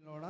ನೋಡ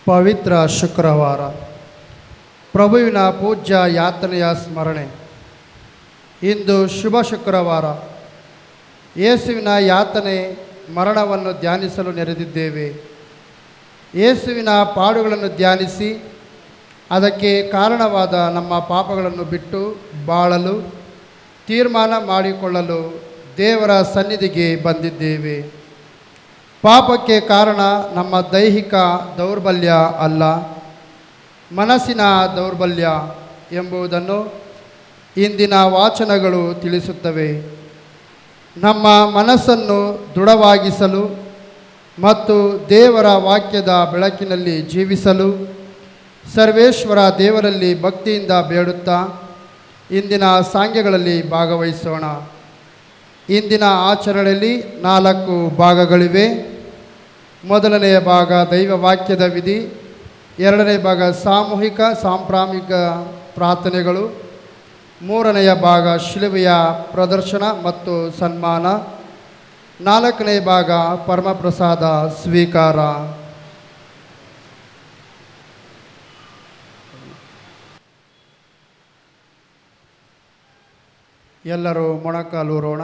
ಪವಿತ್ರ ಶುಕ್ರವಾರ, ಪ್ರಭುವಿನ ಪೂಜ್ಯ ಯಾತನೆಯ ಸ್ಮರಣೆ. ಇಂದು ಶುಭ ಶುಕ್ರವಾರ, ಯೇಸುವಿನ ಯಾತನೆ ಮರಣವನ್ನು ಧ್ಯಾನಿಸಲು ನೆರೆದಿದ್ದೇವೆ. ಯೇಸುವಿನ ಪಾಡುಗಳನ್ನು ಧ್ಯಾನಿಸಿ ಅದಕ್ಕೆ ಕಾರಣವಾದ ನಮ್ಮ ಪಾಪಗಳನ್ನು ಬಿಟ್ಟು ಬಾಳಲು ತೀರ್ಮಾನ ಮಾಡಿಕೊಳ್ಳಲು ದೇವರ ಸನ್ನಿಧಿಗೆ ಬಂದಿದ್ದೇವೆ. ಪಾಪಕ್ಕೆ ಕಾರಣ ನಮ್ಮ ದೈಹಿಕ ದೌರ್ಬಲ್ಯ ಅಲ್ಲ, ಮನಸ್ಸಿನ ದೌರ್ಬಲ್ಯ ಎಂಬುದನ್ನು ಇಂದಿನ ವಾಚನಗಳು ತಿಳಿಸುತ್ತವೆ. ನಮ್ಮ ಮನಸ್ಸನ್ನು ದೃಢವಾಗಿಸಲು ಮತ್ತು ದೇವರ ವಾಕ್ಯದ ಬೆಳಕಿನಲ್ಲಿ ಜೀವಿಸಲು ಸರ್ವೇಶ್ವರ ದೇವರಲ್ಲಿ ಭಕ್ತಿಯಿಂದ ಬೇಡುತ್ತಾ ಇಂದಿನ ಸಾಂಗ್ಯಗಳಲ್ಲಿ ಭಾಗವಹಿಸೋಣ. ಇಂದಿನ ಆಚರಣೆಯಲ್ಲಿ 4 ಭಾಗಗಳಿವೆ. ಮೊದಲನೆಯ ಭಾಗ ದೈವ ವಾಕ್ಯದ ವಿಧಿ, ಎರಡನೇ ಭಾಗ ಸಾಮೂಹಿಕ ಸಾಂಪ್ರದಾಯಿಕ ಪ್ರಾರ್ಥನೆಗಳು, ಮೂರನೆಯ ಭಾಗ ಶಿಲುಬೆಯ ಪ್ರದರ್ಶನ ಮತ್ತು ಸನ್ಮಾನ, 4ನೇ ಭಾಗ ಪರಮಪ್ರಸಾದ ಸ್ವೀಕಾರ. ಎಲ್ಲರೂ ಮೊಣಕಾಲೂರೋಣ.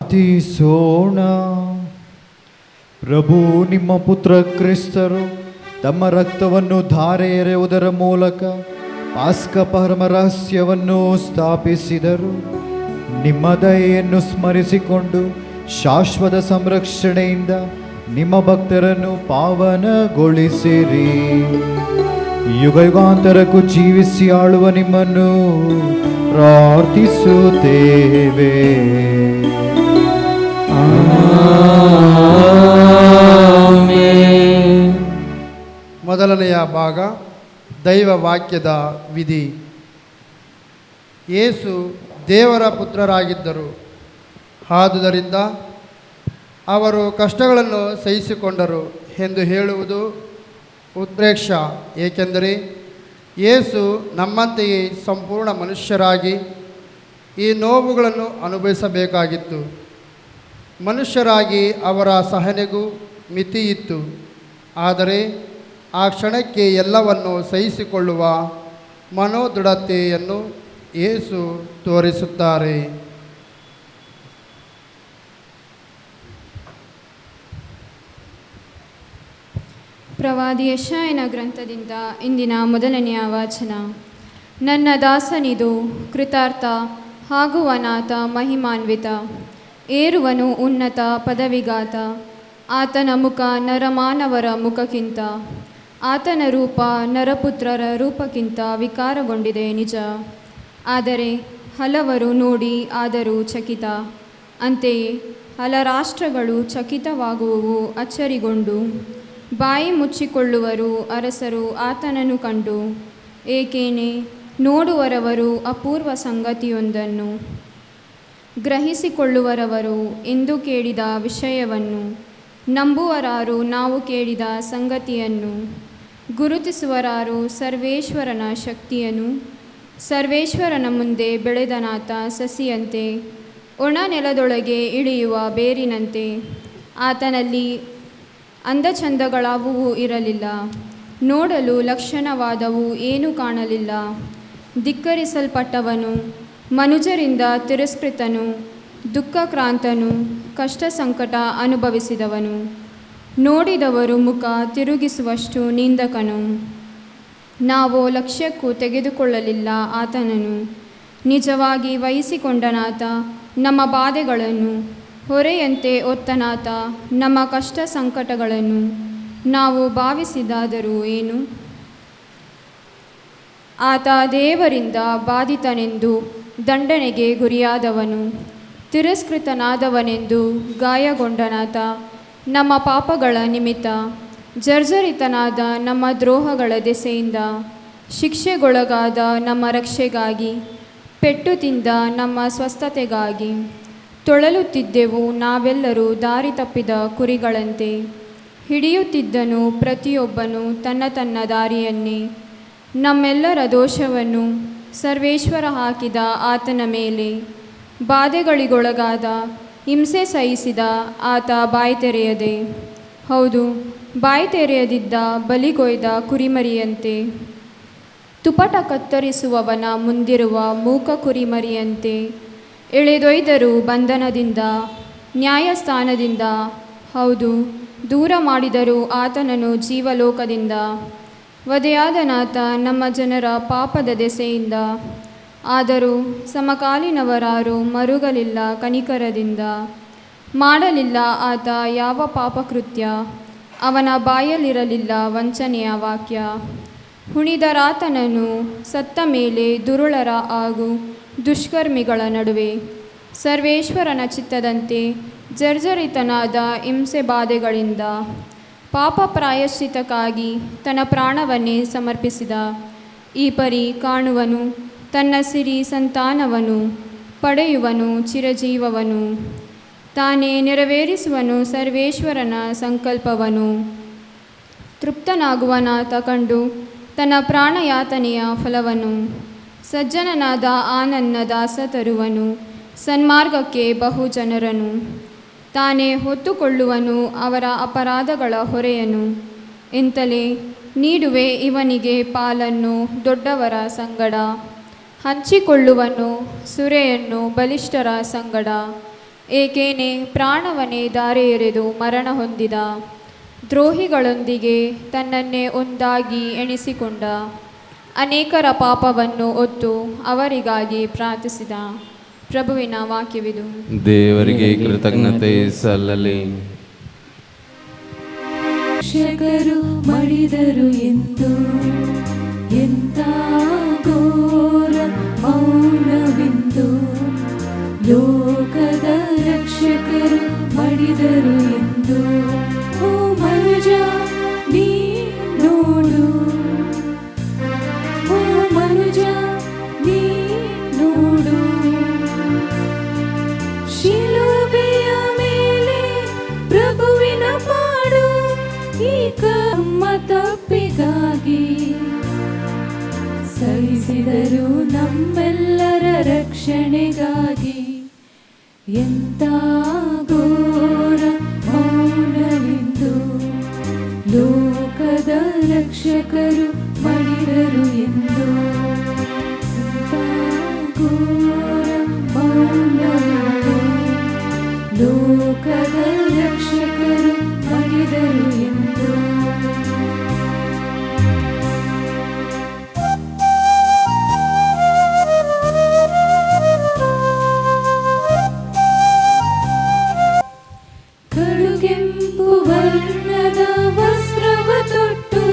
ಪ್ರಾರ್ಥಿಸೋಣ. ಪ್ರಭು, ನಿಮ್ಮ ಪುತ್ರ ಕ್ರಿಸ್ತರು ತಮ್ಮ ರಕ್ತವನ್ನು ಧಾರೆ ಎರೆಯುವುದರ ಮೂಲಕ ಪಾಸ್ಕ ಪರಮ ರಹಸ್ಯವನ್ನು ಸ್ಥಾಪಿಸಿದರು. ನಿಮ್ಮ ದಯೆಯನ್ನು ಸ್ಮರಿಸಿಕೊಂಡು ಶಾಶ್ವತ ಸಂರಕ್ಷಣೆಯಿಂದ ನಿಮ್ಮ ಭಕ್ತರನ್ನು ಪಾವನಗೊಳಿಸಿರಿ. ಯುಗ ಯುಗಾಂತರಕ್ಕೂ ಜೀವಿಸಿ ಆಳುವ ನಿಮ್ಮನ್ನು ಪ್ರಾರ್ಥಿಸುತ್ತೇವೆ. ಮೊದಲನೆಯ ಭಾಗ ದೈವ ವಾಕ್ಯದ ವಿಧಿ. ಯೇಸು ದೇವರ ಪುತ್ರರಾಗಿದ್ದರು, ಆದುದರಿಂದ ಅವರು ಕಷ್ಟಗಳನ್ನು ಸಹಿಸಿಕೊಂಡರು ಎಂದು ಹೇಳುವುದು ಉತ್ಪ್ರೇಕ್ಷ. ಏಕೆಂದರೆ ಯೇಸು ನಮ್ಮಂತೆಯೇ ಸಂಪೂರ್ಣ ಮನುಷ್ಯರಾಗಿ ಈ ನೋವುಗಳನ್ನು ಅನುಭವಿಸಬೇಕಾಗಿತ್ತು. ಮನುಷ್ಯರಾಗಿ ಅವರ ಸಹನೆಗೂ ಮಿತಿಯಿತ್ತು, ಆದರೆ ಆ ಕ್ಷಣಕ್ಕೆ ಎಲ್ಲವನ್ನು ಸಹಿಸಿಕೊಳ್ಳುವ ಮನೋದೃಢತೆಯನ್ನು ಯೇಸು ತೋರಿಸುತ್ತಾರೆ. ಪ್ರವಾದಿ ಯೆಶಾಯನ ಗ್ರಂಥದಿಂದ ಇಂದಿನ ಮೊದಲನೆಯ ವಾಚನ. ನನ್ನ ದಾಸನಿದು ಕೃತಾರ್ಥ ಆಗುವನಾಥ ಮಹಿಮಾನ್ವಿತ, ಏರುವನು ಉನ್ನತ ಪದವಿಗಾತ. ಆತನ ಮುಖ ನರಮಾನವರ ಮುಖಕ್ಕಿಂತ, ಆತನ ರೂಪ ನರಪುತ್ರರ ರೂಪಕ್ಕಿಂತ ವಿಕಾರಗೊಂಡಿದೆ ನಿಜ. ಆದರೆ ಹಲವರು ನೋಡಿ ಆದರೂ ಚಕಿತ. ಅಂತೆಯೇ ರಾಷ್ಟ್ರಗಳು ಚಕಿತವಾಗುವವು, ಅಚ್ಚರಿಗೊಂಡು ಬಾಯಿ ಮುಚ್ಚಿಕೊಳ್ಳುವರು ಅರಸರು ಆತನನ್ನು ಕಂಡು. ಏಕೇನೆ ನೋಡುವರವರು ಅಪೂರ್ವ ಸಂಗತಿಯೊಂದನ್ನು, ಗ್ರಹಿಸಿಕೊಳ್ಳುವರವರು ಎಂದು ಕೇಳಿದ ವಿಷಯವನ್ನು, ನಂಬುವರಾರು ನಾವು ಕೇಳಿದ ಸಂಗತಿಯನ್ನು, ಗುರುತಿಸುವರಾರು ಸರ್ವೇಶ್ವರನ ಶಕ್ತಿಯನ್ನು. ಸರ್ವೇಶ್ವರನ ಮುಂದೆ ಬೆಳೆದನಾತ ಸಸಿಯಂತೆ, ಒಣ ನೆಲದೊಳಗೆ ಇಳಿಯುವ ಬೇರಿನಂತೆ. ಆತನಲ್ಲಿ ಅಂದಚಂದಗಳಾವುವೂ ಇರಲಿಲ್ಲ, ನೋಡಲು ಲಕ್ಷಣವಾದವು ಏನೂ ಕಾಣಲಿಲ್ಲ. ಧಿಕ್ಕರಿಸಲ್ಪಟ್ಟವನು, ಮನುಜರಿಂದ ತಿರಸ್ಕೃತನು, ದುಃಖಕ್ರಾಂತನು, ಕಷ್ಟ ಸಂಕಟ ಅನುಭವಿಸಿದವನು, ನೋಡಿದವರು ಮುಖ ತಿರುಗಿಸುವಷ್ಟು ನಿಂದಕನು. ನಾವು ಲಕ್ಷ್ಯಕ್ಕೂ ತೆಗೆದುಕೊಳ್ಳಲಿಲ್ಲ ಆತನನ್ನು. ನಿಜವಾಗಿ ವಹಿಸಿಕೊಂಡನಾತ ನಮ್ಮ ಬಾಧೆಗಳನ್ನು, ಹೊರೆಯಂತೆ ಹೊತ್ತನಾತ ನಮ್ಮ ಕಷ್ಟ ಸಂಕಟಗಳನ್ನು. ನಾವು ಭಾವಿಸಿದಾದರೂ ಏನು? ಆತ ದೇವರಿಂದ ಬಾಧಿತನೆಂದು ದಂಡನೆಗೆ ಗುರಿಯಾದವನು, ತಿರಸ್ಕೃತನಾದವನೆಂದು ಗಾಯಗೊಂಡನಾತ ನಮ್ಮ ಪಾಪಗಳ ನಿಮಿತ್ತ, ಜರ್ಜರಿತನಾದ ನಮ್ಮ ದ್ರೋಹಗಳ ದೆಸೆಯಿಂದ, ಶಿಕ್ಷೆಗೊಳಗಾದ ನಮ್ಮ ರಕ್ಷೆಗಾಗಿ, ಪೆಟ್ಟು ತಿಂದ ನಮ್ಮ ಸ್ವಸ್ಥತೆಗಾಗಿ. ತೊಳಲುತ್ತಿದ್ದೆವು ನಾವೆಲ್ಲರೂ ದಾರಿ ತಪ್ಪಿದ ಕುರಿಗಳಂತೆ, ಹಿಡಿಯುತ್ತಿದ್ದನು ಪ್ರತಿಯೊಬ್ಬನು ತನ್ನ ತನ್ನ ದಾರಿಯನ್ನೇ. ನಮ್ಮೆಲ್ಲರ ದೋಷವನ್ನು ಸರ್ವೇಶ್ವರ ಹಾಕಿದ ಆತನ ಮೇಲೆ, ಬಾಧೆಗಳಿಗೊಳಗಾದ, ಹಿಂಸೆ ಸಹಿಸಿದ ಆತ ಬಾಯಿ ತೆರೆಯದೆ, ಹೌದು ಬಾಯಿ ತೆರೆಯದಿದ್ದ ಬಲಿಗೊಯ್ದ ಕುರಿಮರಿಯಂತೆ, ತುಪಟ ಕತ್ತರಿಸುವವನ ಮುಂದಿರುವ ಮೂಕ ಕುರಿಮರಿಯಂತೆ ಎಳೆದೊಯ್ದರು ಬಂಧನದಿಂದ, ನ್ಯಾಯಸ್ಥಾನದಿಂದ, ಹೌದು ದೂರ ಮಾಡಿದರು ಆತನನ್ನು ಜೀವಲೋಕದಿಂದ. ವಧೆಯಾದನಾತ ನಮ್ಮ ಜನರ ಪಾಪದ ದೆಸೆಯಿಂದ, ಆದರೂ ಸಮಕಾಲೀನವರಾರು ಮರುಗಲಿಲ್ಲ ಕನಿಕರದಿಂದ. ಮಾಡಲಿಲ್ಲ ಆತ ಯಾವ ಪಾಪಕೃತ್ಯ, ಅವನ ಬಾಯಲ್ಲಿರಲಿಲ್ಲ ವಂಚನೆಯ ವಾಕ್ಯ. ಹುಣಿದರಾತನನ್ನು ಸತ್ತ ಮೇಲೆ ದುರುಳರ ಹಾಗೂ ದುಷ್ಕರ್ಮಿಗಳ ನಡುವೆ, ಸರ್ವೇಶ್ವರನ ಚಿತ್ತದಂತೆ ಜರ್ಜರಿತನಾದ ಹಿಂಸೆ ಬಾಧೆಗಳಿಂದ, ಪಾಪ ಪ್ರಾಯಶ್ಚಿತಕ್ಕಾಗಿ ತನ್ನ ಪ್ರಾಣವನ್ನೇ ಸಮರ್ಪಿಸಿದ. ಈ ಪರಿ ಕಾಣುವನು ತನ್ನ ಸಿರಿ ಸಂತಾನವನು, ಪಡೆಯುವನು ಚಿರಜೀವವನು, ತಾನೇ ನೆರವೇರಿಸುವನು ಸರ್ವೇಶ್ವರನ ಸಂಕಲ್ಪವನು. ತೃಪ್ತನಾಗುವನಾತ ಕಂಡು ತನ್ನ ಪ್ರಾಣಯಾತನೆಯ ಫಲವನ್ನು, ಸಜ್ಜನನಾದ ಆ ನನ್ನ ದಾಸ ತರುವನು ಸನ್ಮಾರ್ಗಕ್ಕೆ ಬಹು ಜನರನು. ತಾನೇ ಹೊತ್ತುಕೊಳ್ಳುವನು ಅವರ ಅಪರಾಧಗಳ ಹೊರೆಯನು. ಎಂತಲೇ ನೀಡುವೆ ಇವನಿಗೆ ಪಾಲನ್ನು ದೊಡ್ಡವರ ಸಂಗಡ, ಹಂಚಿಕೊಳ್ಳುವನು ಸುರೆಯನ್ನು ಬಲಿಷ್ಠರ ಸಂಗಡ. ಏಕೇನೆ ಪ್ರಾಣವನ್ನೇ ದಾರೆ ಎರೆದು ಮರಣ ಹೊಂದಿದ, ದ್ರೋಹಿಗಳೊಂದಿಗೆ ತನ್ನನ್ನೇ ಒಂದಾಗಿ ಎಣಿಸಿಕೊಂಡ. ಅನೇಕರ ಪಾಪವನ್ನು ಹೊತ್ತು ಅವರಿಗಾಗಿ ಪ್ರಾರ್ಥಿಸಿದ. ಪ್ರಭುವಿನ ವಾಕ್ಯವಿದು. ದೇವರಿಗೆ ಕೃತಜ್ಞತೆ ಸಲ್ಲಲಿ. ರಕ್ಷಕರು ಮಡಿದರು ಎಂದು ಎಂಥ ಘೋರ ಮೌನವಿಂದು, ಲೋಕದ ರಕ್ಷಕರು ಮಡಿದರು ಎಂದು. ಓ ಮನುಜ ನೀ ನೋಡು, ಓ ಮನುಜ ನೀ ನೋಡು, ಶಿಲುಬೆಯ ಮೇಲೆ ಪ್ರಭುವಿನ ಪಾಡು, ಈ ಕಮ್ಮ ತಪ್ಪಿಗಾಗಿ ಸಹಿಸಿದರು ನಮ್ಮೆಲ್ಲರ ರಕ್ಷಣೆಗಾಗಿ. ಎಂಥ ಘೋರ ಮೌನವಿಂದು, ಲೋಕದ ರಕ್ಷಕರು ಮಡಿದರು ಎಂದು. ಎಂಥ ಘೋರ ಮೌನವಿಂದು, ಲೋಕದ ರಕ್ಷಕರು ಮಡಿದರು ಎಂದು. ಕಡುಗೆಂಪು ವರ್ಣದ ವಸ್ತ್ರವ ತೊಟ್ಟು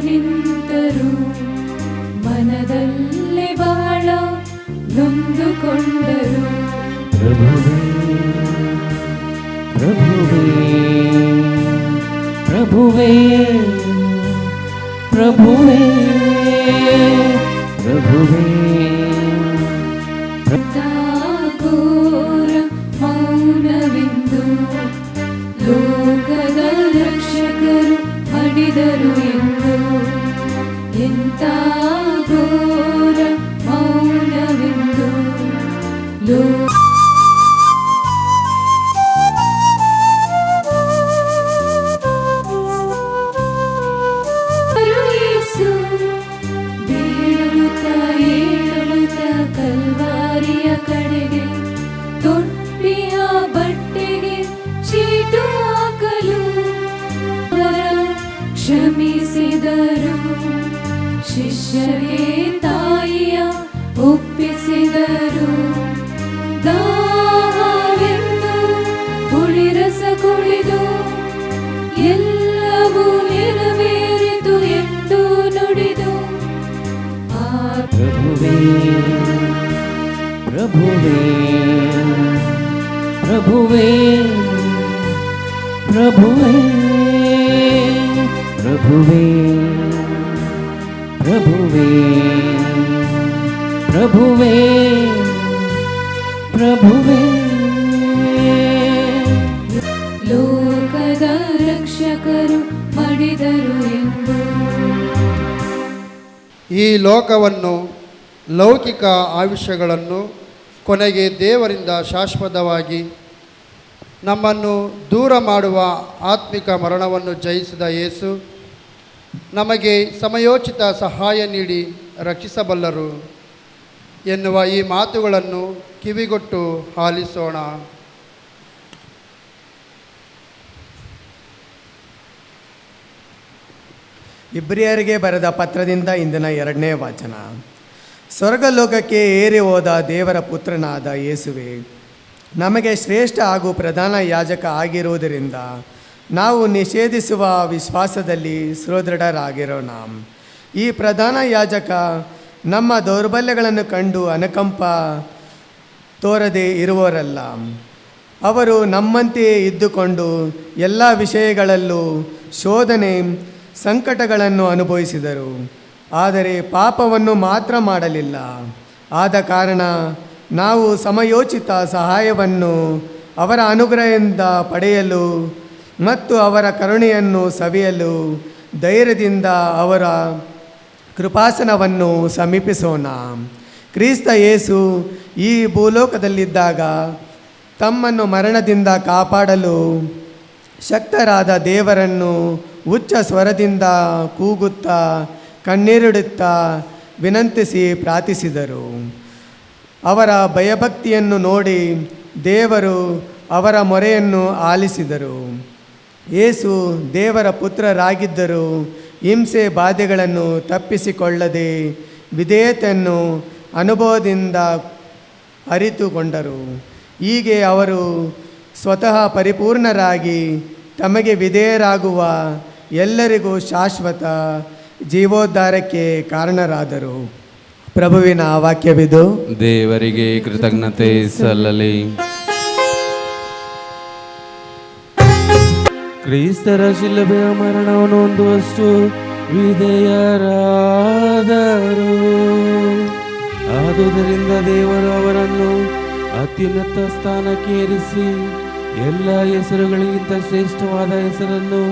ನಿಂತರು, ಮನದಲ್ಲಿ ಬಹಳ ನೊಂದುಕೊಂಡರು. ಪ್ರಭುವೇ ಪ್ರಭುವೇ ಪ್ರಭುವೇ ಪ್ರಭುವೇ ಪ್ರಭುವೇ ಘೋರ ಮೌನವೆಂದು ಲೋಕದ ರಕ್ಷಕರು ಮಡಿದರು ಎಂದು. ಎಂಥ ಘೋರ ಮೌನವೆಂದು ಯೇಸು ಬೀಳುತ್ತ ಏಳುತ್ತ ಕಲ್ವಾರಿಯ ಕಡೆಗೆ, ತೊಟ್ಟಿಯ ಬಟ್ಟೆಗೆ ಚೀಟು ಹಾಕಲು ಕ್ಷಮಿಸಿದರು. ಶಿಷ್ಯರೇ ತಾಯಿಯ ಒಪ್ಪಿಸಿದರು. ದಾಹವೆಂದು ಹುಳಿರಸ ಕುಡಿದು ಎಲ್ಲವೂ ನೆರವೇರಿತು ಎಂದು ನುಡಿದು. ಪ್ರಭುವೇ ಪ್ರಭುವೇ ಪ್ರಭುವೇ ಪ್ರಭುವೇ ಪ್ರಭುವೇ ಪ್ರಭುವೇ ಪ್ರಭುವೇ ಪ್ರಭುವೇ ಲೋಕದ ರಕ್ಷಕರು ಮಡಿದರು ಎಂದು. ಈ ಲೋಕವನ್ನು, ಲೌಕಿಕ ಆವಿಷ್ಯಗಳನ್ನು, ಕೊನೆಗೆ ದೇವರಿಂದ ಶಾಶ್ವತವಾಗಿ ನಮ್ಮನ್ನು ದೂರ ಮಾಡುವ ಆತ್ಮಿಕ ಮರಣವನ್ನು ಜಯಿಸಿದ ಯೇಸು ನಮಗೆ ಸಮಯೋಚಿತ ಸಹಾಯ ನೀಡಿ ರಕ್ಷಿಸಬಲ್ಲರು ಎನ್ನುವ ಈ ಮಾತುಗಳನ್ನು ಕಿವಿಗೊಟ್ಟು ಆಲಿಸೋಣ. ಇಬ್ರಿಯರಿಗೆ ಬರೆದ ಪತ್ರದಿಂದ ಇಂದಿನ 2ನೇ ವಾಚನ. ಸ್ವರ್ಗಲೋಕಕ್ಕೆ ಏರಿ ಹೋದ ದೇವರ ಪುತ್ರನಾದ ಯೇಸುವೆ, ನಮಗೆ ಶ್ರೇಷ್ಠ ಹಾಗೂ ಪ್ರಧಾನ ಯಾಜಕ ಆಗಿರುವುದರಿಂದ ನಾವು ನಿಷೇಧಿಸುವ ವಿಶ್ವಾಸದಲ್ಲಿ ಸುದೃಢರಾಗಿರೋಣ. ಈ ಪ್ರಧಾನ ಯಾಜಕ ನಮ್ಮ ದೌರ್ಬಲ್ಯಗಳನ್ನು ಕಂಡು ಅನುಕಂಪ ತೋರದೆ ಇರುವವರಲ್ಲ. ಅವರು ನಮ್ಮಂತೆಯೇ ಇದ್ದುಕೊಂಡು ಎಲ್ಲ ವಿಷಯಗಳಲ್ಲೂ ಶೋಧನೆ ಸಂಕಟಗಳನ್ನು ಅನುಭವಿಸಿದರು, ಆದರೆ ಪಾಪವನ್ನು ಮಾತ್ರ ಮಾಡಲಿಲ್ಲ. ಆದ ಕಾರಣ ನಾವು ಸಮಯೋಚಿತ ಸಹಾಯವನ್ನು ಅವರ ಅನುಗ್ರಹದಿಂದ ಪಡೆಯಲು ಮತ್ತು ಅವರ ಕರುಣೆಯನ್ನು ಸವಿಯಲು ಧೈರ್ಯದಿಂದ ಅವರ ಕೃಪಾಸನವನ್ನು ಸಮೀಪಿಸೋಣ. ಕ್ರಿಸ್ತ ಯೇಸು ಈ ಭೂಲೋಕದಲ್ಲಿದ್ದಾಗ ತಮ್ಮನ್ನು ಮರಣದಿಂದ ಕಾಪಾಡಲು ಶಕ್ತರಾದ ದೇವರನ್ನು ಉಚ್ಚ ಸ್ವರದಿಂದ ಕೂಗುತ್ತಾ ಕಣ್ಣೀರಿಡುತ್ತಾ ವಿನಂತಿಸಿ ಪ್ರಾರ್ಥಿಸಿದರು. ಅವರ ಭಯಭಕ್ತಿಯನ್ನು ನೋಡಿ ದೇವರು ಅವರ ಮೊರೆಯನ್ನು ಆಲಿಸಿದರು. ಯೇಸು ದೇವರ ಪುತ್ರರಾಗಿದ್ದರೂ ಹಿಂಸೆ ಬಾಧೆಗಳನ್ನು ತಪ್ಪಿಸಿಕೊಳ್ಳದೆ ವಿಧೇಯತೆಯನ್ನು ಅನುಭವದಿಂದ ಅರಿತುಕೊಂಡರು. ಹೀಗೆ ಅವರು ಸ್ವತಃ ಪರಿಪೂರ್ಣರಾಗಿ ತಮಗೆ ವಿಧೇಯರಾಗುವ ಎಲ್ಲರಿಗೂ ಶಾಶ್ವತ ಜೀವೋದ್ಧಾರಕ್ಕೆ ಕಾರಣರಾದರು. ಪ್ರಭುವಿನ ವಾಕ್ಯವಿದು. ದೇವರಿಗೆ ಕೃತಜ್ಞತೆ ಸಲ್ಲಲಿ. ಕ್ರಿಸ್ತರ ಶಿಲುಬೆಯ ಮರಣವನ್ನು ಹೊಂದುವಷ್ಟು ವಿಧೇಯರಾದರು. ಆದುದರಿಂದ ದೇವರು ಅವರನ್ನು ಅತ್ಯುನ್ನತ ಸ್ಥಾನಕ್ಕೇರಿಸಿ ಎಲ್ಲ ಹೆಸರುಗಳಿಗಿಂತ ಶ್ರೇಷ್ಠವಾದ ಹೆಸರನ್ನು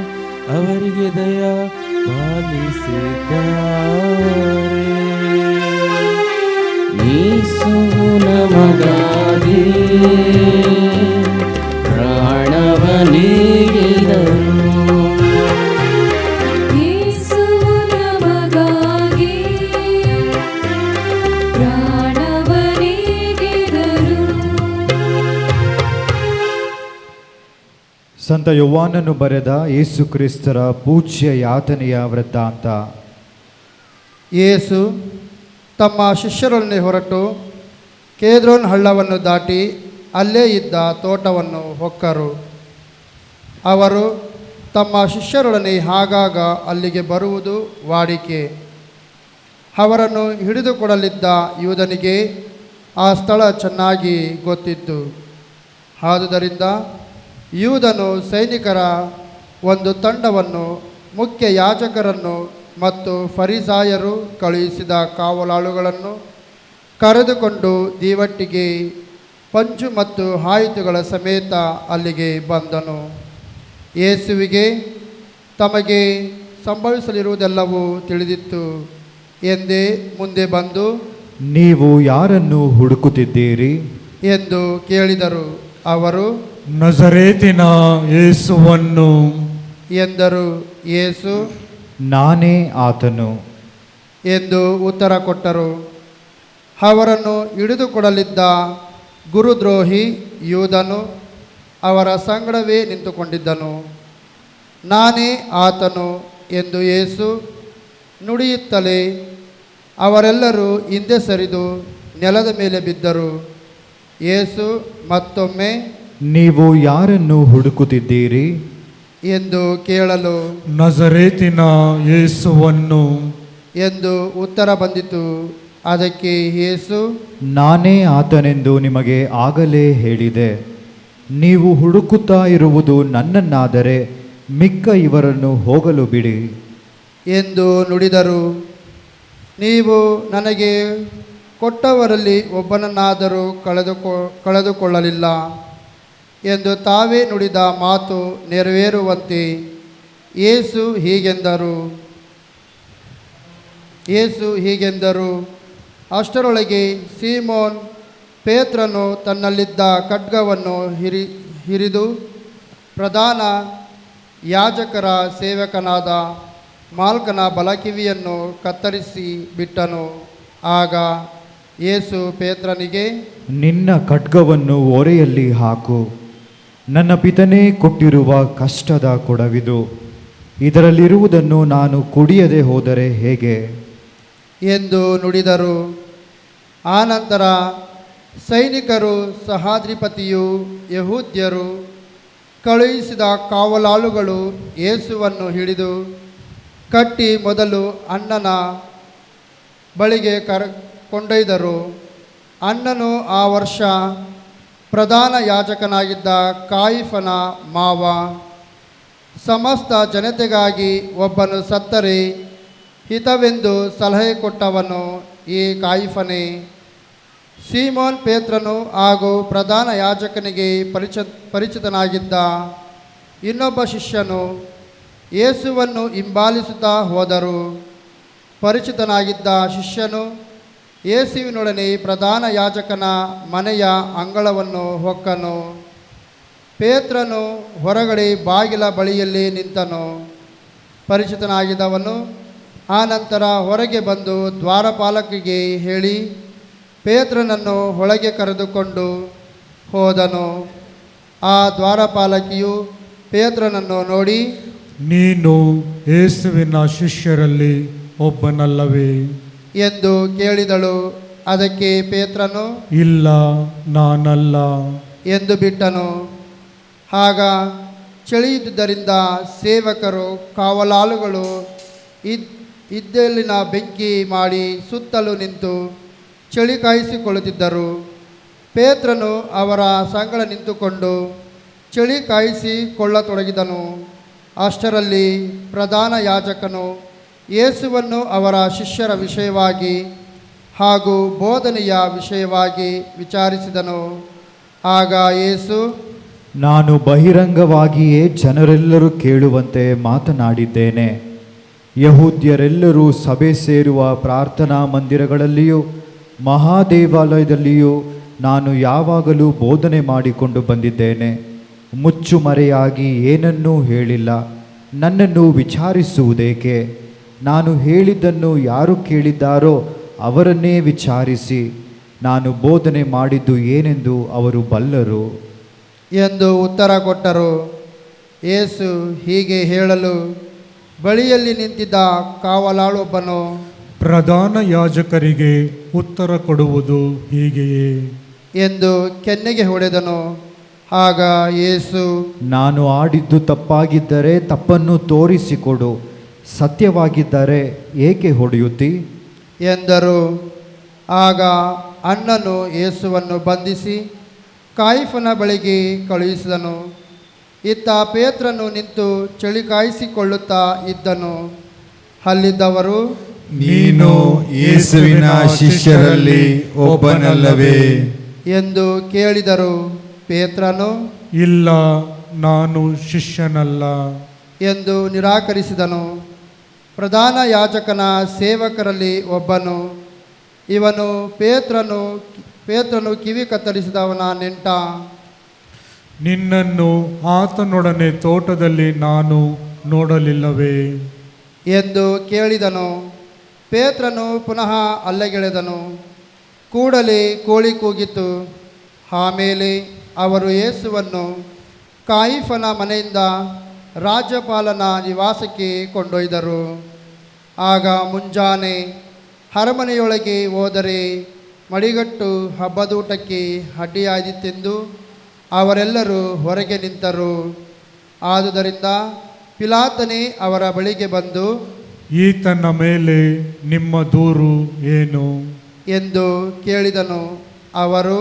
ಅವರಿಗೆ ದಯ ಪಾಲಿಸಿದ್ದಾರೆ. ಯೇಸುವಿನ ಮಗಾಗಿ ಪ್ರಾಣವನ್ನಿತ್ತರು. ಯೇಸು ನಮಗಾಗಿ ಪ್ರಾಣವನ್ನಿತ್ತರು. ಸಂತ ಯೋವಾನನು ಬರೆದ ಯೇಸು ಕ್ರಿಸ್ತರ ಪೂಜ್ಯ ಯಾತನೆಯ ವೃತ್ತಾಂತ. ಯೇಸು ತಮ್ಮ ಶಿಷ್ಯರೊಡನೆ ಹೊರಟು ಕೇದ್ರೋನ್ ಹಳ್ಳವನ್ನು ದಾಟಿ ಅಲ್ಲೇ ಇದ್ದ ತೋಟವನ್ನು ಹೊಕ್ಕರು. ಅವರು ತಮ್ಮ ಶಿಷ್ಯರೊಡನೆ ಆಗಾಗ ಅಲ್ಲಿಗೆ ಬರುವುದು ವಾಡಿಕೆ. ಅವರನ್ನು ಹಿಡಿದುಕೊಡಲಿದ್ದ ಯೂದನಿಗೆ ಆ ಸ್ಥಳ ಚೆನ್ನಾಗಿ ಗೊತ್ತಿತ್ತು. ಆದುದರಿಂದ ಯೂದನು ಸೈನಿಕರ ಒಂದು ತಂಡವನ್ನು, ಮುಖ್ಯ ಯಾಜಕರನ್ನು ಮತ್ತು ಫರಿಸಾಯರು ಕಳುಹಿಸಿದ ಕಾವಲಾಳುಗಳನ್ನು ಕರೆದುಕೊಂಡು ದೀವಟ್ಟಿಗೆ ಪಂಚು ಮತ್ತು ಆಯುಧಗಳ ಸಮೇತ ಅಲ್ಲಿಗೆ ಬಂದನು. ಯೇಸುವಿಗೆ ತಮಗೆ ಸಂಭವಿಸಲಿರುವುದೆಲ್ಲವೂ ತಿಳಿದಿತ್ತು ಎಂದೇ ಮುಂದೆ ಬಂದು, ನೀವು ಯಾರನ್ನು ಹುಡುಕುತ್ತಿದ್ದೀರಿ ಎಂದು ಕೇಳಿದರು. ಅವರು ನಜರೇತಿನ ಯೇಸುವನ್ನು ಎಂದರು. ಯೇಸು ನಾನೇ ಆತನು ಎಂದು ಉತ್ತರ ಕೊಟ್ಟರು. ಅವರನ್ನು ಹಿಡಿದುಕೊಡಲಿದ್ದ ಗುರುದ್ರೋಹಿ ಯೂದನು ಅವರ ಸಂಗಡವೇ ನಿಂತುಕೊಂಡಿದ್ದನು. ನಾನೇ ಆತನು ಎಂದು ಯೇಸು ನುಡಿಯುತ್ತಲೇ ಅವರೆಲ್ಲರೂ ಹಿಂದೆ ಸರಿದು ನೆಲದ ಮೇಲೆ ಬಿದ್ದರು. ಯೇಸು ಮತ್ತೊಮ್ಮೆ ನೀವು ಯಾರನ್ನು ಹುಡುಕುತ್ತಿದ್ದೀರಿ ಎಂದು ಕೇಳಲು ನಜರೇತಿನ ಯೇಸುವನ್ನು ಎಂದು ಉತ್ತರ ಬಂದಿತು. ಅದಕ್ಕೆ ಯೇಸು ನಾನೇ ಆತನೆಂದು ನಿಮಗೆ ಆಗಲೇ ಹೇಳಿದೆ. ನೀವು ಹುಡುಕುತ್ತಾ ಇರುವುದು ನನ್ನನ್ನಾದರೆ ಮಿಕ್ಕ ಇವರನ್ನು ಹೋಗಲು ಬಿಡಿ ಎಂದು ನುಡಿದರು. ನೀವು ನನಗೆ ಕೊಟ್ಟವರಲ್ಲಿ ಒಬ್ಬನನ್ನಾದರೂ ಕಳೆದುಕೊಳ್ಳಲಿಲ್ಲ ಎಂದು ತಾವೇ ನುಡಿದ ಮಾತು ನೆರವೇರುವಂತೆ ಯೇಸು ಹೀಗೆಂದರು. ಅಷ್ಟರೊಳಗೆ ಸೀಮೋನ್ ಪೇತ್ರನು ತನ್ನಲ್ಲಿದ್ದ ಖಡ್ಗವನ್ನು ಹಿರಿದು ಪ್ರಧಾನ ಯಾಜಕರ ಸೇವಕನಾದ ಮಾಲ್ಕನ ಬಲಕಿವಿಯನ್ನು ಕತ್ತರಿಸಿ ಬಿಟ್ಟನು. ಆಗ ಯೇಸು ಪೇತ್ರನಿಗೆ, ನಿನ್ನ ಖಡ್ಗವನ್ನು ಒರೆಯಲ್ಲಿ ಹಾಕು. ನನ್ನ ಪಿತನೇ ಕೊಟ್ಟಿರುವ ಕಷ್ಟದ ಕೊಡವಿದು. ಇದರಲ್ಲಿರುವುದನ್ನು ನಾನು ಕುಡಿಯದೆ ಹೋದರೆ ಹೇಗೆ ಎಂದು ನುಡಿದರು. ಆನಂತರ ಸೈನಿಕರು, ಸಹಾದ್ರಿಪತಿಯು, ಯಹೂದ್ಯರು ಕಳುಹಿಸಿದ ಕಾವಲಾಳುಗಳು ಯೇಸುವನ್ನು ಹಿಡಿದು ಕಟ್ಟಿ ಮೊದಲು ಅಣ್ಣನ ಬಳಿಗೆ ಕೊಂಡೊಯ್ದರು. ಅಣ್ಣನು ಆ ವರ್ಷ ಪ್ರಧಾನ ಯಾಜಕನಾಗಿದ್ದ ಕಾಯಿಫನ ಮಾವ. ಸಮಸ್ತ ಜನತೆಗಾಗಿ ಒಬ್ಬನು ಸತ್ತರೆ ಹಿತವೆಂದು ಸಲಹೆ ಕೊಟ್ಟವನು ಈ ಕಾಯಿಫನೇ. ಸೀಮೋನ್ ಪೇತ್ರನು ಹಾಗೂ ಪ್ರಧಾನ ಯಾಜಕನಿಗೆ ಪರಿಚಿತನಾಗಿದ್ದ ಇನ್ನೊಬ್ಬ ಶಿಷ್ಯನು ಯೇಸುವನ್ನು ಹಿಂಬಾಲಿಸುತ್ತಾ ಹೋದರು. ಪರಿಚಿತನಾಗಿದ್ದ ಶಿಷ್ಯನು ಯೇಸುವಿನೊಡನೆ ಪ್ರಧಾನ ಯಾಜಕನ ಮನೆಯ ಅಂಗಳವನ್ನು ಹೊಕ್ಕನು. ಪೇತ್ರನು ಹೊರಗಡೆ ಬಾಗಿಲ ಬಳಿಯಲ್ಲಿ ನಿಂತನು. ಪರಿಚಿತನಾಗಿದ್ದವನು ಆನಂತರ ಹೊರಗೆ ಬಂದು ದ್ವಾರಪಾಲಕಿಗೆ ಹೇಳಿ ಪೇತ್ರನನ್ನು ಒಳಗೆ ಕರೆದುಕೊಂಡು ಹೋದನು. ಆ ದ್ವಾರಪಾಲಕಿಯು ಪೇತ್ರನನ್ನು ನೋಡಿ, ನೀನು ಯೇಸುವಿನ ಶಿಷ್ಯರಲ್ಲಿ ಒಬ್ಬನಲ್ಲವೇ ಎಂದು ಕೇಳಿದಳು. ಅದಕ್ಕೆ ಪೇತ್ರನು, ಇಲ್ಲ, ನಾನಲ್ಲ ಎಂದು ಬಿಟ್ಟನು. ಆಗ ಚಳಿಯಿದ್ದುದರಿಂದ ಸೇವಕರು, ಕಾವಲಾಳುಗಳು ಇದ್ದೆಲ್ಲಿನ ಬೆಂಕಿ ಮಾಡಿ ಸುತ್ತಲೂ ನಿಂತು ಚಳಿ ಕಾಯಿಸಿಕೊಳ್ಳುತ್ತಿದ್ದರು. ಪೇತ್ರನು ಅವರ ಸಂಗಡ ನಿಂತುಕೊಂಡು ಚಳಿ ಕಾಯಿಸಿಕೊಳ್ಳತೊಡಗಿದನು. ಅಷ್ಟರಲ್ಲಿ ಪ್ರಧಾನ ಯಾಜಕನು ಯೇಸುವನ್ನು ಅವರ ಶಿಷ್ಯರ ವಿಷಯವಾಗಿ ಹಾಗೂ ಬೋಧನೆಯ ವಿಷಯವಾಗಿ ವಿಚಾರಿಸಿದನು. ಆಗ ಯೇಸು, ನಾನು ಬಹಿರಂಗವಾಗಿಯೇ ಜನರೆಲ್ಲರೂ ಕೇಳುವಂತೆ ಮಾತನಾಡಿದ್ದೇನೆ. ಯಹೂದ್ಯರೆಲ್ಲರೂ ಸಭೆ ಸೇರುವ ಪ್ರಾರ್ಥನಾ ಮಂದಿರಗಳಲ್ಲಿಯೂ ಮಹಾದೇವಾಲಯದಲ್ಲಿಯೂ ನಾನು ಯಾವಾಗಲೂ ಬೋಧನೆ ಮಾಡಿಕೊಂಡು ಬಂದಿದ್ದೇನೆ. ಮುಚ್ಚುಮರೆಯಾಗಿ ಏನನ್ನೂ ಹೇಳಿಲ್ಲ. ನನ್ನನ್ನು ವಿಚಾರಿಸುವುದೇಕೆ? ನಾನು ಹೇಳಿದ್ದನ್ನು ಯಾರು ಕೇಳಿದ್ದಾರೋ ಅವರನ್ನೇ ವಿಚಾರಿಸಿ, ನಾನು ಬೋಧನೆ ಮಾಡಿದ್ದು ಏನೆಂದು ಅವರು ಬಲ್ಲರು ಎಂದು ಉತ್ತರ ಕೊಟ್ಟರು. ಯೇಸು ಹೀಗೆ ಹೇಳಲು ಬಳಿಯಲ್ಲಿ ನಿಂತಿದ್ದ ಕಾವಲಾಳೊಬ್ಬನು, ಪ್ರಧಾನ ಯಾಜಕರಿಗೆ ಉತ್ತರ ಕೊಡುವುದು ಹೀಗೆಯೇ ಎಂದು ಕೆನ್ನೆಗೆ ಹೊಡೆದನು. ಆಗ ಯೇಸು, ನಾನು ಆಡಿದ್ದು ತಪ್ಪಾಗಿದ್ದರೆ ತಪ್ಪನ್ನು ತೋರಿಸಿಕೊಡು, ಸತ್ಯವಾಗಿದ್ದರೆ ಏಕೆ ಹೊಡೆಯುತ್ತಿ ಎಂದರು. ಆಗ ಅಣ್ಣನು ಯೇಸುವನ್ನು ಬಂಧಿಸಿ ಕಾಯಿಫನ ಬಳಿಗೆ ಕಳುಹಿಸಿದನು. ಇತ್ತ ಪೇತ್ರನು ನಿಂತು ಚಳಿ ಕಾಯಿಸಿಕೊಳ್ಳುತ್ತಾ ಇದ್ದನು. ಅಲ್ಲಿದ್ದವರು, ನೀನು ಯೇಸುವಿನ ಶಿಷ್ಯರಲ್ಲಿ ಒಬ್ಬನಲ್ಲವೇ ಎಂದು ಕೇಳಿದರು. ಪೇತ್ರನು, ಇಲ್ಲ, ನಾನು ಶಿಷ್ಯನಲ್ಲ ಎಂದು ನಿರಾಕರಿಸಿದನು. ಪ್ರಧಾನ ಯಾಜಕನ ಸೇವಕರಲ್ಲಿ ಒಬ್ಬನು, ಇವನು ಪೇತ್ರನು ಕಿವಿ ಕತ್ತರಿಸಿದವನ ನೆಂಟ. ನಿನ್ನನ್ನು ಆತನೊಡನೆ ತೋಟದಲ್ಲಿ ನಾನು ನೋಡಲಿಲ್ಲವೇ ಎಂದು ಕೇಳಿದನು. ಪೇತ್ರನು ಪುನಃ ಅಲ್ಲೆಗೆಳೆದನು. ಕೂಡಲೇ ಕೋಳಿ ಕೂಗಿತು. ಆಮೇಲೆ ಅವರು ಯೇಸುವನ್ನು ಕಾಯಿಫನ ಮನೆಯಿಂದ ರಾಜ್ಯಪಾಲನ ನಿವಾಸಕ್ಕೆ ಕೊಂಡೊಯ್ದರು. ಆಗ ಮುಂಜಾನೆ ಅರಮನೆಯೊಳಗೆ ಹೋದರೆ ಮಡಿಗಟ್ಟು ಹಬ್ಬದೂಟಕ್ಕೆ ಅಡ್ಡಿಯಾದೀತೆಂದು ಅವರೆಲ್ಲರೂ ಹೊರಗೆ ನಿಂತರು. ಆದುದರಿಂದ ಪಿಲಾತನೇ ಅವರ ಬಳಿಗೆ ಬಂದು, ಈತನ ಮೇಲೆ ನಿಮ್ಮ ದೂರು ಏನು ಎಂದು ಕೇಳಿದನು. ಅವರು,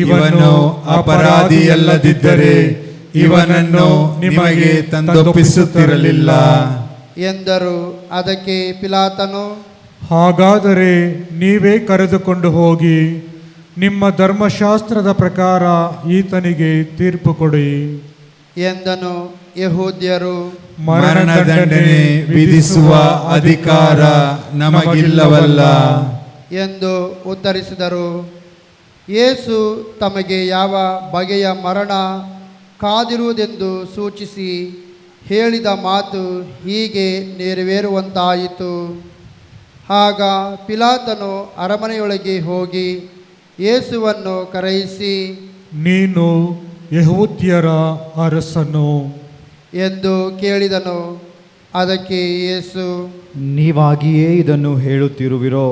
ಇವನು ಅಪರಾಧಿಯಲ್ಲದಿದ್ದರೆ ಇವನನ್ನು ನಿಮಗೆ ತಂದೊಪ್ಪಿಸುತ್ತಿರಲಿಲ್ಲ ಎಂದರು. ಅದಕ್ಕೆ ಪಿಲಾತನು, ಹಾಗಾದರೆ ನೀವೇ ಕರೆದುಕೊಂಡು ಹೋಗಿ ನಿಮ್ಮ ಧರ್ಮಶಾಸ್ತ್ರದ ಪ್ರಕಾರ ಈತನಿಗೆ ತೀರ್ಪು ಕೊಡಿ ಎಂದನು. ಯೆಹೂದ್ಯರು, ಮರಣದಂಡನೆ ವಿಧಿಸುವ ಅಧಿಕಾರ ನಮಗಿಲ್ಲವಲ್ಲ ಎಂದು ಉತ್ತರಿಸಿದರು. ಯೇಸು ತಮಗೆ ಯಾವ ಬಗೆಯ ಮರಣ ಕಾದಿರುವುದೆಂದು ಸೂಚಿಸಿ ಹೇಳಿದ ಮಾತು ಹೀಗೆ ನೆರವೇರುವಂತಾಯಿತು. ಆಗ ಪಿಲಾತನು ಅರಮನೆಯೊಳಗೆ ಹೋಗಿ ಯೇಸುವನ್ನು ಕರೆಯಿಸಿ, ನೀನು ಯೆಹೂದ್ಯರ ಅರಸನು ಎಂದು ಕೇಳಿದನು. ಅದಕ್ಕೆ ಯೇಸು, ನೀವಾಗಿಯೇ ಇದನ್ನು ಹೇಳುತ್ತಿರುವಿರೋ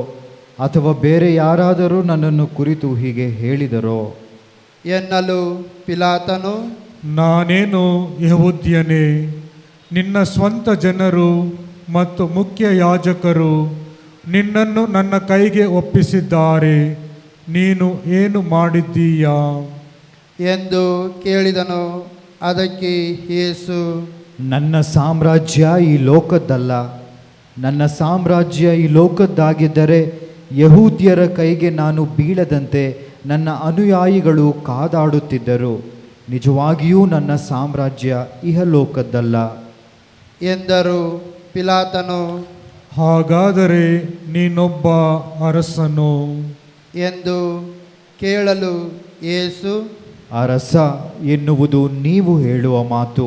ಅಥವಾ ಬೇರೆ ಯಾರಾದರೂ ನನ್ನನ್ನು ಕುರಿತು ಹೀಗೆ ಹೇಳಿದರೋ ಎನ್ನಲು ಪಿಲಾತನು, ನಾನೇನು ಯೆಹೂದ್ಯನೇ? ನಿನ್ನ ಸ್ವಂತ ಜನರು ಮತ್ತು ಮುಖ್ಯ ಯಾಜಕರು ನಿನ್ನನ್ನು ನನ್ನ ಕೈಗೆ ಒಪ್ಪಿಸಿದ್ದಾರೆ. ನೀನು ಏನು ಮಾಡಿದ್ದೀಯಾ ಎಂದು ಕೇಳಿದನು. ಅದಕ್ಕೆ ಯೇಸು, ನನ್ನ ಸಾಮ್ರಾಜ್ಯ ಈ ಲೋಕದ್ದಲ್ಲ. ನನ್ನ ಸಾಮ್ರಾಜ್ಯ ಈ ಲೋಕದ್ದಾಗಿದ್ದರೆ ಯಹೂದ್ಯರ ಕೈಗೆ ನಾನು ಬೀಳದಂತೆ ನನ್ನ ಅನುಯಾಯಿಗಳು ಕಾದಾಡುತ್ತಿದ್ದರು. ನಿಜವಾಗಿಯೂ ನನ್ನ ಸಾಮ್ರಾಜ್ಯ ಇಹಲೋಕದ್ದಲ್ಲ ಎಂದರು. ಪಿಲಾತನು, ಹಾಗಾದರೆ ನೀನೊಬ್ಬ ಅರಸನು ಎಂದು ಕೇಳಲು ಯೇಸು, ಅರಸ ಎನ್ನುವುದು ನೀವು ಹೇಳುವ ಮಾತು.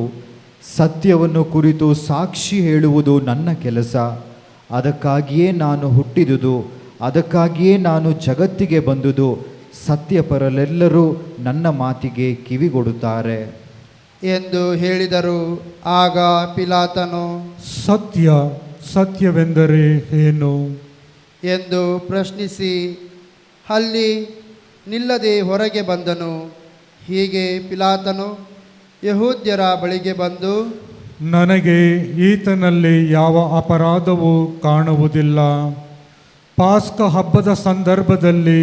ಸತ್ಯವನ್ನು ಕುರಿತು ಸಾಕ್ಷಿ ಹೇಳುವುದು ನನ್ನ ಕೆಲಸ. ಅದಕ್ಕಾಗಿಯೇ ನಾನು ಹುಟ್ಟಿದುದು, ಅದಕ್ಕಾಗಿಯೇ ನಾನು ಜಗತ್ತಿಗೆ ಬಂದುದು. ಸತ್ಯಪರರೆಲ್ಲರೂ ನನ್ನ ಮಾತಿಗೆ ಕಿವಿಗೊಡುತ್ತಾರೆ ಎಂದು ಹೇಳಿದರು. ಆಗ ಪಿಲಾತನು, ಸತ್ಯವೆಂದರೆ ಏನು ಎಂದು ಪ್ರಶ್ನಿಸಿ ಅಲ್ಲಿ ನಿಲ್ಲದೆ ಹೊರಗೆ ಬಂದನು. ಹೀಗೆ ಪಿಲಾತನು ಯಹೂದ್ಯರ ಬಳಿಗೆ ಬಂದು, ನನಗೆ ಈತನಲ್ಲಿ ಯಾವ ಅಪರಾಧವೂ ಕಾಣುವುದಿಲ್ಲ. ಪಾಸ್ಕ ಹಬ್ಬದ ಸಂದರ್ಭದಲ್ಲಿ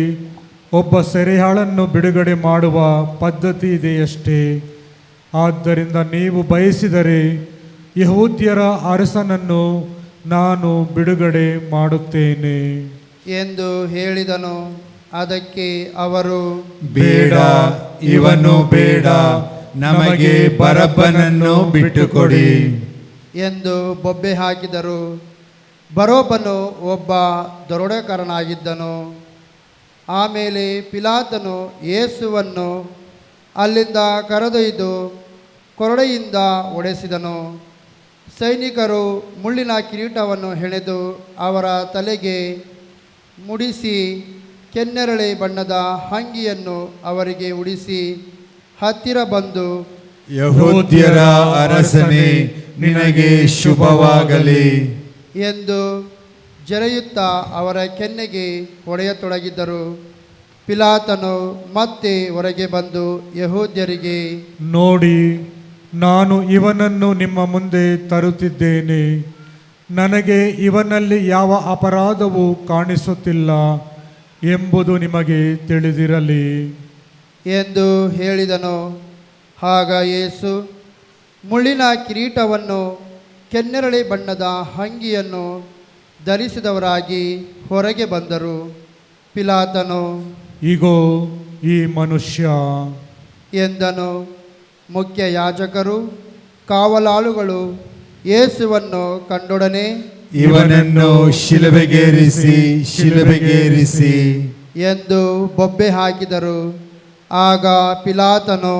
ಒಬ್ಬ ಸೆರೆಯಾಳನ್ನು ಬಿಡುಗಡೆ ಮಾಡುವ ಪದ್ಧತಿ ಇದೆಯಷ್ಟೇ. ಆದ್ದರಿಂದ ನೀವು ಬಯಸಿದರೆ ಯಹೂದ್ಯರ ಅರಸನನ್ನು ನಾನು ಬಿಡುಗಡೆ ಮಾಡುತ್ತೇನೆ ಎಂದು ಹೇಳಿದನು. ಅದಕ್ಕೆ ಅವರು, ಬೇಡ, ಇವನು ಬೇಡ, ನಮಗೆ ಬರಬ್ಬನನ್ನು ಬಿಟ್ಟುಕೊಡಿ ಎಂದು ಬೊಬ್ಬೆ ಹಾಕಿದರು. ಬರೋಬ್ಬನು ಒಬ್ಬ ದರೋಡೆಕೋರನಾಗಿದ್ದನು. ಆಮೇಲೆ ಪಿಲಾತನು ಯೇಸುವನ್ನು ಅಲ್ಲಿಂದ ಕರೆದೊಯ್ದು ಕೊರಡೆಯಿಂದ ಹೊಡೆಸಿದನು. ಸೈನಿಕರು ಮುಳ್ಳಿನ ಕಿರೀಟವನ್ನು ಹೆಣೆದು ಅವರ ತಲೆಗೆ ಮುಡಿಸಿ ಕೆನ್ನೆರಳೆ ಬಣ್ಣದ ಅಂಗಿಯನ್ನು ಅವರಿಗೆ ಉಡಿಸಿ ಹತ್ತಿರ ಬಂದು, ಯಹೂದ್ಯರ ಅರಸನೇ, ನಿನಗೆ ಶುಭವಾಗಲಿ ಎಂದು ಜರೆಯುತ್ತಾ ಅವರ ಕೆನ್ನೆಗೆ ಹೊಡೆಯತೊಡಗಿದ್ದರು. ಪಿಲಾತನು ಮತ್ತೆ ಹೊರಗೆ ಬಂದು ಯಹೂದ್ಯರಿಗೆ, ನೋಡಿ, ನಾನು ಇವನನ್ನು ನಿಮ್ಮ ಮುಂದೆ ತರುತ್ತಿದ್ದೇನೆ. ನನಗೆ ಇವನಲ್ಲಿ ಯಾವ ಅಪರಾಧವೂ ಕಾಣಿಸುತ್ತಿಲ್ಲ ಎಂಬುದು ನಿಮಗೆ ತಿಳಿದಿರಲಿ ಎಂದು ಹೇಳಿದನು. ಆಗ ಯೇಸು ಮುಳ್ಳಿನ ಕಿರೀಟವನ್ನು, ಕೆನ್ನೆರಳೆ ಬಣ್ಣದ ಅಂಗಿಯನ್ನು ಧರಿಸಿದವರಾಗಿ ಹೊರಗೆ ಬಂದರು. ಪಿಲಾತನು, ಇಗೋ ಈ ಮನುಷ್ಯ ಎಂದನು. ಮುಖ್ಯ ಯಾಜಕರು, ಕಾವಲಾಳುಗಳು ಯೇಸುವನ್ನು ಕಂಡೊಡನೆ, ಇವನನ್ನು ಶಿಲುಬೆಗೇರಿಸಿ ಶಿಲುಬೆಗೇರಿಸಿ ಎಂದು ಬೊಬ್ಬೆ ಹಾಕಿದರು. ಆಗ ಪಿಲಾತನು,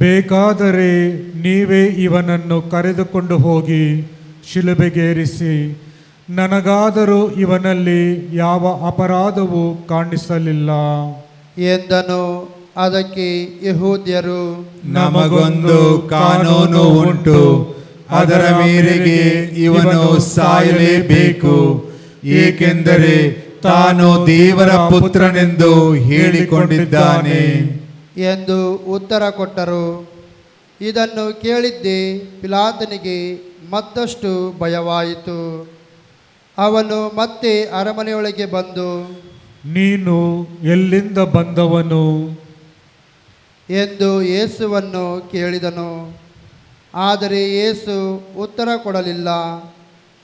ಬೇಕಾದರೆ ನೀವೇ ಇವನನ್ನು ಕರೆದುಕೊಂಡು ಹೋಗಿ ಶಿಲುಬೆಗೇರಿಸಿ, ನನಗಾದರೂ ಇವನಲ್ಲಿ ಯಾವ ಅಪರಾಧವೂ ಕಾಣಿಸಲಿಲ್ಲ ಎಂದನು. ಅದಕ್ಕೆ ಯಹೂದ್ಯರು, ನಮಗೊಂದು ಕಾನೂನು ಉಂಟು, ಅದರ ಮೇರೆಗೆ ಇವನು ಸಾಯಲೇಬೇಕು, ಏಕೆಂದರೆ ತಾನು ದೇವರ ಪುತ್ರನೆಂದು ಹೇಳಿಕೊಂಡಿದ್ದಾನೆ ಎಂದು ಉತ್ತರ ಕೊಟ್ಟರು. ಇದನ್ನು ಕೇಳಿದ್ದೇ ಪಿಲಾತನಿಗೆ ಮತ್ತಷ್ಟು ಭಯವಾಯಿತು. ಅವನು ಮತ್ತೆ ಅರಮನೆಯೊಳಗೆ ಬಂದು, ನೀನು ಎಲ್ಲಿಂದ ಬಂದವನು ಎಂದು ಯೇಸುವನ್ನು ಕೇಳಿದನು. ಆದರೆ ಯೇಸು ಉತ್ತರ ಕೊಡಲಿಲ್ಲ.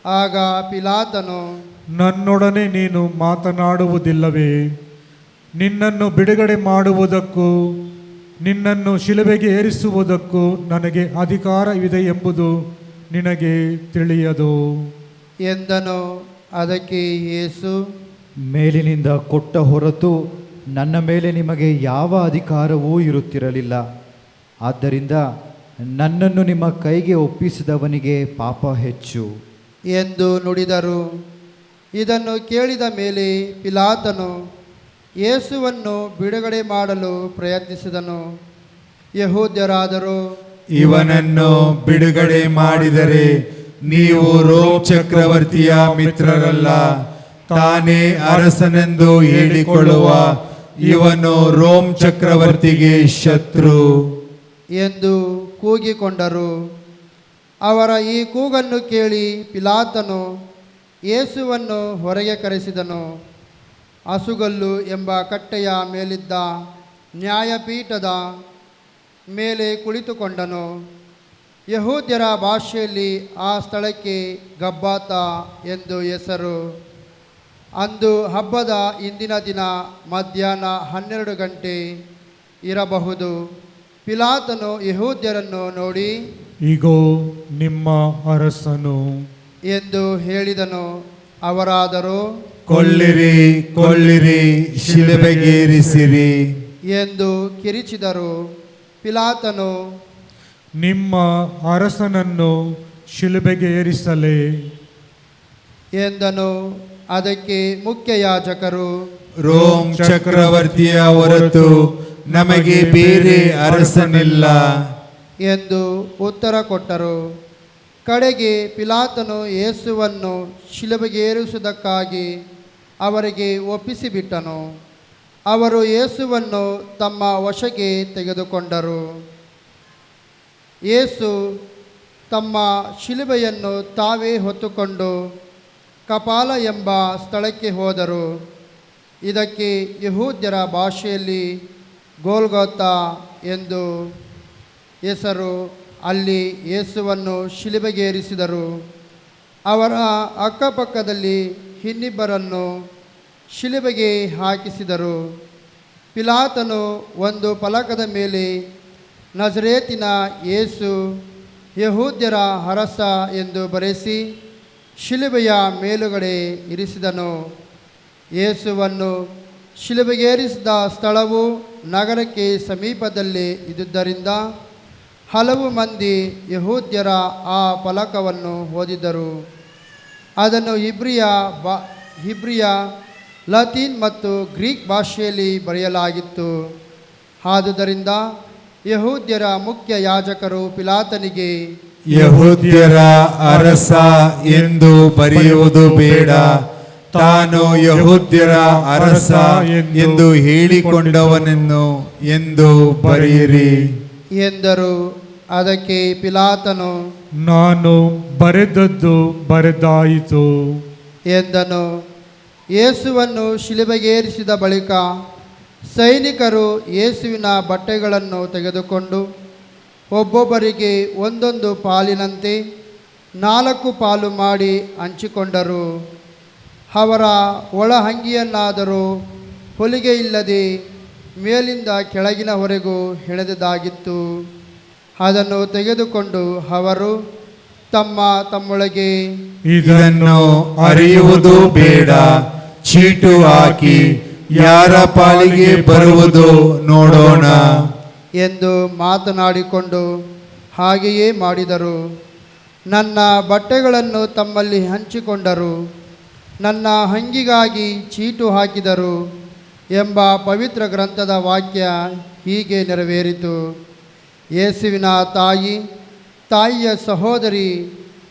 ಆಗ ಪಿಲಾತನು, ನನ್ನೊಡನೆ ನೀನು ಮಾತನಾಡುವುದಿಲ್ಲವೇ? ನಿನ್ನನ್ನು ಬಿಡುಗಡೆ ಮಾಡುವುದಕ್ಕೂ ನಿನ್ನನ್ನು ಶಿಲುಬೆಗೆ ಏರಿಸುವುದಕ್ಕೂ ನನಗೆ ಅಧಿಕಾರವಿದೆ ಎಂಬುದು ನಿನಗೆ ತಿಳಿಯದು ಎಂದನು. ಅದಕ್ಕೆ ಯೇಸು, ಮೇಲಿನಿಂದ ಕೊಟ್ಟ ಹೊರತು ನನ್ನ ಮೇಲೆ ನಿಮಗೆ ಯಾವ ಅಧಿಕಾರವೂ ಇರುತ್ತಿರಲಿಲ್ಲ. ಆದ್ದರಿಂದ ನನ್ನನ್ನು ನಿಮ್ಮ ಕೈಗೆ ಒಪ್ಪಿಸಿದವನಿಗೆ ಪಾಪ ಹೆಚ್ಚು ಎಂದು ನುಡಿದರು. ಇದನ್ನು ಕೇಳಿದ ಮೇಲೆ ಪಿಲಾತನು ಯೇಸುವನ್ನು ಬಿಡುಗಡೆ ಮಾಡಲು ಪ್ರಯತ್ನಿಸಿದನು. ಯಹೂದ್ಯರಾದರೂ, ಇವನನ್ನು ಬಿಡುಗಡೆ ಮಾಡಿದರೆ ನೀವು ರೋಮ್ ಚಕ್ರವರ್ತಿಯ ಮಿತ್ರರಲ್ಲ, ತಾನೇ ಅರಸನೆಂದು ಹೇಳಿಕೊಳ್ಳುವ ಇವನು ರೋಮ್ ಚಕ್ರವರ್ತಿಗೆ ಶತ್ರು ಎಂದು ಕೂಗಿಕೊಂಡರು. ಅವರ ಈ ಕೂಗನ್ನು ಕೇಳಿ ಪಿಲಾತನು ಯೇಸುವನ್ನು ಹೊರಗೆ ಕರೆಸಿದನು. ಹಸುಗಲ್ಲು ಎಂಬ ಕಟ್ಟೆಯ ಮೇಲಿದ್ದ ನ್ಯಾಯಪೀಠದ ಮೇಲೆ ಕುಳಿತುಕೊಂಡನು. ಯಹೂದ್ಯರ ಭಾಷೆಯಲ್ಲಿ ಆ ಸ್ಥಳಕ್ಕೆ ಗಬ್ಬಾತ ಎಂದು ಹೆಸರು. ಅಂದು ಹಬ್ಬದ ಇಂದಿನ ದಿನ ಮಧ್ಯಾಹ್ನ 12 ಗಂಟೆ ಇರಬಹುದು. ಪಿಲಾತನು ಯಹೂದ್ಯರನ್ನು ನೋಡಿ, ಇಗೋ ನಿಮ್ಮ ಅರಸನು ಎಂದು ಹೇಳಿದನು. ಅವರಾದರೂ, ಕೊಲ್ಲಿರಿ ಕೊಲ್ಲಿರಿ, ಶಿಲುಬೆಗೇರಿಸಿರಿ ಎಂದು ಕಿರಿಚಿದರು. ಪಿಲಾತನು, ನಿಮ್ಮ ಅರಸನನ್ನು ಶಿಲುಬೆಗೆ ಏರಿಸಲೇ ಎಂದನು. ಅದಕ್ಕೆ ಮುಖ್ಯ ಯಾಜಕರು, ರೋಮ್ ಚಕ್ರವರ್ತಿಯ ಹೊರತು ನಮಗೆ ಬೇರೆ ಅರಸನಿಲ್ಲ ಎಂದು ಉತ್ತರ ಕೊಟ್ಟರು. ಕಡೆಗೆ ಪಿಲಾತನು ಯೇಸುವನ್ನು ಶಿಲುಬೆಗೇರಿಸುವುದಕ್ಕಾಗಿ ಅವರಿಗೆ ಒಪ್ಪಿಸಿಬಿಟ್ಟನು. ಅವರು ಯೇಸುವನ್ನು ತಮ್ಮ ವಶಕ್ಕೆ ತೆಗೆದುಕೊಂಡರು. ಯೇಸು ತಮ್ಮ ಶಿಲುಬೆಯನ್ನು ತಾವೇ ಹೊತ್ತುಕೊಂಡು ಕಪಾಲ ಎಂಬ ಸ್ಥಳಕ್ಕೆ ಹೋದರು. ಇದಕ್ಕೆ ಯಹೂದ್ಯರ ಭಾಷೆಯಲ್ಲಿ ಗೋಲ್ಗೊಥಾ ಎಂದು ಹೆಸರು. ಅಲ್ಲಿ ಯೇಸುವನ್ನು ಶಿಲುಬೆಗೇರಿಸಿದರು. ಅವರ ಅಕ್ಕಪಕ್ಕದಲ್ಲಿ ಇನ್ನಿಬ್ಬರನ್ನು ಶಿಲುಬೆಗೆ ಹಾಕಿಸಿದರು. ಪಿಲಾತನು ಒಂದು ಫಲಕದ ಮೇಲೆ ನಜರೇತಿನ ಯೇಸು ಯಹೂದ್ಯರ ಅರಸ ಎಂದು ಬರೆಸಿ ಶಿಲುಬೆಯ ಮೇಲುಗಡೆ ಇರಿಸಿದನು. ಯೇಸುವನ್ನು ಶಿಲುಬೆಗೇರಿಸಿದ ಸ್ಥಳವು ನಗರಕ್ಕೆ ಸಮೀಪದಲ್ಲೇ ಇದ್ದುದರಿಂದ ಹಲವು ಮಂದಿ ಯಹೂದ್ಯರ ಆ ಫಲಕವನ್ನು ಓದಿದರು. ಅದನ್ನು ಹಿಬ್ರಿಯ, ಲತೀನ್ ಮತ್ತು ಗ್ರೀಕ್ ಭಾಷೆಯಲ್ಲಿ ಬರೆಯಲಾಗಿತ್ತು. ಆದುದರಿಂದ ಯಹೂದ್ಯರ ಮುಖ್ಯ ಯಾಜಕರು ಪಿಲಾತನಿಗೆ, ಯಹೂದ್ಯರ ಅರಸ ಎಂದು ಬರೆಯುವುದು ಬೇಡ, ತಾನು ಯಹೂದ್ಯರ ಅರಸ ಎಂದು ಹೇಳಿಕೊಂಡವನನ್ನು ಎಂದು ಬರೆಯಿರಿ ಎಂದರು. ಅದಕ್ಕೆ ಪಿಲಾತನು, ನಾನು ಬರೆದದ್ದು ಬರೆದಾಯಿತು ಎಂದನು. ಯೇಸುವನ್ನು ಶಿಲುಬೆಗೇರಿಸಿದ ಬಳಿಕ ಸೈನಿಕರು ಯೇಸುವಿನ ಬಟ್ಟೆಗಳನ್ನು ತೆಗೆದುಕೊಂಡು ಒಬ್ಬೊಬ್ಬರಿಗೆ ಒಂದೊಂದು ಪಾಲಿನಂತೆ 4 ಪಾಲು ಮಾಡಿ ಹಂಚಿಕೊಂಡರು. ಅವರ ಒಳಹಂಗಿಯನ್ನಾದರೂ ಹೊಲಿಗೆ ಇಲ್ಲದೆ ಮೇಲಿಂದ ಕೆಳಗಿನವರೆಗೂ ಹೆಣೆದದಾಗಿತ್ತು. ಅದನ್ನು ತೆಗೆದುಕೊಂಡು ಅವರು ತಮ್ಮೊಳಗೆ, ಇದನ್ನು ಅರಿಯುವುದು ಬೇಡ, ಚೀಟು ಹಾಕಿ ಯಾರ ಪಾಲಿಗೆ ಬರುವುದು ನೋಡೋಣ ಎಂದು ಮಾತನಾಡಿಕೊಂಡು ಹಾಗೆಯೇ ಮಾಡಿದರು. ನನ್ನ ಬಟ್ಟೆಗಳನ್ನು ತಮ್ಮಲ್ಲಿ ಹಂಚಿಕೊಂಡರು, ನನ್ನ ಅಂಗಿಗಾಗಿ ಚೀಟು ಹಾಕಿದರು ಎಂಬ ಪವಿತ್ರ ಗ್ರಂಥದ ವಾಕ್ಯ ಹೀಗೆ ನೆರವೇರಿತು. ಯೇಸುವಿನ ತಾಯಿಯ ಸಹೋದರಿ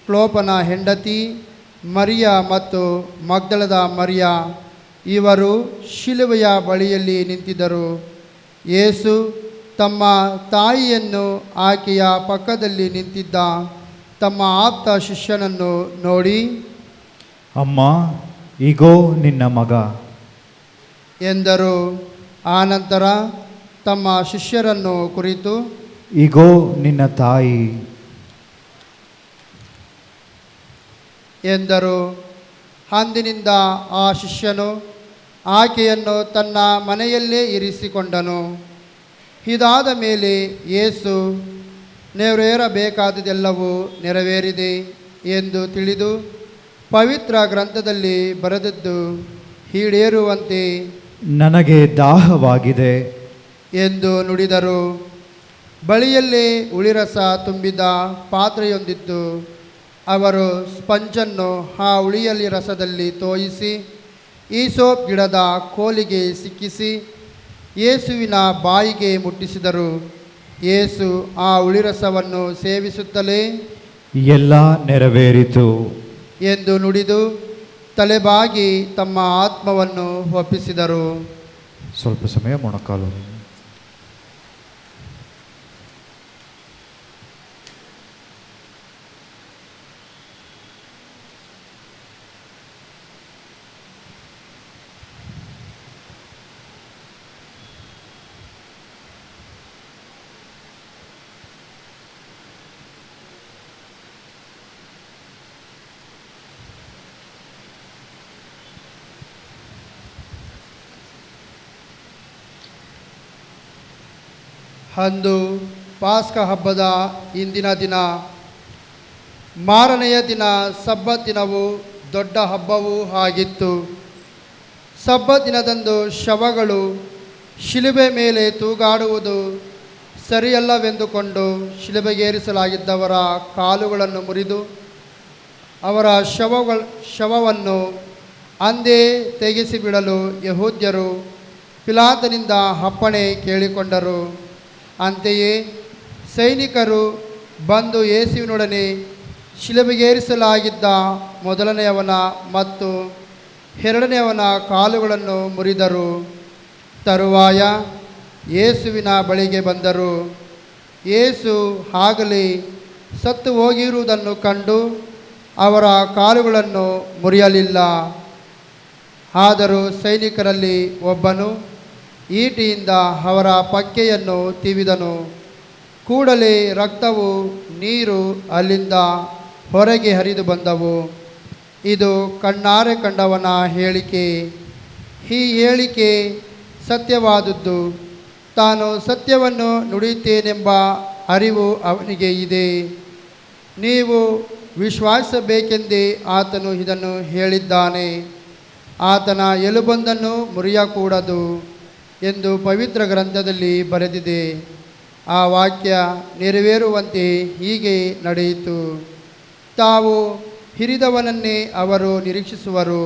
ಕ್ಲೋಪನ ಹೆಂಡತಿ ಮರಿಯ ಮತ್ತು ಮಗ್ದಲದ ಮರಿಯ ಇವರು ಶಿಲುಬೆಯ ಬಳಿಯಲ್ಲಿ ನಿಂತಿದ್ದರು. ಯೇಸು ತಮ್ಮ ತಾಯಿಯನ್ನು ಆಕೆಯ ಪಕ್ಕದಲ್ಲಿ ನಿಂತಿದ್ದ ತಮ್ಮ ಆಪ್ತ ಶಿಷ್ಯನನ್ನು ನೋಡಿ, ಅಮ್ಮ, ಈಗೋ ನಿನ್ನ ಮಗ ಎಂದರು. ಆನಂತರ ತಮ್ಮ ಶಿಷ್ಯರನ್ನು ಕುರಿತು, ಈಗೋ ನಿನ್ನ ತಾಯಿ ಎಂದರು. ಅಂದಿನಿಂದ ಆ ಶಿಷ್ಯನು ಆಕೆಯನ್ನು ತನ್ನ ಮನೆಯಲ್ಲೇ ಇರಿಸಿಕೊಂಡನು. ಇದಾದ ಮೇಲೆ ಯೇಸು ನೆರವೇರಬೇಕಾದುದೆಲ್ಲವೂ ನೆರವೇರಿದೆ ಎಂದು ತಿಳಿದು ಪವಿತ್ರ ಗ್ರಂಥದಲ್ಲಿ ಬರೆದದ್ದು ಈಡೇರುವಂತೆ ನನಗೆ ದಾಹವಾಗಿದೆ ಎಂದು ನುಡಿದರು. ಬಳಿಯಲ್ಲೇ ಹುಳಿರಸ ತುಂಬಿದ ಪಾತ್ರೆಯೊಂದಿತ್ತು. ಅವರು ಸ್ಪಂಜನ್ನು ಆ ಹುಳಿಯಲ್ಲಿ ರಸದಲ್ಲಿ ತೋಯಿಸಿ ಈಸೋಪ್ ಗಿಡದ ಕೋಲಿಗೆ ಸಿಕ್ಕಿಸಿ ಯೇಸುವಿನ ಬಾಯಿಗೆ ಮುಟ್ಟಿಸಿದರು. ಯೇಸು ಆ ಹುಳಿರಸವನ್ನು ಸೇವಿಸುತ್ತಲೇ, ಎಲ್ಲ ನೆರವೇರಿತು ಎಂದು ನುಡಿದು ತಲೆಬಾಗಿ ತಮ್ಮ ಆತ್ಮವನ್ನು ಒಪ್ಪಿಸಿದರು. ಸ್ವಲ್ಪ ಸಮಯ ಮೊಣಕಾಲು. ಅಂದು ಪಾಸ್ಕ ಹಬ್ಬದ ಇಂದಿನ ದಿನ, ಮಾರನೆಯ ದಿನ ಸಬ್ಬತ್ ದಿನವು ದೊಡ್ಡ ಹಬ್ಬವೂ ಆಗಿತ್ತು. ಸಬ್ಬತ್ ದಿನದಂದು ಶವಗಳು ಶಿಲುಬೆ ಮೇಲೆ ತೂಗಾಡುವುದು ಸರಿಯಲ್ಲವೆಂದುಕೊಂಡು ಶಿಲುಬೆಗೇರಿಸಲಾಗಿದ್ದವರ ಕಾಲುಗಳನ್ನು ಮುರಿದು ಅವರ ಶವವನ್ನು ಅಂದೇ ತೆಗೆಸಿಬಿಡಲು ಯಹೂದ್ಯರು ಪಿಲಾತನಿಂದ ಅಪ್ಪಣೆ ಕೇಳಿಕೊಂಡರು. ಅಂತೆಯೇ ಸೈನಿಕರು ಬಂದು ಯೇಸುವಿನೊಡನೆ ಶಿಲುಬೆಗೇರಿಸಲಾಗಿದ್ದ ಮೊದಲನೆಯವನ ಮತ್ತು ಎರಡನೆಯವನ ಕಾಲುಗಳನ್ನು ಮುರಿದರು. ತರುವಾಯ ಯೇಸುವಿನ ಬಳಿಗೆ ಬಂದರು. ಯೇಸು ಆಗಲೇ ಸತ್ತು ಹೋಗಿರುವುದನ್ನು ಕಂಡು ಅವರ ಕಾಲುಗಳನ್ನು ಮುರಿಯಲಿಲ್ಲ. ಆದರೂ ಸೈನಿಕರಲ್ಲಿ ಒಬ್ಬನು ಈಟಿಯಿಂದ ಅವರ ಪಕ್ಕೆಯನ್ನು ತಿವಿದನು. ಕೂಡಲೇ ರಕ್ತವು ನೀರು ಅಲ್ಲಿಂದ ಹೊರಗೆ ಹರಿದು ಬಂದವು. ಇದು ಕಣ್ಣಾರೆ ಕಂಡವನ ಹೇಳಿಕೆ. ಈ ಹೇಳಿಕೆ ಸತ್ಯವಾದದ್ದು. ತಾನು ಸತ್ಯವನ್ನು ನುಡಿಯುತ್ತೇನೆಂಬ ಅರಿವು ಅವನಿಗೆ ಇದೆ. ನೀವು ವಿಶ್ವಾಸಿಸಬೇಕೆಂದೇ ಆತನು ಇದನ್ನು ಹೇಳಿದ್ದಾನೆ. ಆತನ ಎಲುಬೊಂದನ್ನು ಮುರಿಯಕೂಡದು ಎಂದು ಪವಿತ್ರ ಗ್ರಂಥದಲ್ಲಿ ಬರೆದಿದೆ. ಆ ವಾಕ್ಯ ನೆರವೇರುವಂತೆ ಹೀಗೆ ನಡೆಯಿತು. ತಾವು ಹಿರಿದವನನ್ನೇ ಅವರು ನಿರೀಕ್ಷಿಸುವರು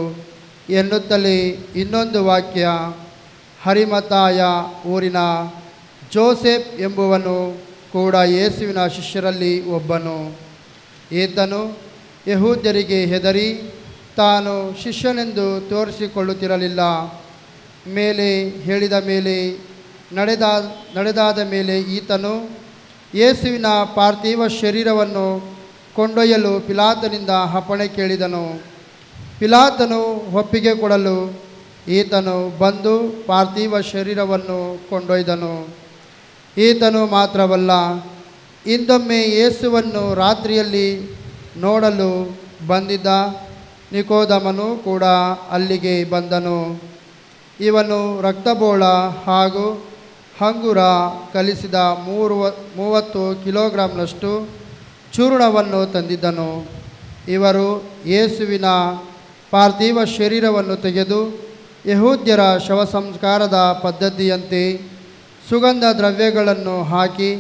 ಎನ್ನುತ್ತಲೇ ಇನ್ನೊಂದು ವಾಕ್ಯ. ಹರಿಮತಾಯ ಊರಿನ ಜೋಸೆಫ್ ಎಂಬುವನು ಕೂಡ ಯೇಸುವಿನ ಶಿಷ್ಯರಲ್ಲಿ ಒಬ್ಬನು. ಈತನು ಯಹೂದ್ಯರಿಗೆ ಹೆದರಿ ತಾನು ಶಿಷ್ಯನೆಂದು ತೋರಿಸಿಕೊಳ್ಳುತ್ತಿರಲಿಲ್ಲ. ಮೇಲೆ ಹೇಳಿದ ಮೇಲೆ ನಡೆದಾದ ಮೇಲೆ ಈತನು ಯೇಸುವಿನ ಪಾರ್ಥಿವ ಶರೀರವನ್ನು ಕೊಂಡೊಯ್ಯಲು ಪಿಲಾತನಿಂದ ಅಪ್ಪಣೆ ಕೇಳಿದನು. ಪಿಲಾತನು ಒಪ್ಪಿಗೆ ಕೊಡಲು ಈತನು ಬಂದು ಪಾರ್ಥಿವ ಶರೀರವನ್ನು ಕೊಂಡೊಯ್ದನು. ಈತನು ಮಾತ್ರವಲ್ಲ, ಹಿಂದೊಮ್ಮೆ ಯೇಸುವನ್ನು ರಾತ್ರಿಯಲ್ಲಿ ನೋಡಲು ಬಂದಿದ್ದ ನಿಕೋದಮನು ಕೂಡ ಅಲ್ಲಿಗೆ ಬಂದನು. ಇವನು ರಕ್ತಬೋಳ ಹಾಗೂ ಅಂಗುರ ಕಲಿಸಿದ 30 ಕಿಲೋಗ್ರಾಂನಷ್ಟು ಚೂರ್ಣವನ್ನು ತಂದಿದ್ದನು. ಇವರು ಯೇಸುವಿನ ಪಾರ್ಥಿವ ಶರೀರವನ್ನು ತೆಗೆದು ಯಹೂದ್ಯರ ಶವ ಸಂಸ್ಕಾರದ ಪದ್ಧತಿಯಂತೆ ಸುಗಂಧ ದ್ರವ್ಯಗಳನ್ನು ಹಾಕಿ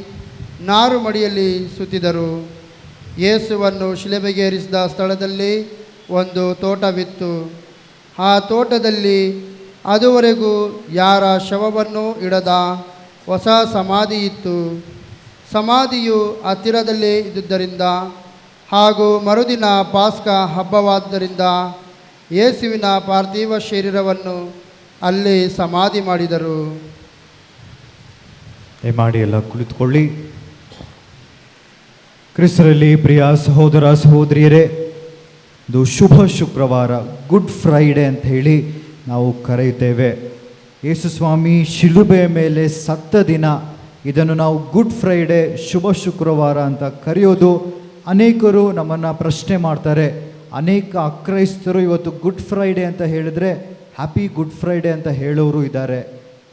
ನಾರುಮಡಿಯಲ್ಲಿ ಸುತ್ತಿದರು. ಯೇಸುವನ್ನು ಶಿಲುಬೆಗೇರಿಸಿದ ಸ್ಥಳದಲ್ಲಿ ಒಂದು ತೋಟವಿತ್ತು. ಆ ತೋಟದಲ್ಲಿ ಅದುವರೆಗೂ ಯಾರ ಶವವನ್ನು ಇಡದ ಹೊಸ ಸಮಾಧಿ ಇತ್ತು. ಸಮಾಧಿಯು ಹತ್ತಿರದಲ್ಲೇ ಇದ್ದುದರಿಂದ ಹಾಗೂ ಮರುದಿನ ಪಾಸ್ಕ ಹಬ್ಬವಾದ್ದರಿಂದ ಯೇಸುವಿನ ಪಾರ್ಥಿವ ಶರೀರವನ್ನು ಅಲ್ಲಿ ಸಮಾಧಿ ಮಾಡಿದರು. ಮಾಡಿ ಎಲ್ಲ ಕುಳಿತುಕೊಳ್ಳಿ. ಕ್ರಿಸ್ತರಲ್ಲಿ ಪ್ರಿಯ ಸಹೋದರ ಸಹೋದರಿಯರೇ, ಇದು ಶುಭ ಶುಕ್ರವಾರ, ಗುಡ್ ಫ್ರೈಡೆ ಅಂತ ಹೇಳಿ ನಾವು ಕರೆಯುತ್ತೇವೆ. ಯೇಸು ಸ್ವಾಮಿ ಶಿಲುಬೆಯ ಮೇಲೆ ಸತ್ತ ದಿನ, ಇದನ್ನು ನಾವು ಗುಡ್ ಫ್ರೈಡೆ, ಶುಭ ಶುಕ್ರವಾರ ಅಂತ ಕರೆಯೋದು. ಅನೇಕರು ನಮ್ಮನ್ನು ಪ್ರಶ್ನೆ ಮಾಡ್ತಾರೆ. ಅನೇಕ ಅಕ್ರೈಸ್ತರು ಇವತ್ತು ಗುಡ್ ಫ್ರೈಡೆ ಅಂತ ಹೇಳಿದ್ರೆ ಹ್ಯಾಪಿ ಗುಡ್ ಫ್ರೈಡೆ ಅಂತ ಹೇಳೋರು ಇದ್ದಾರೆ,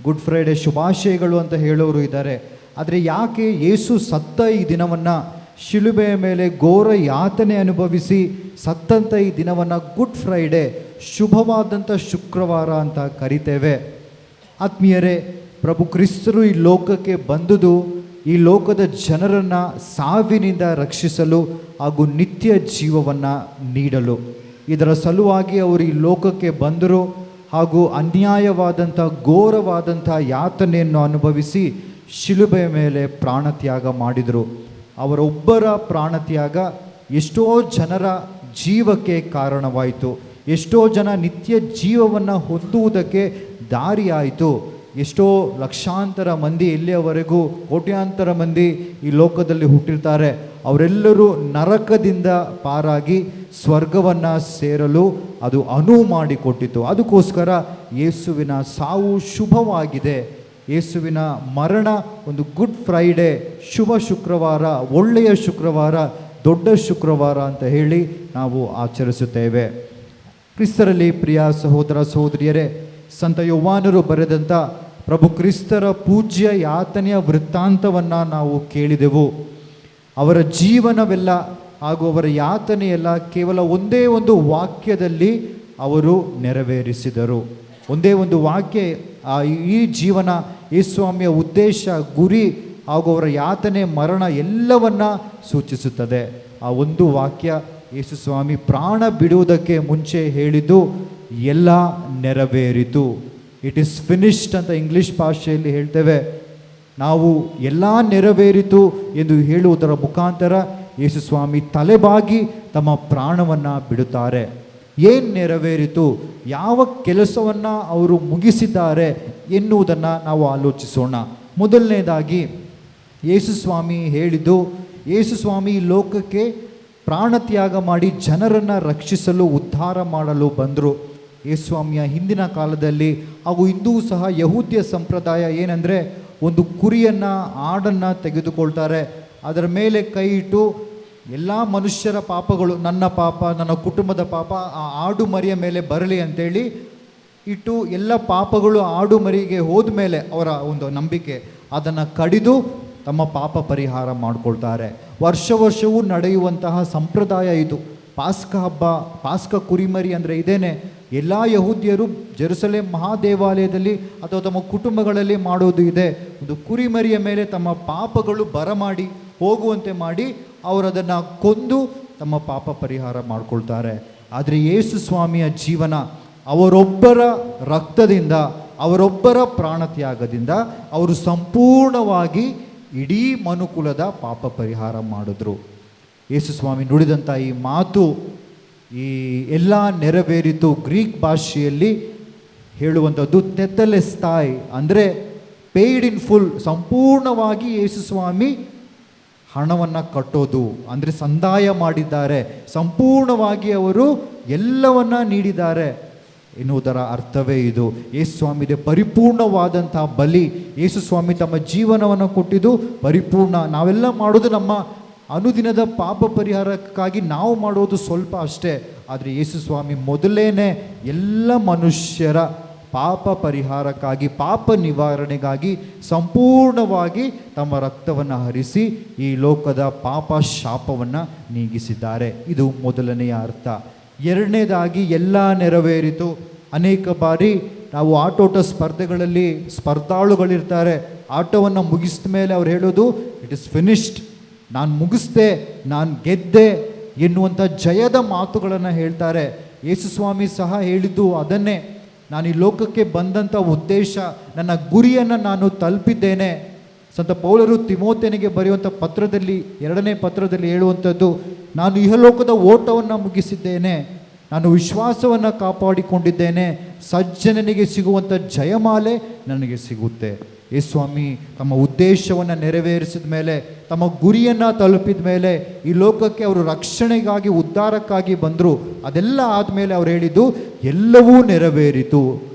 ಗುಡ್ ಫ್ರೈಡೆ ಶುಭಾಶಯಗಳು ಅಂತ ಹೇಳೋರು ಇದ್ದಾರೆ. ಆದರೆ ಯಾಕೆ ಯೇಸು ಸತ್ತ ಈ ದಿನವನ್ನು, ಶಿಲುಬೆಯ ಮೇಲೆ ಘೋರ ಯಾತನೆ ಅನುಭವಿಸಿ ಸತ್ತಂಥ ಈ ದಿನವನ್ನು ಗುಡ್ ಫ್ರೈಡೆ, ಶುಭವಾದಂಥ ಶುಕ್ರವಾರ ಅಂತ ಕರಿತೇವೆ? ಆತ್ಮೀಯರೇ, ಪ್ರಭು ಕ್ರಿಸ್ತರು ಈ ಲೋಕಕ್ಕೆ ಬಂದುದು ಈ ಲೋಕದ ಜನರನ್ನು ಸಾವಿನಿಂದ ರಕ್ಷಿಸಲು ಹಾಗೂ ನಿತ್ಯ ಜೀವವನ್ನು ನೀಡಲು. ಇದರ ಸಲುವಾಗಿ ಅವರು ಈ ಲೋಕಕ್ಕೆ ಬಂದರು ಹಾಗೂ ಅನ್ಯಾಯವಾದಂಥ ಘೋರವಾದಂಥ ಯಾತನೆಯನ್ನು ಅನುಭವಿಸಿ ಶಿಲುಬೆಯ ಮೇಲೆ ಪ್ರಾಣತ್ಯಾಗ ಮಾಡಿದರು. ಅವರೊಬ್ಬರ ಪ್ರಾಣತ್ಯಾಗ ಎಷ್ಟೋ ಜನರ ಜೀವಕ್ಕೆ ಕಾರಣವಾಯಿತು. ಎಷ್ಟೋ ಜನ ನಿತ್ಯ ಜೀವವನ್ನು ಹೊಂದುವುದಕ್ಕೆ ದಾರಿಯಾಯಿತು. ಎಷ್ಟೋ ಲಕ್ಷಾಂತರ ಮಂದಿ, ಇಲ್ಲಿಯವರೆಗೂ ಕೋಟ್ಯಾಂತರ ಮಂದಿ ಈ ಲೋಕದಲ್ಲಿ ಹುಟ್ಟಿರ್ತಾರೆ. ಅವರೆಲ್ಲರೂ ನರಕದಿಂದ ಪಾರಾಗಿ ಸ್ವರ್ಗವನ್ನು ಸೇರಲು ಅದು ಅನುವು ಮಾಡಿಕೊಟ್ಟಿತು. ಅದಕ್ಕೋಸ್ಕರ ಯೇಸುವಿನ ಸಾವು ಶುಭವಾಗಿದೆ. ಯೇಸುವಿನ ಮರಣ ಒಂದು ಗುಡ್ ಫ್ರೈಡೆ, ಶುಭ ಶುಕ್ರವಾರ, ಒಳ್ಳೆಯ ಶುಕ್ರವಾರ, ದೊಡ್ಡ ಶುಕ್ರವಾರ ಅಂತ ಹೇಳಿ ನಾವು ಆಚರಿಸುತ್ತೇವೆ. ಕ್ರಿಸ್ತರಲ್ಲಿ ಪ್ರಿಯ ಸಹೋದರ ಸಹೋದರಿಯರೇ, ಸಂತ ಯೋವಾನರು ಬರೆದಂಥ ಪ್ರಭು ಕ್ರಿಸ್ತರ ಪೂಜ್ಯ ಯಾತನೆಯ ವೃತ್ತಾಂತವನ್ನು ನಾವು ಕೇಳಿದೆವು. ಅವರ ಜೀವನವೆಲ್ಲ ಹಾಗೂ ಅವರ ಯಾತನೆಯೆಲ್ಲ ಕೇವಲ ಒಂದೇ ಒಂದು ವಾಕ್ಯದಲ್ಲಿ ಅವರು ನೆರವೇರಿಸಿದರು. ಒಂದೇ ಒಂದು ವಾಕ್ಯ ಈ ಜೀವನ, ಯೇಸುಸ್ವಾಮಿಯ ಉದ್ದೇಶ, ಗುರಿ ಹಾಗೂ ಅವರ ಯಾತನೆ, ಮರಣ ಎಲ್ಲವನ್ನ ಸೂಚಿಸುತ್ತದೆ. ಆ ಒಂದು ವಾಕ್ಯ ಯೇಸುಸ್ವಾಮಿ ಪ್ರಾಣ ಬಿಡುವುದಕ್ಕೆ ಮುಂಚೆ ಹೇಳಿದ್ದು, ಎಲ್ಲ ನೆರವೇರಿತು. ಇಟ್ ಈಸ್ ಫಿನಿಶ್ಡ್ ಅಂತ ಇಂಗ್ಲೀಷ್ ಭಾಷೆಯಲ್ಲಿ ಹೇಳ್ತೇವೆ. ನಾವು ಎಲ್ಲ ನೆರವೇರಿತು ಎಂದು ಹೇಳುವುದರ ಮುಖಾಂತರ ಯೇಸುಸ್ವಾಮಿ ತಲೆಬಾಗಿ ತಮ್ಮ ಪ್ರಾಣವನ್ನು ಬಿಡುತ್ತಾರೆ. ಏನು ನೆರವೇರಿತು, ಯಾವ ಕೆಲಸವನ್ನು ಅವರು ಮುಗಿಸಿದ್ದಾರೆ ಎನ್ನುವುದನ್ನು ನಾವು ಆಲೋಚಿಸೋಣ. ಮೊದಲನೇದಾಗಿ ಯೇಸುಸ್ವಾಮಿ ಹೇಳಿದ್ದು, ಯೇಸುಸ್ವಾಮಿ ಲೋಕಕ್ಕೆ ಪ್ರಾಣತ್ಯಾಗ ಮಾಡಿ ಜನರನ್ನು ರಕ್ಷಿಸಲು, ಉದ್ಧಾರ ಮಾಡಲು ಬಂದರು. ಯೇಸುಸ್ವಾಮಿಯ ಹಿಂದಿನ ಕಾಲದಲ್ಲಿ ಹಾಗೂ ಇಂದೂ ಸಹ ಯಹೂದ್ಯ ಸಂಪ್ರದಾಯ ಏನಂದರೆ, ಒಂದು ಕುರಿಯನ್ನು, ಆಡನ್ನು ತೆಗೆದುಕೊಳ್ತಾರೆ. ಅದರ ಮೇಲೆ ಕೈ ಇಟ್ಟು ಎಲ್ಲ ಮನುಷ್ಯರ ಪಾಪಗಳು, ನನ್ನ ಪಾಪ, ನನ್ನ ಕುಟುಂಬದ ಪಾಪ ಆ ಆಡು ಮರಿಯ ಮೇಲೆ ಬರಲಿ ಅಂತೇಳಿ ಇಟ್ಟು, ಎಲ್ಲ ಪಾಪಗಳು ಆಡು ಮರಿಗೆ ಹೋದ ಮೇಲೆ ಅವರ ಒಂದು ನಂಬಿಕೆ, ಅದನ್ನು ಕಡಿದು ತಮ್ಮ ಪಾಪ ಪರಿಹಾರ ಮಾಡಿಕೊಳ್ತಾರೆ. ವರ್ಷವೂ ನಡೆಯುವಂತಹ ಸಂಪ್ರದಾಯ ಇದು. ಪಾಸ್ಕ ಹಬ್ಬ, ಪಾಸ್ಕ ಕುರಿಮರಿ ಅಂದರೆ ಇದೇನೆ. ಎಲ್ಲ ಯಹೂದ್ಯರು ಜೆರುಸಲೇಮ್ ಮಹಾದೇವಾಲಯದಲ್ಲಿ ಅಥವಾ ತಮ್ಮ ಕುಟುಂಬಗಳಲ್ಲಿ ಮಾಡೋದು ಇದೆ. ಒಂದು ಕುರಿಮರಿಯ ಮೇಲೆ ತಮ್ಮ ಪಾಪಗಳು ಬರಮಾಡಿ ಹೋಗುವಂತೆ ಮಾಡಿ ಅವರದನ್ನು ಕೊಂದು ತಮ್ಮ ಪಾಪ ಪರಿಹಾರ ಮಾಡಿಕೊಳ್ತಾರೆ. ಆದರೆ ಯೇಸು ಸ್ವಾಮಿಯ ಜೀವನ, ಅವರೊಬ್ಬರ ರಕ್ತದಿಂದ, ಅವರೊಬ್ಬರ ಪ್ರಾಣತ್ಯಾಗದಿಂದ ಅವರು ಸಂಪೂರ್ಣವಾಗಿ ಇಡೀ ಮನುಕುಲದ ಪಾಪ ಪರಿಹಾರ ಮಾಡಿದ್ರು. ಯೇಸು ಸ್ವಾಮಿ ನುಡಿದಂಥ ಈ ಮಾತು ಈ ಎಲ್ಲ ನೆರವೇರಿತು ಗ್ರೀಕ್ ಭಾಷೆಯಲ್ಲಿ ಹೇಳುವಂಥದ್ದು ತೆತ್ತಲೆಸ್ತಾಯ್, ಅಂದರೆ ಪೇಯ್ಡ್ ಇನ್ ಫುಲ್, ಸಂಪೂರ್ಣವಾಗಿ ಯೇಸು ಸ್ವಾಮಿ ಹಣವನ್ನು ಕಟ್ಟೋದು, ಅಂದರೆ ಸಂದಾಯ ಮಾಡಿದ್ದಾರೆ, ಸಂಪೂರ್ಣವಾಗಿ ಅವರು ಎಲ್ಲವನ್ನ ನೀಡಿದ್ದಾರೆ ಎನ್ನುವುದರ ಅರ್ಥವೇ ಇದು. ಯೇಸು ಸ್ವಾಮಿದೆ ಪರಿಪೂರ್ಣವಾದಂಥ ಬಲಿ. ಯೇಸು ಸ್ವಾಮಿ ತಮ್ಮ ಜೀವನವನ್ನು ಕೊಟ್ಟಿದ್ದು ಪರಿಪೂರ್ಣ. ನಾವೆಲ್ಲ ಮಾಡೋದು ನಮ್ಮ ಅನುದಿನದ ಪಾಪ ಪರಿಹಾರಕ್ಕಾಗಿ ನಾವು ಮಾಡೋದು ಸ್ವಲ್ಪ ಅಷ್ಟೇ. ಆದರೆ ಯೇಸು ಸ್ವಾಮಿ ಮೊದಲೇನೆ ಎಲ್ಲ ಮನುಷ್ಯರ ಪಾಪ ಪರಿಹಾರಕ್ಕಾಗಿ, ಪಾಪ ನಿವಾರಣೆಗಾಗಿ ಸಂಪೂರ್ಣವಾಗಿ ತಮ್ಮ ರಕ್ತವನ್ನು ಹರಿಸಿ ಈ ಲೋಕದ ಪಾಪ ಶಾಪವನ್ನು ನೀಗಿಸಿದ್ದಾರೆ. ಇದು ಮೊದಲನೆಯ ಅರ್ಥ. ಎರಡನೇದಾಗಿ ಎಲ್ಲ ನೆರವೇರಿತು. ಅನೇಕ ಬಾರಿ ನಾವು ಆಟೋಟ ಸ್ಪರ್ಧೆಗಳಲ್ಲಿ ಸ್ಪರ್ಧಾಳುಗಳಿರ್ತಾರೆ. ಆಟವನ್ನು ಮುಗಿಸಿದ ಮೇಲೆ ಅವ್ರು ಹೇಳೋದು ಇಟ್ ಇಸ್ ಫಿನಿಶ್ಡ್, ನಾನು ಮುಗಿಸ್ದೆ, ನಾನು ಗೆದ್ದೆ ಎನ್ನುವಂಥ ಜಯದ ಮಾತುಗಳನ್ನು ಹೇಳ್ತಾರೆ. ಯೇಸು ಸ್ವಾಮಿ ಸಹ ಹೇಳಿದ್ದು ಅದನ್ನೇ. ನಾನು ಈ ಲೋಕಕ್ಕೆ ಬಂದಂಥ ಉದ್ದೇಶ, ನನ್ನ ಗುರಿಯನ್ನು ನಾನು ತಲುಪಿದ್ದೇನೆ. ಸಂತ ಪೌಲರು ತಿಮೋಥೆಯನಿಗೆ ಬರೆಯುವಂಥ ಪತ್ರದಲ್ಲಿ, 2ನೇ ಪತ್ರದಲ್ಲಿ ಹೇಳುವಂಥದ್ದು, ನಾನು ಇಹಲೋಕದ ಓಟವನ್ನು ಮುಗಿಸಿದ್ದೇನೆ, ನಾನು ವಿಶ್ವಾಸವನ್ನು ಕಾಪಾಡಿಕೊಂಡಿದ್ದೇನೆ, ಸಜ್ಜನನಿಗೆ ಸಿಗುವಂಥ ಜಯಮಾಲೆ ನನಗೆ ಸಿಗುತ್ತೆ. ಯೇಸು ಸ್ವಾಮಿ ತಮ್ಮ ಉದ್ದೇಶವನ್ನು ನೆರವೇರಿಸಿದ ಮೇಲೆ, ತಮ್ಮ ಗುರಿಯನ್ನು ತಲುಪಿದ ಮೇಲೆ, ಈ ಲೋಕಕ್ಕೆ ಅವರು ರಕ್ಷಣೆಗಾಗಿ, ಉದ್ಧಾರಕ್ಕಾಗಿ ಬಂದರು. ಅದೆಲ್ಲ ಆದಮೇಲೆ ಅವ್ರು ಹೇಳಿದ್ದು ಎಲ್ಲವೂ ನೆರವೇರಿತು,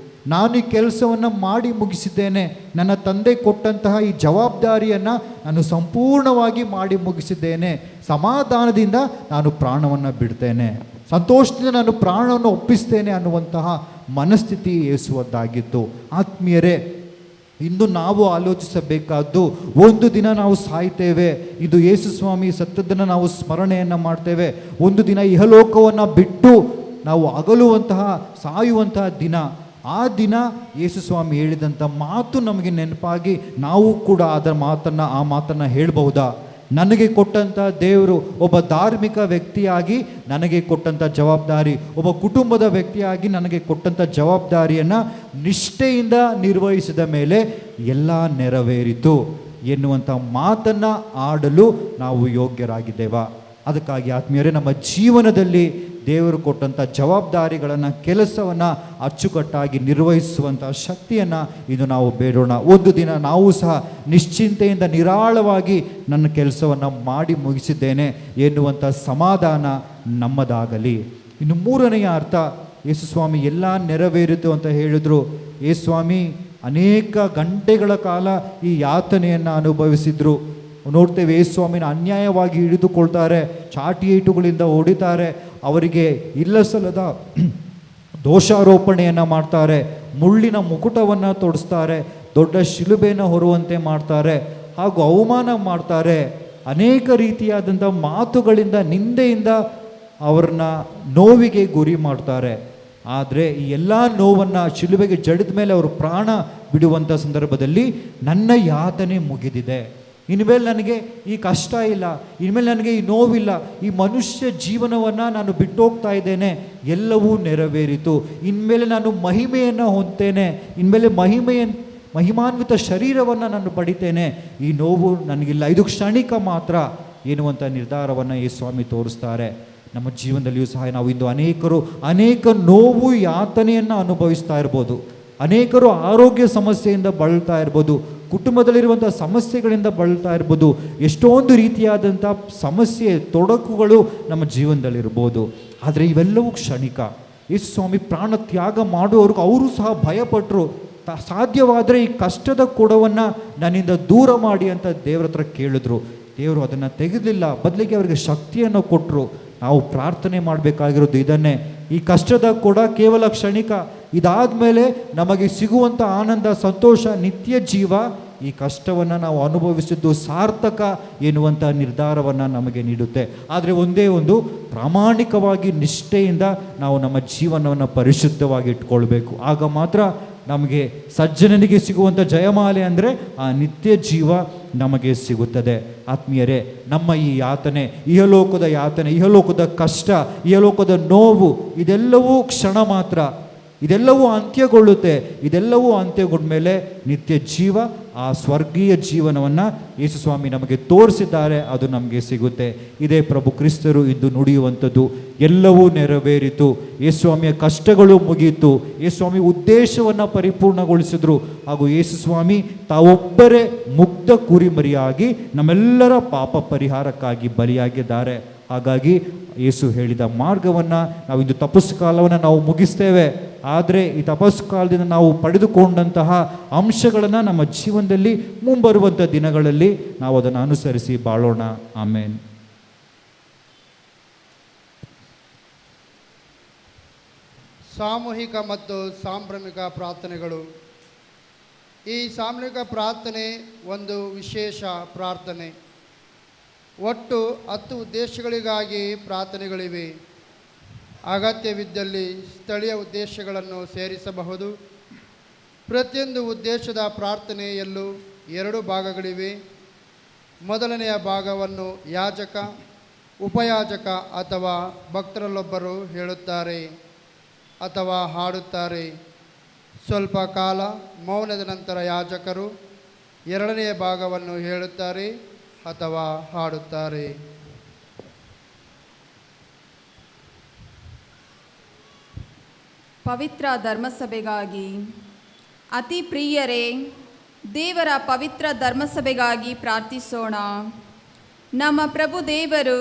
ನಾನು ಈ ಕೆಲಸವನ್ನು ಮಾಡಿ ಮುಗಿಸಿದ್ದೇನೆ, ನನ್ನ ತಂದೆ ಕೊಟ್ಟಂತಹ ಈ ಜವಾಬ್ದಾರಿಯನ್ನು ನಾನು ಸಂಪೂರ್ಣವಾಗಿ ಮಾಡಿ ಮುಗಿಸಿದ್ದೇನೆ, ಸಮಾಧಾನದಿಂದ ನಾನು ಪ್ರಾಣವನ್ನು ಬಿಡ್ತೇನೆ, ಸಂತೋಷದಿಂದ ನಾನು ಪ್ರಾಣವನ್ನು ಒಪ್ಪಿಸ್ತೇನೆ ಅನ್ನುವಂತಹ ಮನಸ್ಥಿತಿ ಯೇಸುವದ್ದಾಗಿತ್ತು. ಆತ್ಮೀಯರೇ, ಇಂದು ನಾವು ಆಲೋಚಿಸಬೇಕಾದ್ದು, ಒಂದು ದಿನ ನಾವು ಸಾಯ್ತೇವೆ. ಇದು ಯೇಸು ಸ್ವಾಮಿ ಸತ್ತದ್ದನ್ನು ನಾವು ಸ್ಮರಣೆಯನ್ನು ಮಾಡ್ತೇವೆ. ಒಂದು ದಿನ ಇಹಲೋಕವನ್ನು ಬಿಟ್ಟು ನಾವು ಅಗಲುವಂತಹ, ಸಾಯುವಂತಹ ದಿನ. ಆ ದಿನ ಯೇಸು ಸ್ವಾಮಿ ಹೇಳಿದಂಥ ಮಾತು ನಮಗೆ ನೆನಪಾಗಿ ನಾವು ಕೂಡ ಆ ಮಾತನ್ನು ಹೇಳಬಹುದಾ? ನನಗೆ ಕೊಟ್ಟಂಥ ದೇವರು ಒಬ್ಬ ಧಾರ್ಮಿಕ ವ್ಯಕ್ತಿಯಾಗಿ ನನಗೆ ಕೊಟ್ಟಂಥ ಜವಾಬ್ದಾರಿ, ಒಬ್ಬ ಕುಟುಂಬದ ವ್ಯಕ್ತಿಯಾಗಿ ನನಗೆ ಕೊಟ್ಟಂಥ ಜವಾಬ್ದಾರಿಯನ್ನು ನಿಷ್ಠೆಯಿಂದ ನಿರ್ವಹಿಸಿದ ಮೇಲೆ ಎಲ್ಲ ನೆರವೇರಿತು ಎನ್ನುವಂಥ ಮಾತನ್ನು ಆಡಲು ನಾವು ಯೋಗ್ಯರಾಗಿದ್ದೇವಾ? ಅದಕ್ಕಾಗಿ ಆತ್ಮೀಯರೇ, ನಮ್ಮ ಜೀವನದಲ್ಲಿ ದೇವರು ಕೊಟ್ಟಂಥ ಜವಾಬ್ದಾರಿಗಳನ್ನು, ಕೆಲಸವನ್ನು ಅಚ್ಚುಕಟ್ಟಾಗಿ ನಿರ್ವಹಿಸುವಂಥ ಶಕ್ತಿಯನ್ನು ಇದು ನಾವು ಬೇಡೋಣ. ಒಂದು ದಿನ ನಾವು ಸಹ ನಿಶ್ಚಿಂತೆಯಿಂದ ನಿರಾಳವಾಗಿ ನನ್ನ ಕೆಲಸವನ್ನು ಮಾಡಿ ಮುಗಿಸಿದ್ದೇನೆ ಎನ್ನುವಂಥ ಸಮಾಧಾನ ನಮ್ಮದಾಗಲಿ. ಇನ್ನು ಮೂರನೆಯ ಅರ್ಥ, ಯೇಸು ಸ್ವಾಮಿ ಎಲ್ಲ ನೆರವೇರಿತು ಅಂತ ಹೇಳಿದ್ರು. ಯೇಸು ಸ್ವಾಮಿ ಅನೇಕ ಗಂಟೆಗಳ ಕಾಲ ಈ ಯಾತನೆಯನ್ನು ಅನುಭವಿಸಿದ್ರು. ನೋಡ್ತೇವೆ, ಯೇಸು ಸ್ವಾಮಿನ ಅನ್ಯಾಯವಾಗಿ ಹಿಡಿದುಕೊಳ್ತಾರೆ, ಚಾಟಿ ಏಟುಗಳಿಂದ ಹೊಡಿತಾರೆ, ಅವರಿಗೆ ಇಲ್ಲ ಸಲ್ಲದ ದೋಷಾರೋಪಣೆಯನ್ನು ಮಾಡ್ತಾರೆ, ಮುಳ್ಳಿನ ಮುಕುಟವನ್ನು ತೊಡಿಸ್ತಾರೆ, ದೊಡ್ಡ ಶಿಲುಬೆಯನ್ನು ಹೊರುವಂತೆ ಮಾಡ್ತಾರೆ, ಹಾಗೂ ಅವಮಾನ ಮಾಡ್ತಾರೆ. ಅನೇಕ ರೀತಿಯಾದಂಥ ಮಾತುಗಳಿಂದ, ನಿಂದೆಯಿಂದ ಅವ್ರನ್ನ ನೋವಿಗೆ ಗುರಿ ಮಾಡ್ತಾರೆ. ಆದರೆ ಈ ಎಲ್ಲ ನೋವನ್ನು ಶಿಲುಬೆಗೆ ಜಡಿದ ಮೇಲೆ ಅವರು ಪ್ರಾಣ ಬಿಡುವಂಥ ಸಂದರ್ಭದಲ್ಲಿ ನನ್ನ ಯಾತನೆ ಮುಗಿದಿದೆ, ಇನ್ಮೇಲೆ ನನಗೆ ಈ ಕಷ್ಟ ಇಲ್ಲ, ಇನ್ಮೇಲೆ ನನಗೆ ಈ ನೋವಿಲ್ಲ, ಈ ಮನುಷ್ಯ ಜೀವನವನ್ನು ನಾನು ಬಿಟ್ಟೋಗ್ತಾ ಇದ್ದೇನೆ, ಎಲ್ಲವೂ ನೆರವೇರಿತು, ಇನ್ಮೇಲೆ ನಾನು ಮಹಿಮೆಯನ್ನು ಹೊಂದ್ತೇನೆ, ಇನ್ಮೇಲೆ ಮಹಿಮಾನ್ವಿತ ಶರೀರವನ್ನು ನಾನು ಪಡಿತೇನೆ, ಈ ನೋವು ನನಗಿಲ್ಲ, ಇದು ಕ್ಷಣಿಕ ಮಾತ್ರ ಎನ್ನುವಂಥ ನಿರ್ಧಾರವನ್ನು ಯೇಸು ಸ್ವಾಮಿ ತೋರಿಸ್ತಾರೆ. ನಮ್ಮ ಜೀವನದಲ್ಲಿಯೂ ಸಹ ನಾವು ಇಂದು ಅನೇಕ ನೋವು, ಯಾತನೆಯನ್ನು ಅನುಭವಿಸ್ತಾ ಇರ್ಬೋದು, ಅನೇಕರು ಆರೋಗ್ಯ ಸಮಸ್ಯೆಯಿಂದ ಬಳಲ್ತಾ ಇರ್ಬೋದು, ಕುಟುಂಬದಲ್ಲಿರುವಂಥ ಸಮಸ್ಯೆಗಳಿಂದ ಬಳಲ್ತಾ ಇರ್ಬೋದು, ಎಷ್ಟೊಂದು ರೀತಿಯಾದಂಥ ಸಮಸ್ಯೆ, ತೊಡಕುಗಳು ನಮ್ಮ ಜೀವನದಲ್ಲಿರ್ಬೋದು. ಆದರೆ ಇವೆಲ್ಲವೂ ಕ್ಷಣಿಕ. ಯೇಸು ಸ್ವಾಮಿ ಪ್ರಾಣ ತ್ಯಾಗ ಮಾಡುವವರೆಗೂ ಅವರು ಸಹ ಭಯಪಟ್ಟರು. ಸಾಧ್ಯವಾದರೆ ಈ ಕಷ್ಟದ ಕೊಡವನ್ನು ನನ್ನಿಂದ ದೂರ ಮಾಡಿ ಅಂತ ದೇವರ ಹತ್ರ ಕೇಳಿದ್ರು. ದೇವರು ಅದನ್ನು ತೆಗೆದಿಲ್ಲ, ಬದಲಿಗೆ ಅವರಿಗೆ ಶಕ್ತಿಯನ್ನು ಕೊಟ್ಟರು. ನಾವು ಪ್ರಾರ್ಥನೆ ಮಾಡಬೇಕಾಗಿರೋದು ಇದನ್ನೇ. ಈ ಕಷ್ಟದ ಕೊಡ ಕೇವಲ ಕ್ಷಣಿಕ, ಇದಾದ ಮೇಲೆ ನಮಗೆ ಸಿಗುವಂಥ ಆನಂದ, ಸಂತೋಷ, ನಿತ್ಯ ಜೀವ, ಈ ಕಷ್ಟವನ್ನು ನಾವು ಅನುಭವಿಸಿದ್ದು ಸಾರ್ಥಕ ಎನ್ನುವಂಥ ನಿರ್ಧಾರವನ್ನು ನಮಗೆ ನೀಡುತ್ತೆ. ಆದರೆ ಒಂದೇ ಒಂದು, ಪ್ರಾಮಾಣಿಕವಾಗಿ ನಿಷ್ಠೆಯಿಂದ ನಾವು ನಮ್ಮ ಜೀವನವನ್ನು ಪರಿಶುದ್ಧವಾಗಿ ಇಟ್ಕೊಳ್ಬೇಕು. ಆಗ ಮಾತ್ರ ನಮಗೆ ಸಜ್ಜನನಿಗೆ ಸಿಗುವಂಥ ಜಯಮಾಲೆ ಅಂದರೆ ಆ ನಿತ್ಯ ಜೀವ ನಮಗೆ ಸಿಗುತ್ತದೆ. ಆತ್ಮೀಯರೇ, ನಮ್ಮ ಈ ಯಾತನೆ, ಇಹಲೋಕದ ಯಾತನೆ, ಇಹಲೋಕದ ಕಷ್ಟ, ಇಹಲೋಕದ ನೋವು, ಇದೆಲ್ಲವೂ ಕ್ಷಣ ಮಾತ್ರ. ಇದೆಲ್ಲವೂ ಅಂತ್ಯಗೊಳ್ಳುತ್ತೆ. ಇದೆಲ್ಲವೂ ಅಂತ್ಯಗೊಂಡ ಮೇಲೆ ನಿತ್ಯ ಜೀವ, ಆ ಸ್ವರ್ಗೀಯ ಜೀವನವನ್ನು ಯೇಸು ಸ್ವಾಮಿ ನಮಗೆ ತೋರಿಸಿದ್ದಾರೆ, ಅದು ನಮಗೆ ಸಿಗುತ್ತೆ. ಇದೇ ಪ್ರಭು ಕ್ರಿಸ್ತರು ಇಂದು ನುಡಿಯುವಂಥದ್ದು. ಎಲ್ಲವೂ ನೆರವೇರಿತು, ಯೇಸು ಸ್ವಾಮಿಯ ಕಷ್ಟಗಳು ಮುಗಿಯಿತು, ಯೇಸು ಸ್ವಾಮಿ ಉದ್ದೇಶವನ್ನು ಪರಿಪೂರ್ಣಗೊಳಿಸಿದ್ರು. ಹಾಗೂ ಯೇಸು ಸ್ವಾಮಿ ತಾವೊಬ್ಬರೇ ಮುಗ್ಧ ಕುರಿಮರಿಯಾಗಿ ನಮ್ಮೆಲ್ಲರ ಪಾಪ ಪರಿಹಾರಕ್ಕಾಗಿ ಬಲಿಯಾಗಿದ್ದಾರೆ. ಹಾಗಾಗಿ ಯೇಸು ಹೇಳಿದ ಮಾರ್ಗವನ್ನು ನಾವು ಇಂದು ತಪಸ್ಸು ಕಾಲವನ್ನು ನಾವು ಮುಗಿಸ್ತೇವೆ. ಆದರೆ ಈ ತಪಸ್ಸು ಕಾಲದಿಂದ ನಾವು ಪಡೆದುಕೊಂಡಂತಹ ಅಂಶಗಳನ್ನು ನಮ್ಮ ಜೀವನದಲ್ಲಿ ಮುಂಬರುವಂಥ ದಿನಗಳಲ್ಲಿ ನಾವು ಅದನ್ನು ಅನುಸರಿಸಿ ಬಾಳೋಣ. ಆಮೇನ್. ಸಾಮೂಹಿಕ ಮತ್ತು ಸಾಂಭ್ರಮಿಕ ಪ್ರಾರ್ಥನೆಗಳು. ಈ ಸಾಮೂಹಿಕ ಪ್ರಾರ್ಥನೆ ಒಂದು ವಿಶೇಷ ಪ್ರಾರ್ಥನೆ. ಒಟ್ಟು 10 ಉದ್ದೇಶಗಳಿಗಾಗಿ ಪ್ರಾರ್ಥನೆಗಳಿವೆ. ಅಗತ್ಯವಿದ್ದಲ್ಲಿ ಸ್ಥಳೀಯ ಉದ್ದೇಶಗಳನ್ನು ಸೇರಿಸಬಹುದು. ಪ್ರತಿಯೊಂದು ಉದ್ದೇಶದ ಪ್ರಾರ್ಥನೆಯಲ್ಲೂ 2 ಭಾಗಗಳಿವೆ. ಮೊದಲನೆಯ ಭಾಗವನ್ನು ಯಾಜಕ, ಉಪಯಾಜಕ ಅಥವಾ ಭಕ್ತರಲ್ಲೊಬ್ಬರು ಹೇಳುತ್ತಾರೆ ಅಥವಾ ಹಾಡುತ್ತಾರೆ. ಸ್ವಲ್ಪ ಕಾಲ ಮೌನದ ನಂತರ ಯಾಜಕರು ಎರಡನೆಯ ಭಾಗವನ್ನು ಹೇಳುತ್ತಾರೆ ಅಥವಾ ಹಾಡುತ್ತಾರೆ. ಪವಿತ್ರ ಧರ್ಮಸಭೆಗಾಗಿ. ಅತಿ ಪ್ರಿಯರೇ, ದೇವರ ಪವಿತ್ರ ಧರ್ಮಸಭೆಗಾಗಿ ಪ್ರಾರ್ಥಿಸೋಣ. ನಮ್ಮ ಪ್ರಭು ದೇವರು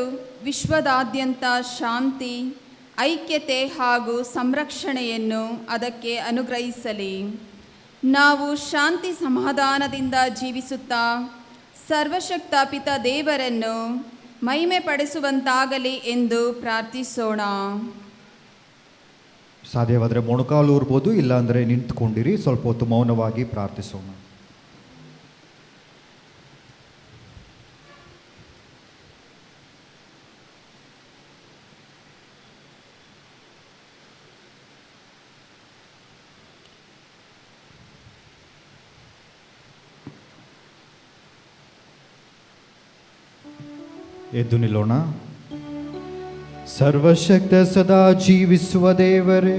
ವಿಶ್ವದಾದ್ಯಂತ ಶಾಂತಿ, ಐಕ್ಯತೆ ಹಾಗೂ ಸಂರಕ್ಷಣೆಯನ್ನು ಅದಕ್ಕೆ ಅನುಗ್ರಹಿಸಲಿ. ನಾವು ಶಾಂತಿ ಸಮಾಧಾನದಿಂದ ಜೀವಿಸುತ್ತಾ ಸರ್ವಶಕ್ತ ಪಿತ ದೇವರನ್ನು ಮಹಿಮೆ ಪಡಿಸುವಂತಾಗಲಿ ಎಂದು ಪ್ರಾರ್ಥಿಸೋಣ. ಸಾಧ್ಯವಾದರೆ ಮೊಣಕಾಲೂರ್ಬೋದು, ಇಲ್ಲಾಂದರೆ ನಿಂತ್ಕೊಂಡಿರಿ. ಸ್ವಲ್ಪ ಹೊತ್ತು ಮೌನವಾಗಿ ಪ್ರಾರ್ಥಿಸೋಣ. ಎದ್ದು ನಿಲ್ಲೋಣ. ಸರ್ವಶಕ್ತ ಸದಾ ಜೀವಿಸುವ ದೇವರೇ,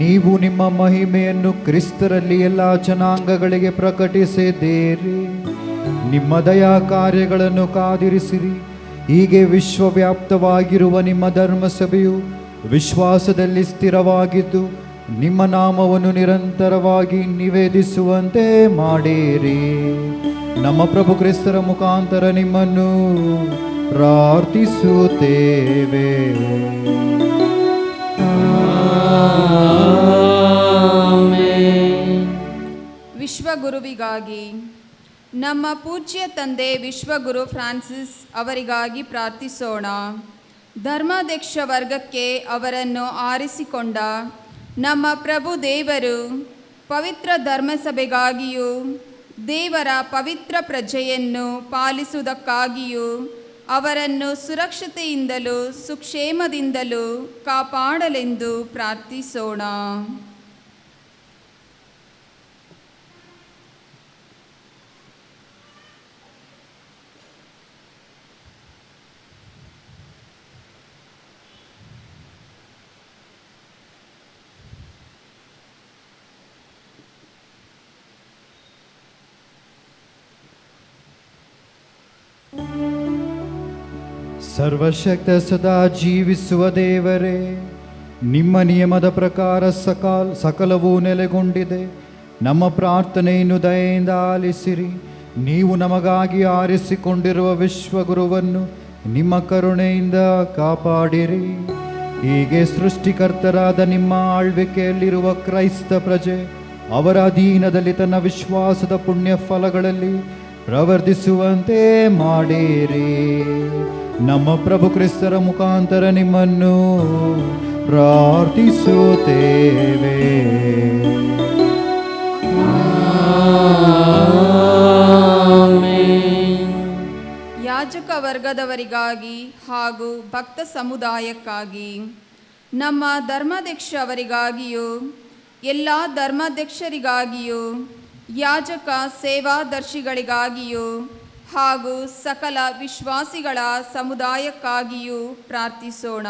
ನೀವು ನಿಮ್ಮ ಮಹಿಮೆಯನ್ನು ಕ್ರಿಸ್ತರಲ್ಲಿ ಎಲ್ಲ ಜನಾಂಗಗಳಿಗೆ ಪ್ರಕಟಿಸಿದ್ದೀರಿ. ನಿಮ್ಮ ದಯಾ ಕಾರ್ಯಗಳನ್ನು ಕಾದಿರಿಸಿರಿ. ಹೀಗೆ ವಿಶ್ವವ್ಯಾಪ್ತವಾಗಿರುವ ನಿಮ್ಮ ಧರ್ಮಸಭೆಯು ವಿಶ್ವಾಸದಲ್ಲಿ ಸ್ಥಿರವಾಗಿದ್ದು ನಿಮ್ಮ ನಾಮವನ್ನು ನಿರಂತರವಾಗಿ ನಿವೇದಿಸುವಂತೆ ಮಾಡಿರಿ. ನಮ್ಮ ಪ್ರಭು ಕ್ರಿಸ್ತರ ಮುಖಾಂತರ ನಿಮ್ಮನ್ನು ಪ್ರಾರ್ಥಿಸುತ್ತೇವೆ. ವಿಶ್ವಗುರುವಿಗಾಗಿ. ನಮ್ಮ ಪೂಜ್ಯ ತಂದೆ ವಿಶ್ವಗುರು ಫ್ರಾನ್ಸಿಸ್ ಅವರಿಗಾಗಿ ಪ್ರಾರ್ಥಿಸೋಣ. ಧರ್ಮಾಧ್ಯಕ್ಷ ವರ್ಗಕ್ಕೆ ಅವರನ್ನು ಆರಿಸಿಕೊಂಡ ನಮ್ಮ ಪ್ರಭು ದೇವರು ಪವಿತ್ರ ಧರ್ಮಸಭೆಗಾಗಿಯೂ ದೇವರ ಪವಿತ್ರ ಪ್ರಜೆಯನ್ನು ಪಾಲಿಸುವುದಕ್ಕಾಗಿಯೂ ಅವರನ್ನು ಸುರಕ್ಷತೆಯಿಂದಲೂ ಸುಕ್ಷೇಮದಿಂದಲೂ ಕಾಪಾಡಲೆಂದು ಪ್ರಾರ್ಥಿಸೋಣ. ಸರ್ವಶಕ್ತ ಸದಾ ಜೀವಿಸುವ ದೇವರೇ, ನಿಮ್ಮ ನಿಯಮದ ಪ್ರಕಾರ ಸಕಲವೂ ನೆಲೆಗೊಂಡಿದೆ. ನಮ್ಮ ಪ್ರಾರ್ಥನೆಯನ್ನು ದಯೆಯಿಂದ ಆಲಿಸಿರಿ. ನೀವು ನಮಗಾಗಿ ಆರಿಸಿಕೊಂಡಿರುವ ವಿಶ್ವಗುರುವನ್ನು ನಿಮ್ಮ ಕರುಣೆಯಿಂದ ಕಾಪಾಡಿರಿ. ಹೀಗೆ ಸೃಷ್ಟಿಕರ್ತರಾದ ನಿಮ್ಮ ಆಳ್ವಿಕೆಯಲ್ಲಿರುವ ಕ್ರೈಸ್ತ ಪ್ರಜೆ ಅವರ ಅಧೀನದಲ್ಲಿ ತನ್ನ ವಿಶ್ವಾಸದ ಪುಣ್ಯ ಫಲಗಳಲ್ಲಿ ಪ್ರವರ್ತಿಸುವಂತೆ ಮಾಡಿರಿ. ನಮ್ಮ ಪ್ರಭು ಕ್ರಿಸ್ತರ ಮುಖಾಂತರ ನಿಮ್ಮನ್ನು ಪ್ರಾರ್ಥಿಸುತ್ತೇವೆ. ಯಾಜಕ ವರ್ಗದವರಿಗಾಗಿ ಹಾಗೂ ಭಕ್ತ ಸಮುದಾಯಕ್ಕಾಗಿ, ನಮ್ಮ ಧರ್ಮಾಧ್ಯಕ್ಷ ಅವರಿಗಾಗಿಯೂ ಎಲ್ಲ ಧರ್ಮಾಧ್ಯಕ್ಷರಿಗಾಗಿಯೂ ಯಾಜಕ ಸೇವಾದರ್ಶಿಗಳಿಗಾಗಿಯೂ ಹಾಗೂ ಸಕಲ ವಿಶ್ವಾಸಿಗಳ ಸಮುದಾಯಕ್ಕಾಗಿಯೂ ಪ್ರಾರ್ಥಿಸೋಣ.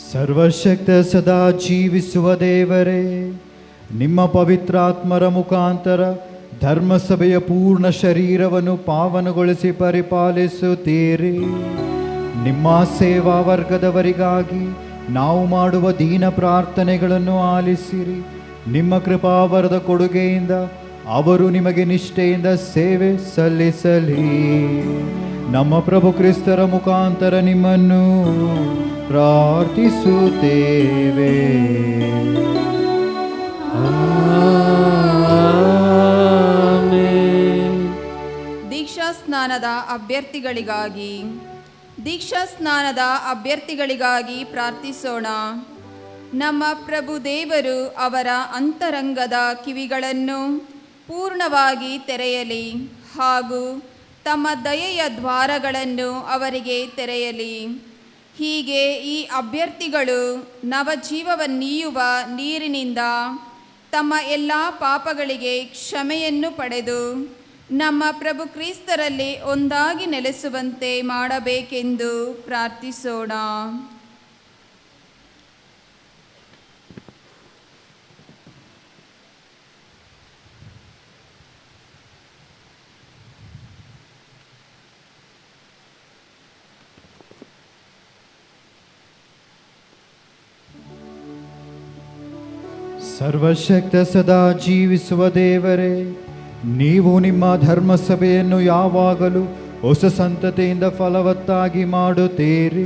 ಸರ್ವಶಕ್ತ ಸದಾ ಜೀವಿಸುವ ದೇವರೇ, ನಿಮ್ಮ ಪವಿತ್ರಾತ್ಮರ ಮುಖಾಂತರ ಧರ್ಮಸಭೆಯ ಪೂರ್ಣ ಶರೀರವನ್ನು ಪಾವನಗೊಳಿಸಿ ಪರಿಪಾಲಿಸುತ್ತೀರಿ. ನಿಮ್ಮ ಸೇವಾ ವರ್ಗದವರಿಗಾಗಿ ನಾವು ಮಾಡುವ ದೀನ ಪ್ರಾರ್ಥನೆಗಳನ್ನು ಆಲಿಸಿರಿ. ನಿಮ್ಮ ಕೃಪಾವರದ ಕೊಡುಗೆಯಿಂದ ಅವರು ನಿಮಗೆ ನಿಷ್ಠೆಯಿಂದ ಸೇವೆ ಸಲ್ಲಿಸಲಿ. ನಮ್ಮ ಪ್ರಭು ಕ್ರಿಸ್ತರ ಮುಖಾಂತರ ನಿಮ್ಮನ್ನು ಪ್ರಾರ್ಥಿಸುತ್ತೇವೆ. ದೀಕ್ಷಾ ಸ್ನಾನದ ಅಭ್ಯರ್ಥಿಗಳಿಗಾಗಿ ಪ್ರಾರ್ಥಿಸೋಣ. ನಮ್ಮ ಪ್ರಭು ದೇವರು ಅವರ ಅಂತರಂಗದ ಕಿವಿಗಳನ್ನು ಪೂರ್ಣವಾಗಿ ತೆರೆಯಲಿ ಹಾಗೂ ತಮ್ಮ ದಯೆಯ ದ್ವಾರಗಳನ್ನು ಅವರಿಗೆ ತೆರೆಯಲಿ. ಹೀಗೆ ಈ ಅಭ್ಯರ್ಥಿಗಳು ನವಜೀವವನ್ನೀಯುವ ನೀರಿನಿಂದ ತಮ್ಮ ಎಲ್ಲ ಪಾಪಗಳಿಗೆ ಕ್ಷಮೆಯನ್ನು ಪಡೆದು ನಮ್ಮ ಪ್ರಭು ಕ್ರಿಸ್ತರಲ್ಲಿ ಒಂದಾಗಿ ನೆಲೆಸುವಂತೆ ಮಾಡಬೇಕೆಂದು ಪ್ರಾರ್ಥಿಸೋಣ. ಸರ್ವಶಕ್ತ ಸದಾ ಜೀವಿಸುವ ದೇವರೇ, ನೀವು ನಿಮ್ಮ ಧರ್ಮಸಭೆಯನ್ನು ಯಾವಾಗಲೂ ಹೊಸ ಸಂತತಿಯಿಂದ ಫಲವತ್ತಾಗಿ ಮಾಡುತ್ತೀರಿ.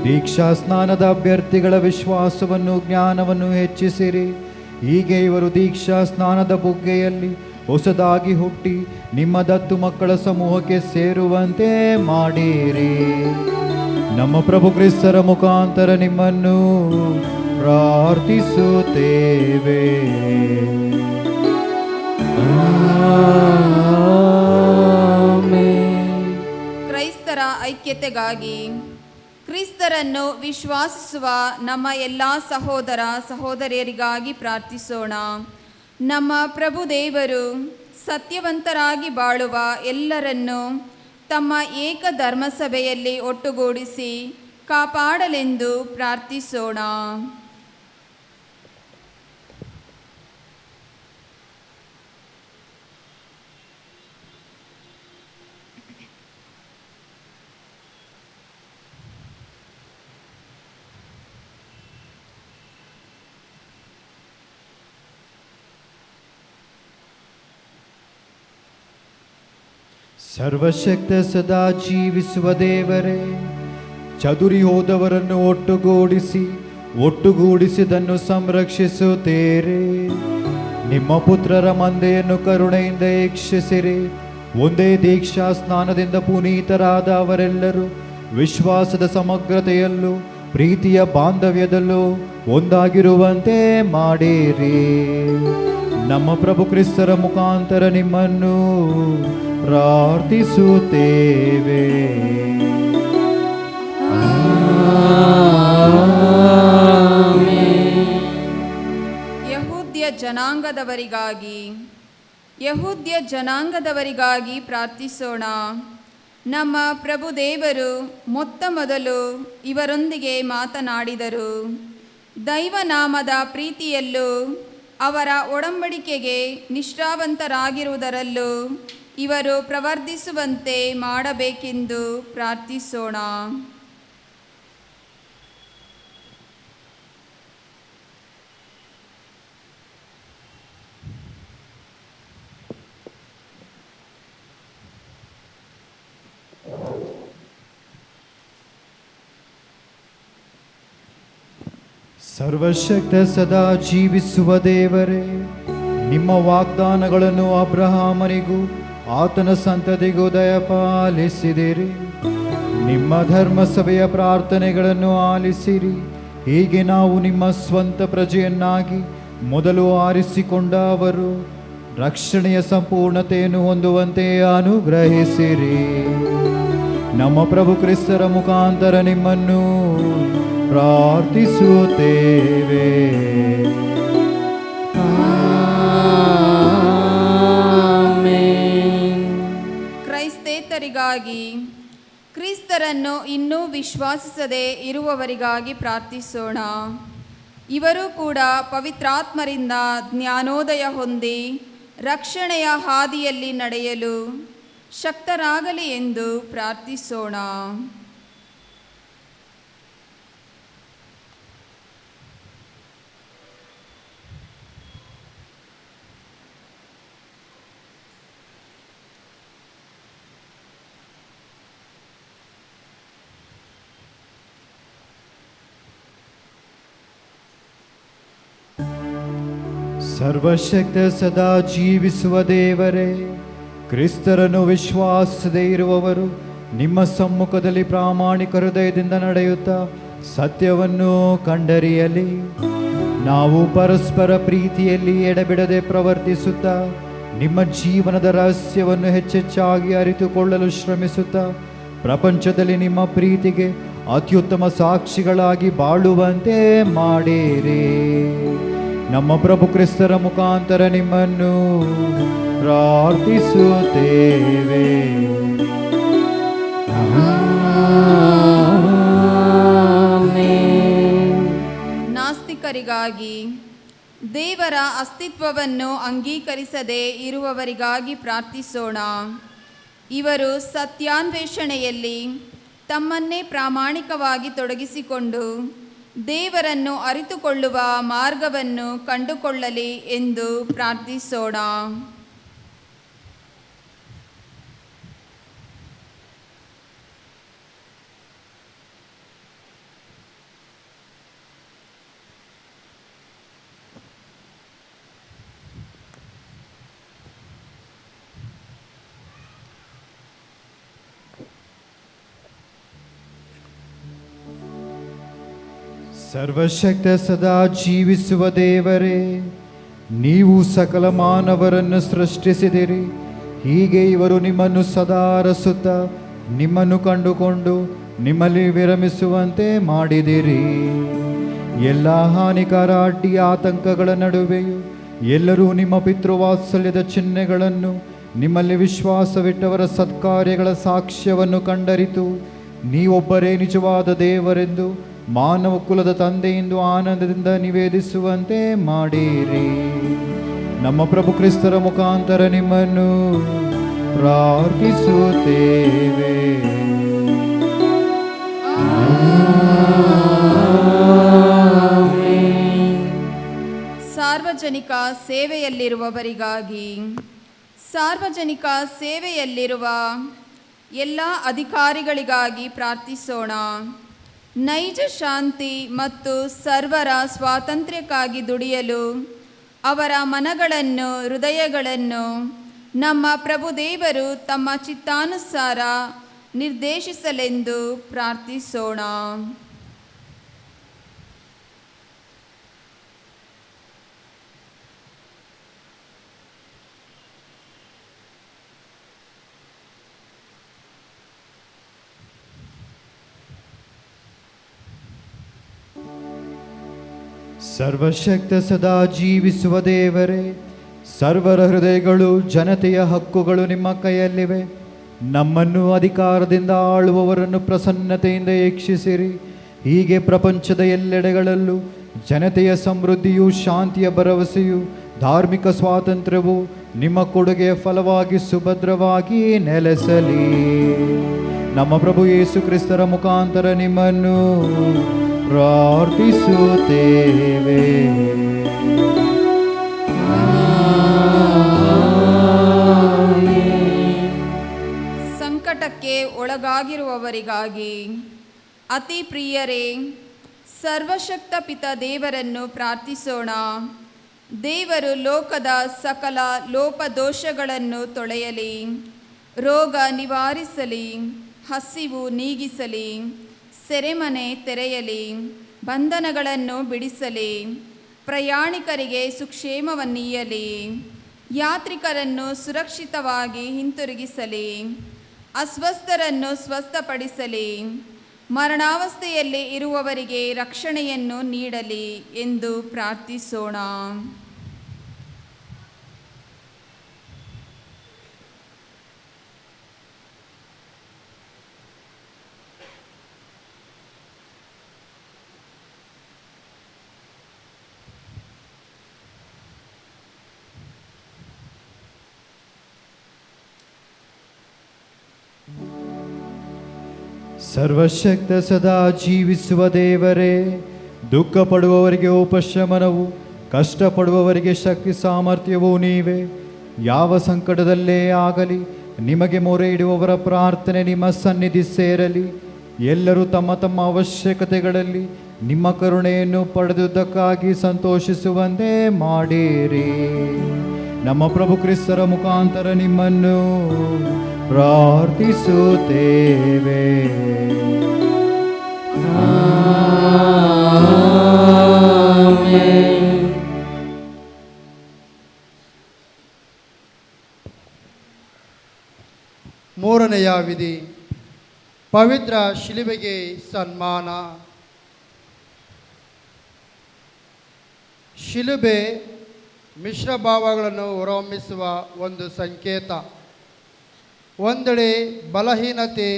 ದೀಕ್ಷಾ ಸ್ನಾನದ ಅಭ್ಯರ್ಥಿಗಳ ವಿಶ್ವಾಸವನ್ನು ಜ್ಞಾನವನ್ನು ಹೆಚ್ಚಿಸಿರಿ. ಹೀಗೆ ಇವರು ದೀಕ್ಷಾ ಸ್ನಾನದ ಬುಗ್ಗೆಯಲ್ಲಿ ಹೊಸದಾಗಿ ಹುಟ್ಟಿ ನಿಮ್ಮ ದತ್ತು ಮಕ್ಕಳ ಸಮೂಹಕ್ಕೆ ಸೇರುವಂತೆ ಮಾಡಿರಿ. ನಮ್ಮ ಪ್ರಭು ಕ್ರಿಸ್ತರ ಮುಖಾಂತರ ನಿಮ್ಮನ್ನು ಪ್ರಾರ್ಥಿಸುತ್ತೇವೆ. ಕ್ರೈಸ್ತರ ಐಕ್ಯತೆಗಾಗಿ ಕ್ರಿಸ್ತರನ್ನು ವಿಶ್ವಾಸಿಸುವ ನಮ್ಮ ಎಲ್ಲ ಸಹೋದರ ಸಹೋದರಿಯರಿಗಾಗಿ ಪ್ರಾರ್ಥಿಸೋಣ. ನಮ್ಮ ಪ್ರಭು ದೇವರು ಸತ್ಯವಂತರಾಗಿ ಬಾಳುವ ಎಲ್ಲರನ್ನೂ ತಮ್ಮ ಏಕ ಧರ್ಮಸಭೆಯಲ್ಲಿ ಒಟ್ಟುಗೂಡಿಸಿ ಕಾಪಾಡಲೆಂದು ಪ್ರಾರ್ಥಿಸೋಣ. ಸರ್ವಶಕ್ತ ಸದಾ ಜೀವಿಸುವ ದೇವರೇ, ಚದುರಿ ಹೋದವರನ್ನು ಒಟ್ಟುಗೂಡಿಸಿದನ್ನು ಸಂರಕ್ಷಿಸುತ್ತೀರಿ. ನಿಮ್ಮ ಪುತ್ರರ ಮಂದೆಯನ್ನು ಕರುಣೆಯಿಂದ ವೀಕ್ಷಿಸಿರಿ. ಒಂದೇ ದೀಕ್ಷಾ ಸ್ನಾನದಿಂದ ಪುನೀತರಾದ ಅವರೆಲ್ಲರೂ ವಿಶ್ವಾಸದ ಸಮಗ್ರತೆಯಲ್ಲೂ ಪ್ರೀತಿಯ ಬಾಂಧವ್ಯದಲ್ಲೂ ಒಂದಾಗಿರುವಂತೆ ಮಾಡಿರಿ. ನಮ್ಮ ಪ್ರಭು ಕ್ರಿಸ್ತರ ಮುಖಾಂತರ ನಿಮ್ಮನ್ನು ಪ್ರಾರ್ಥಿಸುತ್ತೇವೆ. ಯಹೂದ್ಯ ಜನಾಂಗದವರಿಗಾಗಿ ಪ್ರಾರ್ಥಿಸೋಣ. ನಮ್ಮ ಪ್ರಭು ದೇವರು ಮೊದಲು ಇವರೊಂದಿಗೆ ಮಾತನಾಡಿದರು. ದೈವನಾಮದ ಪ್ರೀತಿಯಲ್ಲೂ ಅವರ ಒಡಂಬಡಿಕೆಗೆ ನಿಷ್ಠಾವಂತರಾಗಿರುವುದರಲ್ಲೂ ಇವರು ಪ್ರವರ್ಧಿಸುವಂತೆ ಮಾಡಬೇಕೆಂದು ಪ್ರಾರ್ಥಿಸೋಣ. ಸರ್ವಶಕ್ತ ಸದಾ ಜೀವಿಸುವ ದೇವರೇ, ನಿಮ್ಮ ವಾಗ್ದಾನಗಳನ್ನು ಅಬ್ರಹಾಮನಿಗೂ ಆತನ ಸಂತತಿಗೂ ದಯಪಾಲಿಸಿದಿರಿ. ನಿಮ್ಮ ಧರ್ಮಸಭೆಯ ಪ್ರಾರ್ಥನೆಗಳನ್ನು ಆಲಿಸಿರಿ. ಹೀಗೆ ನಾವು ನಿಮ್ಮ ಸ್ವಂತ ಪ್ರಜೆಯನ್ನಾಗಿ ಮೊದಲು ಆರಿಸಿಕೊಂಡ ಅವರು ರಕ್ಷಣೆಯ ಸಂಪೂರ್ಣತೆಯನ್ನು ಹೊಂದುವಂತೆ ಅನುಗ್ರಹಿಸಿರಿ. ನಮ್ಮ ಪ್ರಭು ಕ್ರಿಸ್ತರ ಮುಖಾಂತರ ನಿಮ್ಮನ್ನು ಪ್ರಾರ್ಥಿಸುತ್ತೇವೆ. ಕ್ರೈಸ್ತೇತರಿಗಾಗಿ ಕ್ರಿಸ್ತ ಅಸ್ವಸ್ಥರನ್ನು ಇನ್ನೂ ವಿಶ್ವಾಸಿಸದೆ ಇರುವವರಿಗಾಗಿ ಪ್ರಾರ್ಥಿಸೋಣ. ಇವರು ಕೂಡ ಪವಿತ್ರಾತ್ಮರಿಂದ ಜ್ಞಾನೋದಯ ಹೊಂದಿ ರಕ್ಷಣೆಯ ಹಾದಿಯಲ್ಲಿ ನಡೆಯಲು ಶಕ್ತರಾಗಲಿ ಎಂದು ಪ್ರಾರ್ಥಿಸೋಣ. ಸರ್ವಶಕ್ತ ಸದಾ ಜೀವಿಸುವ ದೇವರೇ, ಕ್ರಿಸ್ತರನ್ನು ವಿಶ್ವಾಸದೇ ಇರುವವರು ನಿಮ್ಮ ಸಮ್ಮುಖದಲ್ಲಿ ಪ್ರಾಮಾಣಿಕ ಹೃದಯದಿಂದ ನಡೆಯುತ್ತಾ ಸತ್ಯವನ್ನು ಕಂಡರಿಯಲಿ. ನಾವು ಪರಸ್ಪರ ಪ್ರೀತಿಯಲ್ಲಿ ಎಡೆಬಿಡದೆ ಪ್ರವರ್ತಿಸುತ್ತಾ ನಿಮ್ಮ ಜೀವನದ ರಹಸ್ಯವನ್ನು ಹೆಚ್ಚೆಚ್ಚಾಗಿ ಅರಿತುಕೊಳ್ಳಲು ಶ್ರಮಿಸುತ್ತಾ ಪ್ರಪಂಚದಲ್ಲಿ ನಿಮ್ಮ ಪ್ರೀತಿಗೆ ಅತ್ಯುತ್ತಮ ಸಾಕ್ಷಿಗಳಾಗಿ ಬಾಳುವಂತೆ ಮಾಡಿರಿ. ನಮ್ಮ ಪ್ರಭು ಕ್ರಿಸ್ತರ ಮುಖಾಂತರ ನಿಮ್ಮನ್ನು ಪ್ರಾರ್ಥಿಸುತ್ತೇವೆ. ನಾಸ್ತಿಕರಿಗಾಗಿ, ದೇವರ ಅಸ್ತಿತ್ವವನ್ನು ಅಂಗೀಕರಿಸದೆ ಇರುವವರಿಗಾಗಿ ಪ್ರಾರ್ಥಿಸೋಣ. ಇವರು ಸತ್ಯಾನ್ವೇಷಣೆಯಲ್ಲಿ ತಮ್ಮನ್ನೇ ಪ್ರಾಮಾಣಿಕವಾಗಿ ತೊಡಗಿಸಿಕೊಂಡು ದೇವರನ್ನು ಅರಿತುಕೊಳ್ಳುವ ಮಾರ್ಗವನ್ನು ಕಂಡುಕೊಳ್ಳಲಿ ಎಂದು ಪ್ರಾರ್ಥಿಸೋಣ. ಸರ್ವಶಕ್ತ ಸದಾ ಜೀವಿಸುವ ದೇವರೇ, ನೀವು ಸಕಲ ಮಾನವರನ್ನು ಸೃಷ್ಟಿಸಿದಿರಿ. ಹೀಗೆ ಇವರು ನಿಮ್ಮನ್ನು ಸದಾ ಅರಸುತ್ತಾ ನಿಮ್ಮನ್ನು ಕಂಡುಕೊಂಡು ನಿಮ್ಮಲ್ಲಿ ವಿರಮಿಸುವಂತೆ ಮಾಡಿದಿರಿ. ಎಲ್ಲ ಹಾನಿಕಾರ ಅಡ್ಡಿ ಆತಂಕಗಳ ನಡುವೆಯೂ ಎಲ್ಲರೂ ನಿಮ್ಮ ಪಿತೃವಾತ್ಸಲ್ಯದ ಚಿಹ್ನೆಗಳನ್ನು, ನಿಮ್ಮಲ್ಲಿ ವಿಶ್ವಾಸವಿಟ್ಟವರ ಸತ್ಕಾರ್ಯಗಳ ಸಾಕ್ಷ್ಯವನ್ನು ಕಂಡರಿತು ನೀವೊಬ್ಬರೇ ನಿಜವಾದ ದೇವರೆಂದು ಮಾನವ ಕುಲದ ತಂದೆಯೆಂದು ಆನಂದದಿಂದ ನಿವೇದಿಸುವಂತೆ ಮಾಡಿರಿ. ನಮ್ಮ ಪ್ರಭು ಕ್ರಿಸ್ತರ ಮುಖಾಂತರ ನಿಮ್ಮನ್ನು ಪ್ರಾರ್ಥಿಸುತ್ತೇವೆ. ಸಾರ್ವಜನಿಕ ಸೇವೆಯಲ್ಲಿರುವವರಿಗಾಗಿ, ಸಾರ್ವಜನಿಕ ಸೇವೆಯಲ್ಲಿರುವ ಎಲ್ಲ ಅಧಿಕಾರಿಗಳಿಗಾಗಿ ಪ್ರಾರ್ಥಿಸೋಣ. ನೈಜ ಶಾಂತಿ ಮತ್ತು ಸರ್ವರ ಸ್ವಾತಂತ್ರ್ಯಕ್ಕಾಗಿ ದುಡಿಯಲು ಅವರ ಮನಗಳನ್ನು, ಹೃದಯಗಳನ್ನು ನಮ್ಮ ಪ್ರಭುದೇವರು ತಮ್ಮ ಚಿತ್ತಾನುಸಾರ ನಿರ್ದೇಶಿಸಲೆಂದು ಪ್ರಾರ್ಥಿಸೋಣ. ಸರ್ವಶಕ್ತ ಸದಾ ಜೀವಿಸುವ ದೇವರೇ, ಸರ್ವರ ಹೃದಯಗಳು, ಜನತೆಯ ಹಕ್ಕುಗಳು ನಿಮ್ಮ ಕೈಯಲ್ಲಿವೆ. ನಮ್ಮನ್ನು ಅಧಿಕಾರದಿಂದ ಆಳುವವರನ್ನು ಪ್ರಸನ್ನತೆಯಿಂದ ವೀಕ್ಷಿಸಿರಿ. ಹೀಗೆ ಪ್ರಪಂಚದ ಎಲ್ಲೆಡೆಗಳಲ್ಲೂ ಜನತೆಯ ಸಮೃದ್ಧಿಯು, ಶಾಂತಿಯ ಭರವಸೆಯು, ಧಾರ್ಮಿಕ ಸ್ವಾತಂತ್ರ್ಯವು ನಿಮ್ಮ ಕೊಡುಗೆಯ ಫಲವಾಗಿ ಸುಭದ್ರವಾಗಿ ನೆಲೆಸಲಿ. ನಮ್ಮ ಪ್ರಭು ಯೇಸು ಕ್ರಿಸ್ತರ ಮುಖಾಂತರ ನಿಮ್ಮನ್ನು ಪ್ರಾರ್ಥಿಸುತ್ತೇವೆ. ಸಂಕಟಕ್ಕೆ ಒಳಗಾಗಿರುವವರಿಗಾಗಿ, ಅತಿ ಪ್ರಿಯರೇ, ಸರ್ವಶಕ್ತ ಪಿತ ದೇವರನ್ನು ಪ್ರಾರ್ಥಿಸೋಣ. ದೇವರು ಲೋಕದ ಸಕಲ ಲೋಪದೋಷಗಳನ್ನು ತೊಳೆಯಲಿ, ರೋಗ ನಿವಾರಿಸಲಿ, ಹಸಿವು ನೀಗಿಸಲಿ, ಸೆರೆಮನೆ ತೆರೆಯಲಿ, ಬಂಧನಗಳನ್ನು ಬಿಡಿಸಲಿ, ಪ್ರಯಾಣಿಕರಿಗೆ ಸುಕ್ಷೇಮವನ್ನೀಯಲಿ, ಯಾತ್ರಿಕರನ್ನು ಸುರಕ್ಷಿತವಾಗಿ ಹಿಂತಿರುಗಿಸಲಿ, ಅಸ್ವಸ್ಥರನ್ನು ಸ್ವಸ್ಥಪಡಿಸಲಿ, ಮರಣಾವಸ್ಥೆಯಲ್ಲಿ ಇರುವವರಿಗೆ ರಕ್ಷಣೆಯನ್ನು ನೀಡಲಿ ಎಂದು ಪ್ರಾರ್ಥಿಸೋಣ. ಸರ್ವಶಕ್ತ ಸದಾ ಜೀವಿಸುವ ದೇವರೇ, ದುಃಖ ಪಡುವವರಿಗೆ ಉಪಶಮನವು, ಕಷ್ಟಪಡುವವರಿಗೆ ಶಕ್ತಿ ಸಾಮರ್ಥ್ಯವೂ ನೀವೇ. ಯಾವ ಸಂಕಟದಲ್ಲೇ ಆಗಲಿ ನಿಮಗೆ ಮೊರೆ ಇಡುವವರ ಪ್ರಾರ್ಥನೆ ನಿಮ್ಮ ಸನ್ನಿಧಿ ಸೇರಲಿ. ಎಲ್ಲರೂ ತಮ್ಮ ತಮ್ಮ ಅವಶ್ಯಕತೆಗಳಲ್ಲಿ ನಿಮ್ಮ ಕರುಣೆಯನ್ನು ಪಡೆದುದಕ್ಕಾಗಿ ಸಂತೋಷಿಸುವಂತೆ ಮಾಡಿರಿ. ನಮ್ಮ ಪ್ರಭು ಕ್ರಿಸ್ತರ ಮುಖಾಂತರ ನಿಮ್ಮನ್ನು ಪ್ರಾರ್ಥಿಸುತ್ತೇವೆ. ಮೂರನೆಯ ವಿಧಿ, ಪವಿತ್ರ ಶಿಲುಬೆಗೆ ಸನ್ಮಾನ. ಶಿಲುಬೆ ಮಿಶ್ರ ಭಾವಗಳನ್ನು ಹೊರಹೊಮ್ಮಿಸುವ ಒಂದು ಸಂಕೇತ. ಒಂದೆಡೆ ಬಲಹೀನತೆ,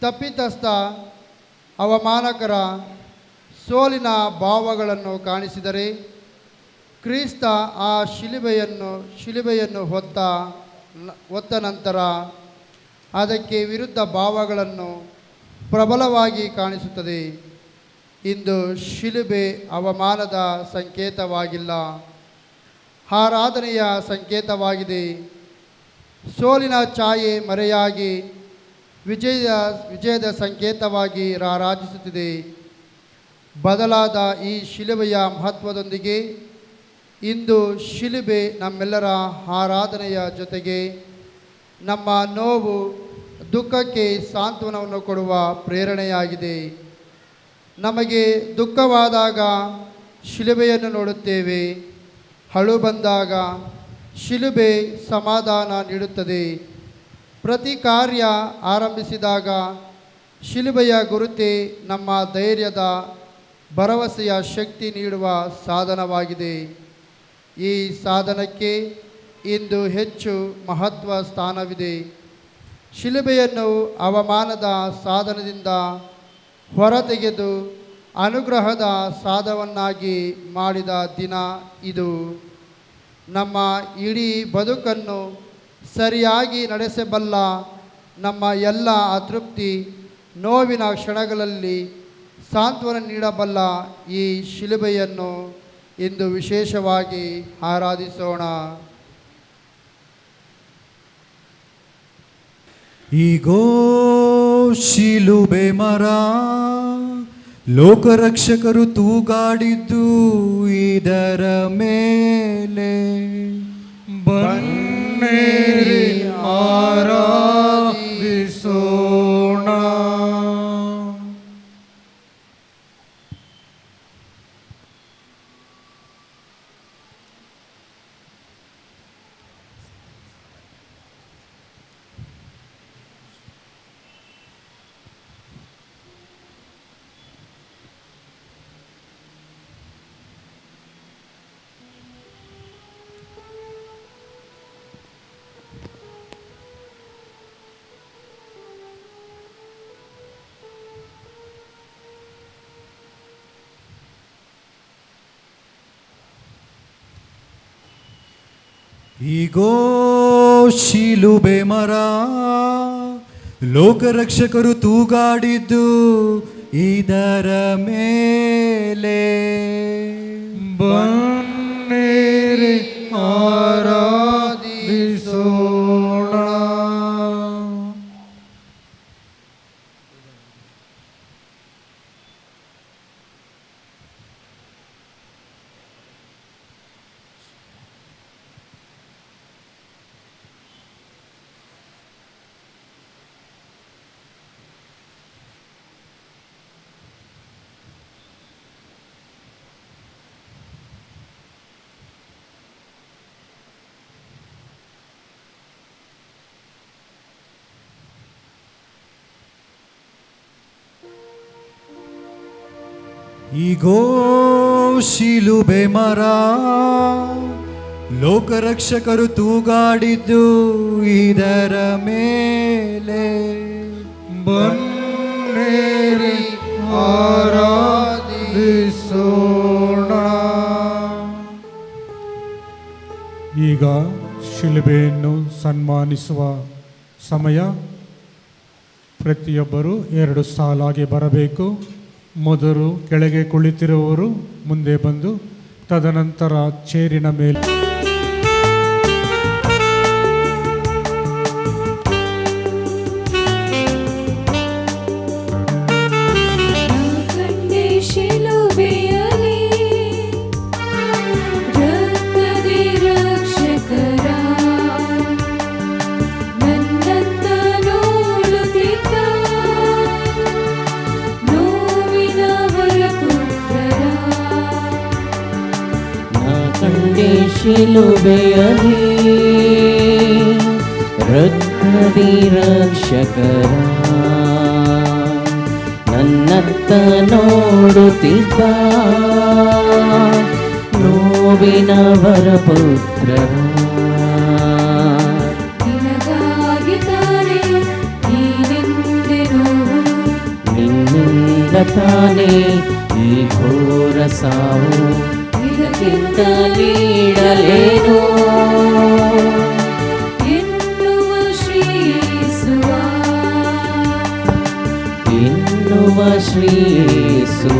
ತಪ್ಪಿತಸ್ಥ, ಅವಮಾನಕರ, ಸೋಲಿನ ಭಾವಗಳನ್ನು ಕಾಣಿಸಿದರೆ, ಕ್ರಿಸ್ತ ಆ ಶಿಲುಬೆಯನ್ನು ಹೊತ್ತ ನಂತರ ಅದಕ್ಕೆ ವಿರುದ್ಧ ಭಾವಗಳನ್ನು ಪ್ರಬಲವಾಗಿ ಕಾಣಿಸುತ್ತದೆ. ಇಂದು ಶಿಲುಬೆ ಅವಮಾನದ ಸಂಕೇತವಾಗಿಲ್ಲ, ಆರಾಧನೆಯ ಸಂಕೇತವಾಗಿದೆ. ಸೋಲಿನ ಛಾಯೆ ಮರೆಯಾಗಿ ವಿಜಯದ ಸಂಕೇತವಾಗಿ ರಾರಾಜಿಸುತ್ತಿದೆ. ಬದಲಾದ ಈ ಶಿಲುಬೆಯ ಮಹತ್ವದೊಂದಿಗೆ ಇಂದು ಶಿಲುಬೆ ನಮ್ಮೆಲ್ಲರ ಆರಾಧನೆಯ ಜೊತೆಗೆ ನಮ್ಮ ನೋವು, ದುಃಖಕ್ಕೆ ಸಾಂತ್ವನವನ್ನು ಕೊಡುವ ಪ್ರೇರಣೆಯಾಗಿದೆ. ನಮಗೆ ದುಃಖವಾದಾಗ ಶಿಲುಬೆಯನ್ನು ನೋಡುತ್ತೇವೆ. ಅಳು ಬಂದಾಗ ಶಿಲುಬೆ ಸಮಾಧಾನ ನೀಡುತ್ತದೆ. ಪ್ರತಿ ಕಾರ್ಯ ಆರಂಭಿಸಿದಾಗ ಶಿಲುಬೆಯ ಗುರುತೆ ನಮ್ಮ ಧೈರ್ಯದ, ಭರವಸೆಯ ಶಕ್ತಿ ನೀಡುವ ಸಾಧನವಾಗಿದೆ. ಈ ಸಾಧನಕ್ಕೆ ಇಂದು ಹೆಚ್ಚು ಮಹತ್ವ ಸ್ಥಾನವಿದೆ. ಶಿಲುಬೆಯನ್ನು ಅವಮಾನದ ಸಾಧನದಿಂದ ಹೊರತೆಗೆದು ಅನುಗ್ರಹದ ಸಾಧನವನ್ನಾಗಿ ಮಾಡಿದ ದಿನ ಇದು. ನಮ್ಮ ಇಡೀ ಬದುಕನ್ನು ಸರಿಯಾಗಿ ನಡೆಸಬಲ್ಲ, ನಮ್ಮ ಎಲ್ಲ ಅತೃಪ್ತಿ, ನೋವಿನ ಕ್ಷಣಗಳಲ್ಲಿ ಸಾಂತ್ವನ ನೀಡಬಲ್ಲ ಈ ಶಿಲುಬೆಯನ್ನು ಇಂದು ವಿಶೇಷವಾಗಿ ಆರಾಧಿಸೋಣ. ಈಗೋ ಶಿಲುಬೆ ಮರ, ಲೋಕರಕ್ಷಕರು ತೂಗಾಡಿದ್ದು ಇದರ ಮೇಲೆ. ಬನ್ನಿರಿ ಆರಾಧಿಸೋಣ. ಈಗೋ ಶಿಲುಬೆ ಮರ, ಲೋಕರಕ್ಷಕರು ತೂಗಾಡಿದ್ದು ಇದರ ಮೇಲೆ. ಬನ್ನಿರಿ ಆರಾಧಿಸೋಣ. ಈಗೋ ಶಿಲುಬೆ ಮರ, ಲೋಕರಕ್ಷಕರು ತೂಗಾಡಿದ್ದು ಇದರ ಮೇಲೆ. ಬನ್ನಿರಿ ಆರಾಧಿಸೋಣ. ಈಗ ಶಿಲುಬೆಯನ್ನು ಸನ್ಮಾನಿಸುವ ಸಮಯ. ಪ್ರತಿಯೊಬ್ಬರು 2 ಸಾಲಾಗಿ ಬರಬೇಕು. ಮೊದಲು ಕೆಳಗೆ ಕುಳಿತಿರುವವರು ಮುಂದೆ ಬಂದು ತದನಂತರ ಚೇರಿನ ಮೇಲೆ ಕಂಡೆ ಶಿಲುಬೆಯಲ್ಲಿ ರಕ್ತದಿ ರಕ್ಷಕರ ನನ್ನತ್ತ ನೋಡುತ್ತಿದ್ದ ನೋವಿನ ವರಪುತ್ರರ ನಾ ಕಂಡೆ ಶಿಲುಬೆಯಲ್ಲಿ ರಕ್ತದಿ ರಕ್ಷಕರ ನನ್ನತ್ತ ನೋಡುತ್ತಿದ್ದ ನೋವಿನ ವರಪುತ್ರರ ನಿನಗಾಗಿ ತಾನೇ ನೀನೆಂದೆ ನೋವು ನಿನ್ನಿಂದ ತಾನೇ ಈ ಘೋರ ಸಾವು ಇದಕ್ಕಿಂತ ನೀಡಲೇನು ಎನ್ನುವ ಶ್ರೀಸುವ ಎನ್ನುವ ಶ್ರೀಯೇಸು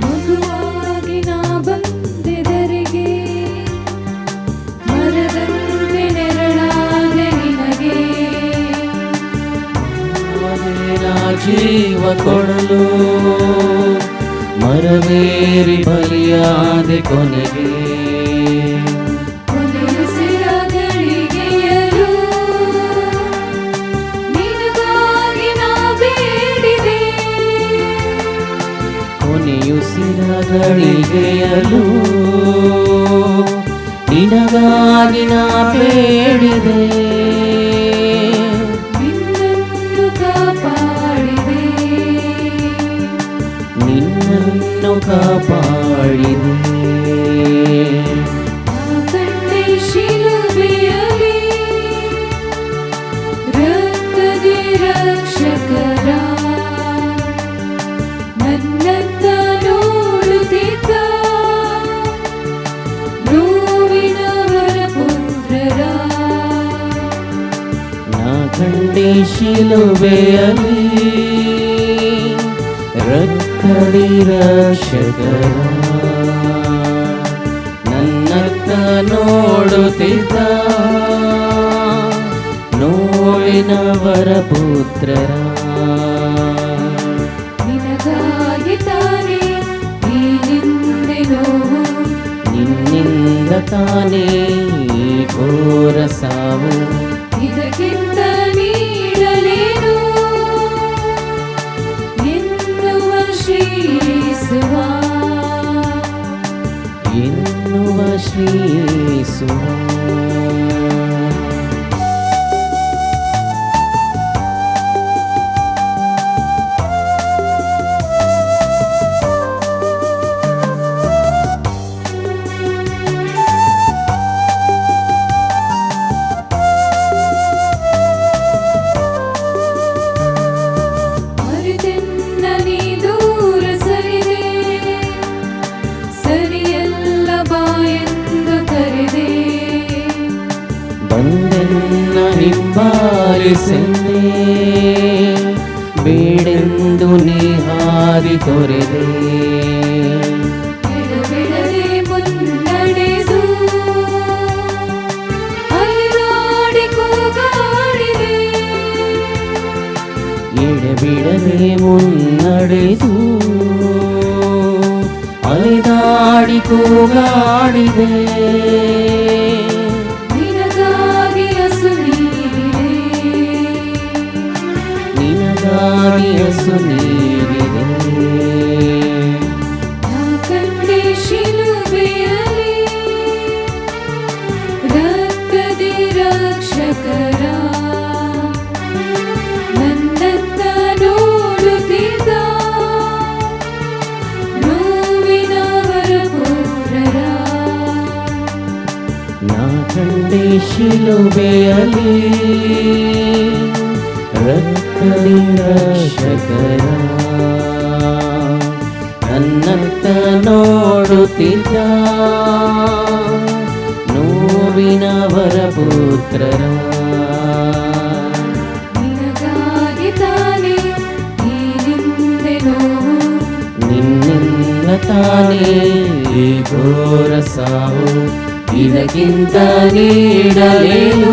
ಮಗುವಾಗಿ ನಾ ಬಂದೆದರಿಗೆ ಮರದಂತೆ ನೆರಳಾದೆ ನಿನಗೆ ನಾ ಜೀವ ಕೊಡಲು ಮರವೇರಿ ಬಲಿಯಾದೆ ಕೊನೆಗೆ ಕೊನೆಯುಸಿರ ಗಳಿಗೆಯಲು ನಿನಗಾಗಿ ನಾ ಬೇಡಿದೆ ಕೊನೆಯುಸಿರಗಳಿಗೆಯಲು ನಿನಗಾಗಿ ನಾ ಬೇಡಿದೆ ನಿನ್ನನ್ನು ಕಾಪಾಡಿದೆ ನಿನ್ನನ್ನು ಕಾಪಾಡಿದೆ ಆ ಕಂಡೆ ಶಿಲುಬೆಯಲ್ಲಿ ರಕ್ತದಿ ರಕ್ಷಕರ ನನ್ನತ್ತ ನೋಡುತ್ತಿದ್ದ ನೋವಿನ ವರಪುತ್ರರ ನಾ ಕಂಡೆ ಶಿಲುಬೆಯಲ್ಲಿ ರಕ್ತದಿ ರಕ್ಷಕರ ನನ್ನತ್ತ ನೋಡುತ್ತಿದ್ದ ನೋವಿನ ವರಪುತ್ರರ ನಿನಗಾಗಿ ತಾನೇ ನೀನೆಂದೆ ನೋವು ನಿನ್ನಿಂದ ತಾನೇ ಈ ಘೋರ ಸಾವು ಇದಕ್ಕಿಂತ ನೀಡಲೇನು ಎನ್ನುವ ಶ್ರೀಸುವ ಎನ್ನುವ ಶ್ರೀಯೇಸು ಮರೆತೆನ್ನ ನೀ ದೂರ ಸರಿದೆ ಸರಿಯಲ್ಲ ಬಾಯೆಂದು ಕರೆದೆ ಬಂದೆನ್ನ ಹಿಂಬಾಲಿಸೆಂದೆ ಬೇಡೆಂದು ನೀ ಹಾದಿ ತೊರೆದೆ ಎಡಬಿಡದೆ ಮುನ್ನಡೆದು ಅಲೆದಾಡಿ ಕೂಗಾಡಿದೆ ಎಡೆಬಿಡದೆ ಮುನ್ನಡೆದು ಅಲೆದಾಡಿ ಕೂಗಾಡಿದೆ ನಿನಗಾಗಿ ಹಸು ನೀಡಿದೆ ನಿನಗಾಗಿ ಹಸು ನೀಡಿದೆ ನಾ ಕಂಡೆ ಶಿಲುಬೆಯಲ್ಲಿ ರಕ್ತದಿ ರಕ್ಷಕರ ಶಿಲುಬೆಯಲ್ಲಿ ರಕ್ತದಿಂದ ರಕ್ಷಕರ ನನ್ನತ್ತ ನೋಡುತ್ತಿದ್ದ ನೋವಿನವರ ಪುತ್ರರ ನಿನಗಾಗಿ ತಾನೇ ಈ ನಿಂದೆ ನೋವು, ನಿನ್ನಿಂದ ತಾನೇ ಈ ಘೋರ ಸಾವು, ಇದಕ್ಕಿಂತ ನೀಡಲೇನು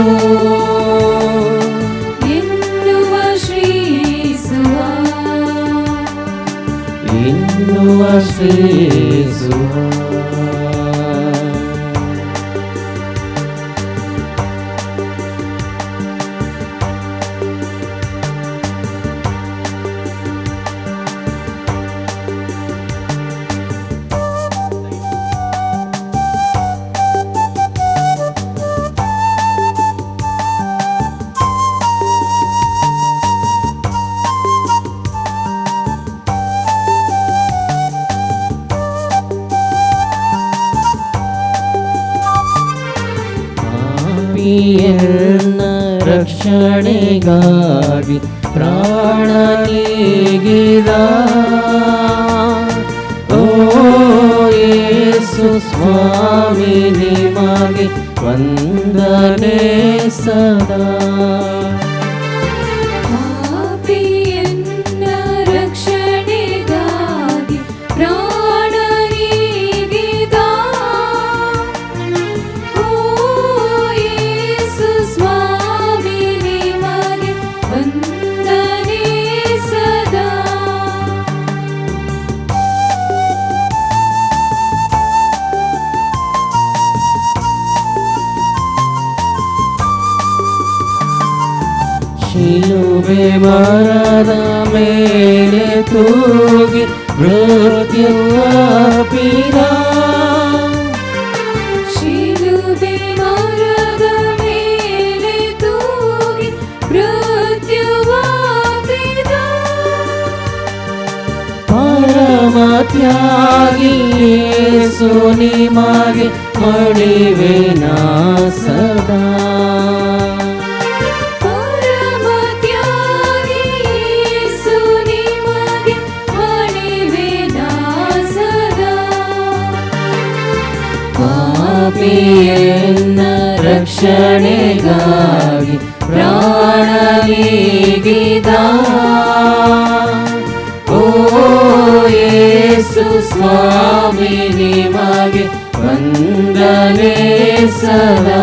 ಎನ್ನುವ ಶ್ರೀಸುವ ಎನ್ನುವ ಶ್ರೀಸುವ. ಪಾಪಿಯನ್ನ ರಕ್ಷಣೆಗಾಗಿ ಪ್ರಾಣ ನೀಗಿದ ಓ ಯೇಸು ಸ್ವಾಮಿ ನಿಮಗೆ ವಂದನೆ ಸದಾ. ಪಾಪಿಯನ್ನ ರಕ್ಷಣೆಗಾಗಿ ಪ್ರಾಣ ನೀಗಿದ ಓ ಯೇಸು ಸ್ವಾಮಿ ನಿಮಗೆ ವಂದನೆ ಸದಾ. ಶಿಲುಬೆ ಮರದ ಮೇಲೆ ತೂಗಿ ಮೃತ್ಯುವಾಪಿದ ಶಿಲುಬೆ ಮರದ ಮೇಲೆ ತೂಗಿ ಮೃತ್ಯುವಾಪಿದ ಪರಮ ತ್ಯಾಗಿ ಯೇಸು ನಿಮಗೆ ಮಣಿವೆನ ಸದಾ. ಪರಮ ತ್ಯಾಗಿ ಯೇಸು ನಿಮಗೆ ಮಣಿವೆನ ಸದಾ. ಪಾಪಿಯನ್ನ ರಕ್ಷಣೆಗಾಗಿ ಪ್ರಾಣ ನೀಗಿದ ಓ ಯೇಸು ಸ್ವಾಮಿ ನಿಮಗೆ ವಂದನೆ ಸದಾ.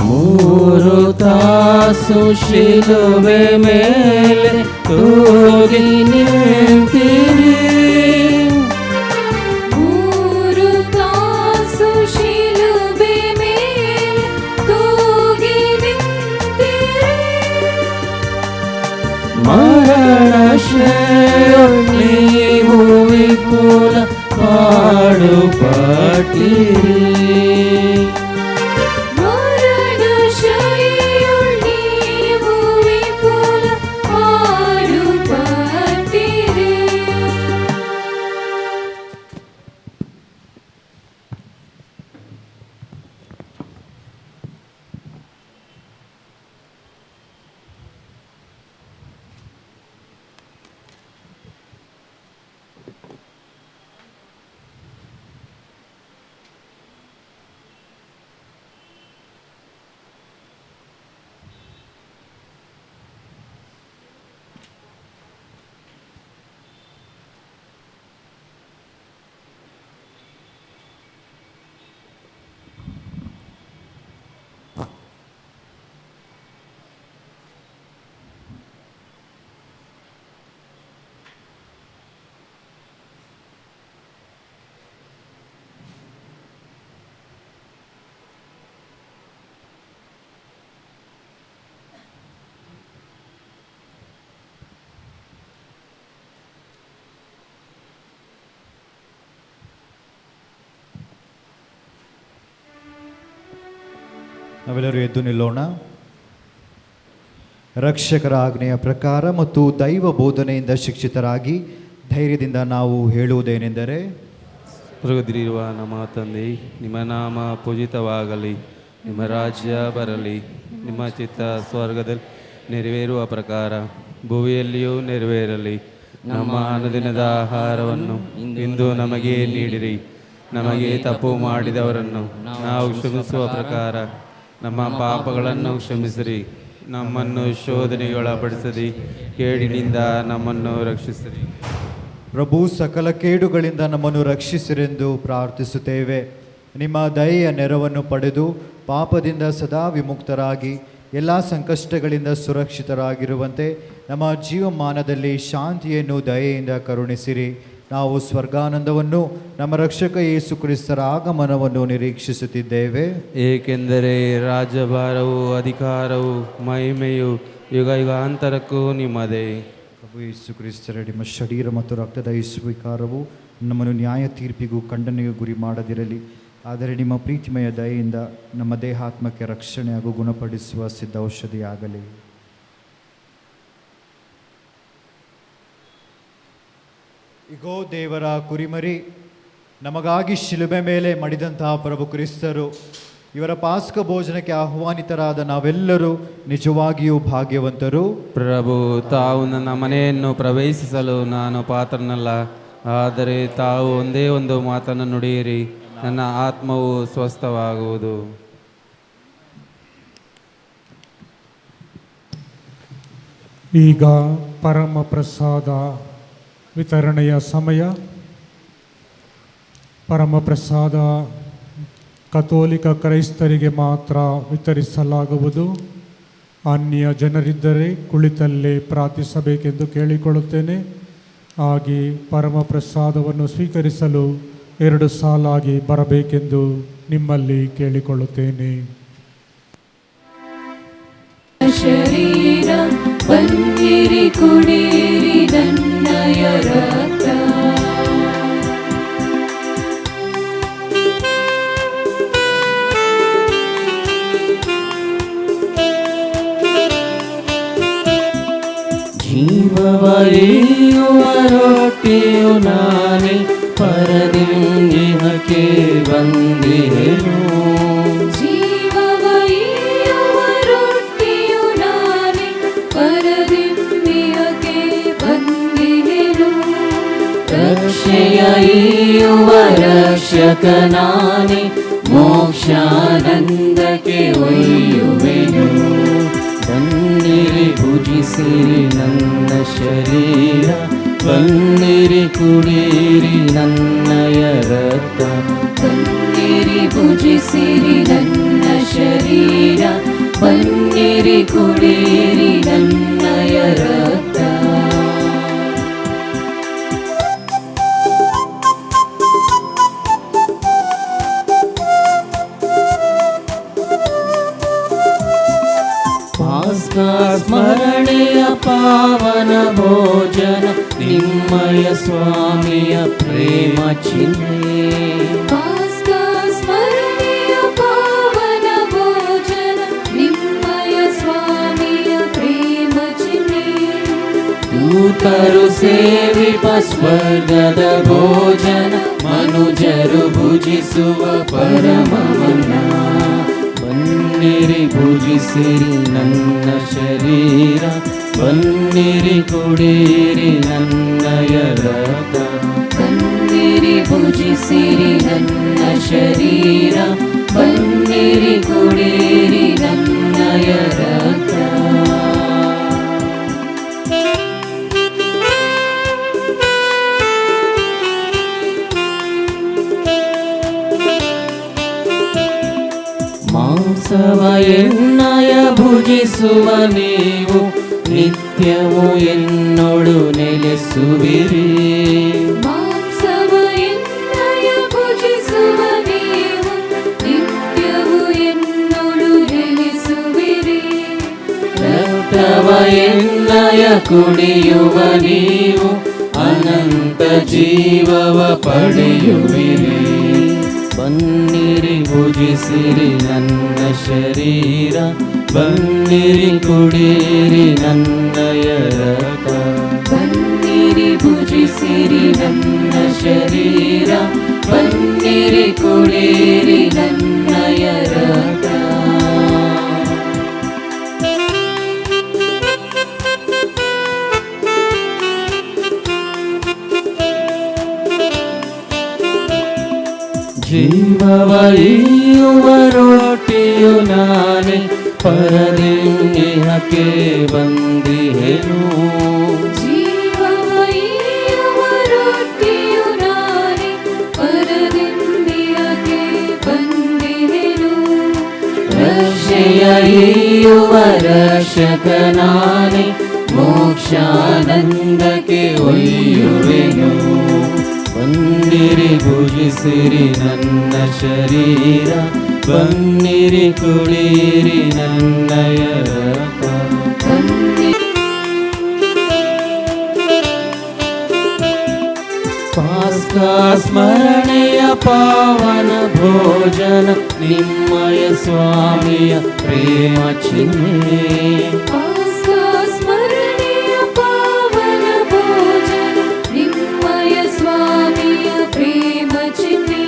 ಮೂರು ತಾಸು ಶಿಲುಬೆ ಮೇಲೆ ತೂಗಿ ನಿಂತಿರಿ, ಮೂರು ತಾಸು ಶಿಲುಬೆ ಮೇಲೆ ತೂಗಿ ನಿಂತಿರಿ. ಮರಣ ಶ್ರೇಯೋ ನೀವು ವಿಪುಲ ಪಾಡುಪಟ್ಟಿರಿ. ಮರಣಶೈಯುಳ್ ನೀವು ವಿಪುಲ ಪಾಡುಪಟ್ಟಿರಿ. ನಾವೆಲ್ಲರೂ ಎದ್ದು ನಿಲ್ಲೋಣ. ರಕ್ಷಕರ ಆಜ್ಞೆಯ ಪ್ರಕಾರ ಮತ್ತು ದೈವ ಬೋಧನೆಯಿಂದ ಶಿಕ್ಷಿತರಾಗಿ ಧೈರ್ಯದಿಂದ ನಾವು ಹೇಳುವುದೇನೆಂದರೆ, ಸ್ವರ್ಗದಲ್ಲಿರುವ ನಮ್ಮ ತಂದೆ, ನಿಮ್ಮ ನಾಮ ಪೂಜಿತವಾಗಲಿ, ನಿಮ್ಮ ರಾಜ್ಯ ಬರಲಿ, ನಿಮ್ಮ ಚಿತ್ತ ಸ್ವರ್ಗದಲ್ಲಿ ನೆರವೇರುವ ಪ್ರಕಾರ ಭೂಮಿಯಲ್ಲಿಯೂ ನೆರವೇರಲಿ. ನಮ್ಮ ಅನುದಿನದ ಆಹಾರವನ್ನು ಇಂದು ನಮಗೆ ನೀಡಿರಿ. ನಮಗೆ ತಪ್ಪು ಮಾಡಿದವರನ್ನು ನಾವು ಕ್ಷಮಿಸುವ ಪ್ರಕಾರ ನಮ್ಮ ಪಾಪಗಳನ್ನು ಕ್ಷಮಿಸಿರಿ. ನಮ್ಮನ್ನು ಶೋಧನೆಗೊಳಪಡಿಸದಿ, ಕೇಡಿನಿಂದ ನಮ್ಮನ್ನು ರಕ್ಷಿಸಿರಿ. ಪ್ರಭು ಸಕಲ ಕೇಡುಗಳಿಂದ ನಮ್ಮನ್ನು ರಕ್ಷಿಸಿರೆಂದು ಪ್ರಾರ್ಥಿಸುತ್ತೇವೆ. ನಿಮ್ಮ ದಯೆಯ ನೆರವನ್ನು ಪಡೆದು ಪಾಪದಿಂದ ಸದಾ ವಿಮುಕ್ತರಾಗಿ ಎಲ್ಲ ಸಂಕಷ್ಟಗಳಿಂದ ಸುರಕ್ಷಿತರಾಗಿರುವಂತೆ ನಮ್ಮ ಜೀವಮಾನದಲ್ಲಿ ಶಾಂತಿಯನ್ನು ದಯೆಯಿಂದ ಕರುಣಿಸಿರಿ. ನಾವು ಸ್ವರ್ಗಾನಂದವನ್ನು, ನಮ್ಮ ರಕ್ಷಕ ಯೇಸು ಕ್ರಿಸ್ತರ ಆಗಮನವನ್ನು ನಿರೀಕ್ಷಿಸುತ್ತಿದ್ದೇವೆ. ಏಕೆಂದರೆ ರಾಜ್ಯಭಾರವು, ಅಧಿಕಾರವು, ಮಹಿಮೆಯು ಯುಗ ಯುಗಾಂತರಕ್ಕೂ ನಿಮ್ಮದೇ. ಪ್ರಭು ಯೇಸು ಕ್ರಿಸ್ತರ ನಿಮ್ಮ ಶರೀರ ಮತ್ತು ರಕ್ತದ ಈ ಸ್ವೀಕಾರವು ನಮ್ಮನ್ನು ನ್ಯಾಯ ತೀರ್ಪಿಗೂ ಖಂಡನೆಗೂ ಗುರಿ ಮಾಡದಿರಲಿ, ಆದರೆ ನಿಮ್ಮ ಪ್ರೀತಿಮಯ ದಯೆಯಿಂದ ನಮ್ಮ ದೇಹಾತ್ಮಕ್ಕೆ ರಕ್ಷಣೆ ಹಾಗೂ ಗುಣಪಡಿಸುವ ಸಿದ್ಧ ಔಷಧಿಯಾಗಲಿ. ಇಗೋ ದೇವರ ಕುರಿಮರಿ, ನಮಗಾಗಿ ಶಿಲುಬೆ ಮೇಲೆ ಮಡಿದಂತಹ ಪ್ರಭು ಕ್ರಿಸ್ತರು. ಇವರ ಪಾಸ್ಕ ಭೋಜನಕ್ಕೆ ಆಹ್ವಾನಿತರಾದ ನಾವೆಲ್ಲರೂ ನಿಜವಾಗಿಯೂ ಭಾಗ್ಯವಂತರು. ಪ್ರಭು, ತಾವು ನನ್ನ ಮನೆಯನ್ನು ಪ್ರವೇಶಿಸಲು ನಾನು ಪಾತ್ರನಲ್ಲ, ಆದರೆ ತಾವು ಒಂದೇ ಒಂದು ಮಾತನ್ನು ನುಡಿಯಿರಿ, ನನ್ನ ಆತ್ಮವು ಸ್ವಸ್ಥವಾಗುವುದು. ಈಗ ಪರಮ ಪ್ರಸಾದ ವಿತರಣೆಯ ಸಮಯ. ಪರಮ ಪ್ರಸಾದ ಕಥೋಲಿಕ ಕ್ರೈಸ್ತರಿಗೆ ಮಾತ್ರ ವಿತರಿಸಲಾಗುವುದು. ಅನ್ಯ ಜನರಿದ್ದರೆ ಕುಳಿತಲ್ಲೇ ಪ್ರಾರ್ಥಿಸಬೇಕೆಂದು ಕೇಳಿಕೊಳ್ಳುತ್ತೇನೆ. ಹಾಗೆ ಪರಮ ಪ್ರಸಾದವನ್ನು ಸ್ವೀಕರಿಸಲು 2 ಸಾಲಾಗಿ ಬರಬೇಕೆಂದು ನಿಮ್ಮಲ್ಲಿ ಕೇಳಿಕೊಳ್ಳುತ್ತೇನೆ. ಶರೀರ ಬನ್ನಿರಿ, ಕುಡಿಯಿರಿ ನನ್ನಯ ರಕ್ತ. ಜೀವವಲಿಯುವ ರೊಟ್ಟಿಯು ನಾನೇ, ಪರದಿಂದಿಹಕ್ಕೆ ಬಂದಿಹೆನು. ಜೀವವಲಿಯುವ ರೊಟ್ಟಿಯು ನಾನೇ, ಪರದಿಂದಿಹಕ್ಕೆ ಬಂದಿಹೆನು. ರಕ್ಷೆಯುವ ರಕ್ಷಕ ನಾನೇ, ಮೋಕ್ಷಾನಂದಕ್ಕೆ ಒಯ್ಯುವೆನು. ಬನ್ನಿರಿ ಭುಜಿಸಿರಿ ನನ್ನ ಶರೀರ, ಬನ್ನಿರಿ ಕುಡಿಯಿರಿ ನನ್ನಯ ರಕ್ತ. ಬನ್ನಿರಿ ಭುಜಿಸಿರಿ ನನ್ನ ಶರೀರ, ಬನ್ನಿರಿ ಕುಡಿಯಿರಿ ನನ್ನಯ ರಕ್ತ. ಸ್ಮರಣೆಯ ಪಾವನ ಭೋಜನ, ನಿಮ್ಮಯ ಸ್ವಾಮಿಯ ಪ್ರೇಮ ಚಿಹ್ನೆ. ಪಾಸ್ಕ ಸ್ಮರಣೆಯ ಪಾವನ ಭೋಜನ, ನಿಮ್ಮಯ ಸ್ವಾಮಿಯ ಪ್ರೇಮ ಚಿಹ್ನೆ. ದೂತರು ಸೇವಿಪ ಸ್ವರ್ಗದ ಭೋಜನ, ಮನುಜರು ಭುಜಿಸುವ ಪರಮವನ್ನ. ಬನ್ನಿರಿ ಭುಜಿಸಿರಿ ನನ್ನ ಶರೀರ, ಬನ್ನಿರಿ ಕುಡಿಯಿರಿ ನನ್ನಯ ರಕ್ತ. ಬನ್ನಿರಿ ಭುಜಿಸಿರಿ ನನ್ನ ಶರೀರ, ಬನ್ನಿರಿ ಕುಡಿಯಿರಿ ನನ್ನಯ ರಕ್ತ. ಮಾಂಸವ ಎನ್ನಯ ಭುಜಿಸುವ ನೀವು, ನಿತ್ಯವೂ ಎನ್ನೊಳು ನೆಲೆಸುವಿರಿ. ಮಾಂಸವ ಎನ್ನಯ ಭುಜಿಸುವ ನೀವು, ನಿತ್ಯವೂ ಎನ್ನೊಳು ನೆಲೆಸುವಿರಿ. ರಕ್ತವ ಎನ್ನಯ ಕುಡಿಯುವ ನೀವು, ಅನಂತ ಜೀವವ ಪಡೆಯುವಿರಿ. ಬನ್ನಿರಿ ಭುಜಿ ಭುಜಿಸಿರಿ ನನ್ನ ಶರೀರ, ಬನ್ನಿರಿ ಕುಡಿಯಿರಿ ನನ್ನಯ ರಕ್ತ. ಬನ್ನಿರಿ ಭುಜಿಸಿರಿ ನನ್ನ ಶರೀರ, ಬನ್ನಿರಿ ಕುಡಿಯಿರಿ ನನ್ನಯ ರಕ್ತ. ಜೀವವೈಯುವ ರೊಟ್ಟಿಯು ನಾನೇ, ಪರದಿಂದಿಹಕ್ಕೆ ಬಂದಿಹೆನು. ಜೀವವೈಯುವ ರೊಟ್ಟಿಯು ನಾನೇ, ಪರದಿಂದಿಹಕ್ಕೆ ಬಂದಿಹೆನು. ರಕ್ಷೆಯೈಯುವ ರಕ್ಷಕ ನಾನೇ, ಮೋಕ್ಷಾನಂದಕ್ಕೆ ಒಯ್ಯುವೆನು. ಬನ್ನಿರಿ ಭುಜಿಸಿರಿ ನನ್ನ ಶರೀರ, ಬನ್ನಿರಿ ಕುಡಿಯಿರಿ ನನ್ನಯ ರಕ್ತ. ಪಾಸ್ಕಾ ಸ್ಮರಣೆಯ ಪಾವನ ಭೋಜನ, ನಿಮ್ಮಯ ಸ್ವಾಮಿಯ ಪ್ರೇಮ ಚಿಹ್ನೆ. ಪಾಸ್ಕಾ ಸ್ಮರಣೆಯ ಪಾವನ ಭೋಜನ, ನಿಮ್ಮಯ ಸ್ವಾಮಿಯ ಪ್ರೇಮ ಚಿಹ್ನೆ.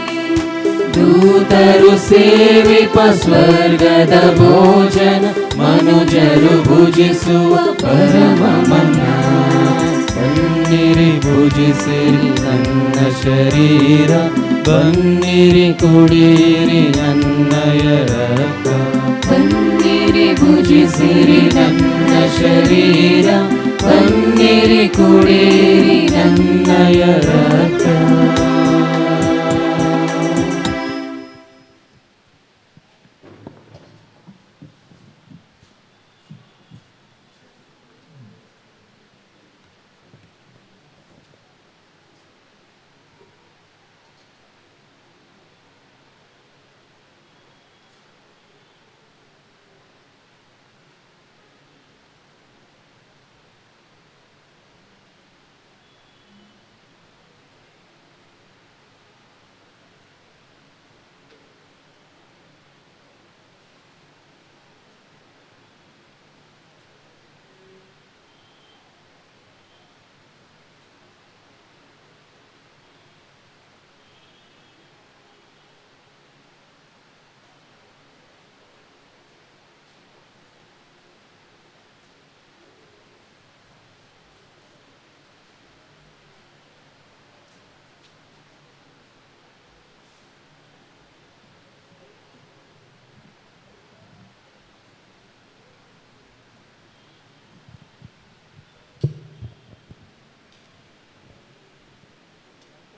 ದೂತರು ಸೇವಿಪ ಸ್ವರ್ಗದ ಭೋಜನ, ಮನುಜರು ಭುಜಿಸುವ ಪರಮ ಮನ್ನಾ. ಬನ್ನಿರಿ ಭುಜಿಸಿರಿ ನನ್ನ ಶರೀರ, ಬನ್ನಿರಿ ಕುಡಿಯಿರಿ ನನ್ನಯ ರಕ್ತ. ಬನ್ನಿರಿ ಭುಜಿಸಿರಿ ನನ್ನ ಶರೀರ, ಬನ್ನಿರಿ ಕುಡಿಯಿರಿ ನನ್ನಯ ರಕ್ತ.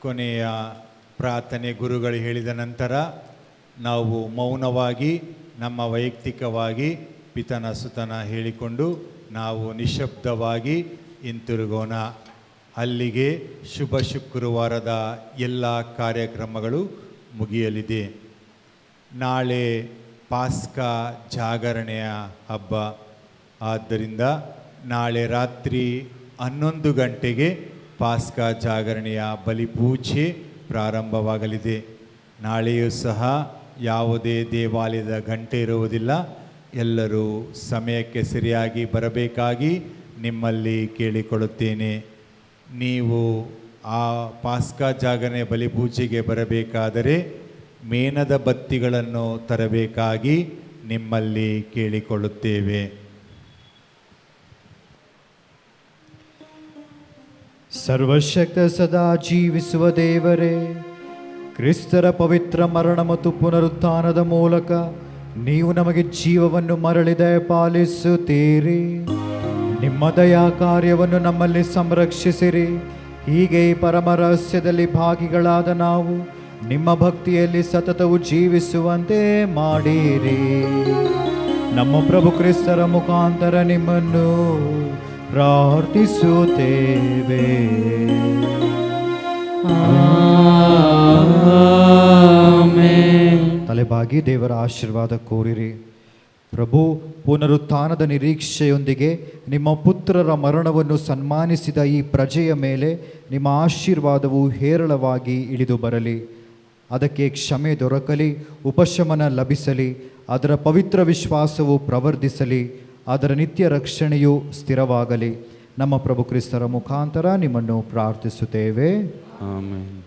ಕೊನೆಯ ಪ್ರಾರ್ಥನೆ ಗುರುಗಳು ಹೇಳಿದ ನಂತರ ನಾವು ಮೌನವಾಗಿ ನಮ್ಮ ವೈಯಕ್ತಿಕವಾಗಿ ಪಿತನ ಸುತನ ಹೇಳಿಕೊಂಡು ನಾವು ನಿಶ್ಶಬ್ದವಾಗಿ ಹಿಂತಿರುಗೋಣ. ಅಲ್ಲಿಗೆ ಶುಭ ಶುಕ್ರವಾರದ ಎಲ್ಲ ಕಾರ್ಯಕ್ರಮಗಳು ಮುಗಿಯಲಿದೆ. ನಾಳೆ ಪಾಸ್ಕಾ ಜಾಗರಣೆಯ ಹಬ್ಬ. ಆದ್ದರಿಂದ ನಾಳೆ ರಾತ್ರಿ 11 ಗಂಟೆಗೆ ಪಾಸ್ಕಾ ಜಾಗರಣೆಯ ಬಲಿಪೂಜೆ ಪ್ರಾರಂಭವಾಗಲಿದೆ. ನಾಳೆಯೂ ಸಹ ಯಾವುದೇ ದೇವಾಲಯದ ಗಂಟೆ ಇರುವುದಿಲ್ಲ. ಎಲ್ಲರೂ ಸಮಯಕ್ಕೆ ಸರಿಯಾಗಿ ಬರಬೇಕಾಗಿ ನಿಮ್ಮಲ್ಲಿ ಕೇಳಿಕೊಳ್ಳುತ್ತೇನೆ. ನೀವು ಆ ಪಾಸ್ಕಾ ಜಾಗರಣೆ ಬಲಿಪೂಜೆಗೆ ಬರಬೇಕಾದರೆ ಮೇಣದ ಬತ್ತಿಗಳನ್ನು ತರಬೇಕಾಗಿ ನಿಮ್ಮಲ್ಲಿ ಕೇಳಿಕೊಳ್ಳುತ್ತೇವೆ. ಸರ್ವಶಕ್ತ ಸದಾ ಜೀವಿಸುವ ದೇವರೇ, ಕ್ರಿಸ್ತರ ಪವಿತ್ರ ಮರಣ ಮತ್ತು ಪುನರುತ್ಥಾನದ ಮೂಲಕ ನೀವು ನಮಗೆ ಜೀವವನ್ನು ಮರಳಿ ದಯಪಾಲಿಸುತ್ತೀರಿ. ನಿಮ್ಮ ದಯಾ ಕಾರ್ಯವನ್ನು ನಮ್ಮಲ್ಲಿ ಸಂರಕ್ಷಿಸಿರಿ. ಹೀಗೆ ಈ ಪರಮ ರಹಸ್ಯದಲ್ಲಿ ಭಾಗಿಗಳಾದ ನಾವು ನಿಮ್ಮ ಭಕ್ತಿಯಲ್ಲಿ ಸತತವು ಜೀವಿಸುವಂತೆ ಮಾಡಿರಿ. ನಮ್ಮ ಪ್ರಭು ಕ್ರಿಸ್ತರ ಮುಖಾಂತರ ನಿಮ್ಮನ್ನು ಪ್ರಾರ್ಥಿಸುತ್ತೇವೆ. ತಲೆಬಾಗಿ ದೇವರ ಆಶೀರ್ವಾದ ಕೋರಿರಿ. ಪ್ರಭು, ಪುನರುತ್ಥಾನದ ನಿರೀಕ್ಷೆಯೊಂದಿಗೆ ನಿಮ್ಮ ಪುತ್ರರ ಮರಣವನ್ನು ಸನ್ಮಾನಿಸಿದ ಈ ಪ್ರಜೆಯ ಮೇಲೆ ನಿಮ್ಮ ಆಶೀರ್ವಾದವು ಹೇರಳವಾಗಿ ಇಳಿದು ಬರಲಿ. ಅದಕ್ಕೆ ಕ್ಷಮೆ ದೊರಕಲಿ, ಉಪಶಮನ ಲಭಿಸಲಿ, ಅದರ ಪವಿತ್ರ ವಿಶ್ವಾಸವು ಪ್ರವರ್ಧಿಸಲಿ, ಅದರ ನಿತ್ಯ ರಕ್ಷಣೆಯು ಸ್ಥಿರವಾಗಲಿ. ನಮ್ಮ ಪ್ರಭು ಕ್ರಿಸ್ತರ ಮುಖಾಂತರ ನಿಮ್ಮನ್ನು ಪ್ರಾರ್ಥಿಸುತ್ತೇವೆ. ಆಮೆನ್.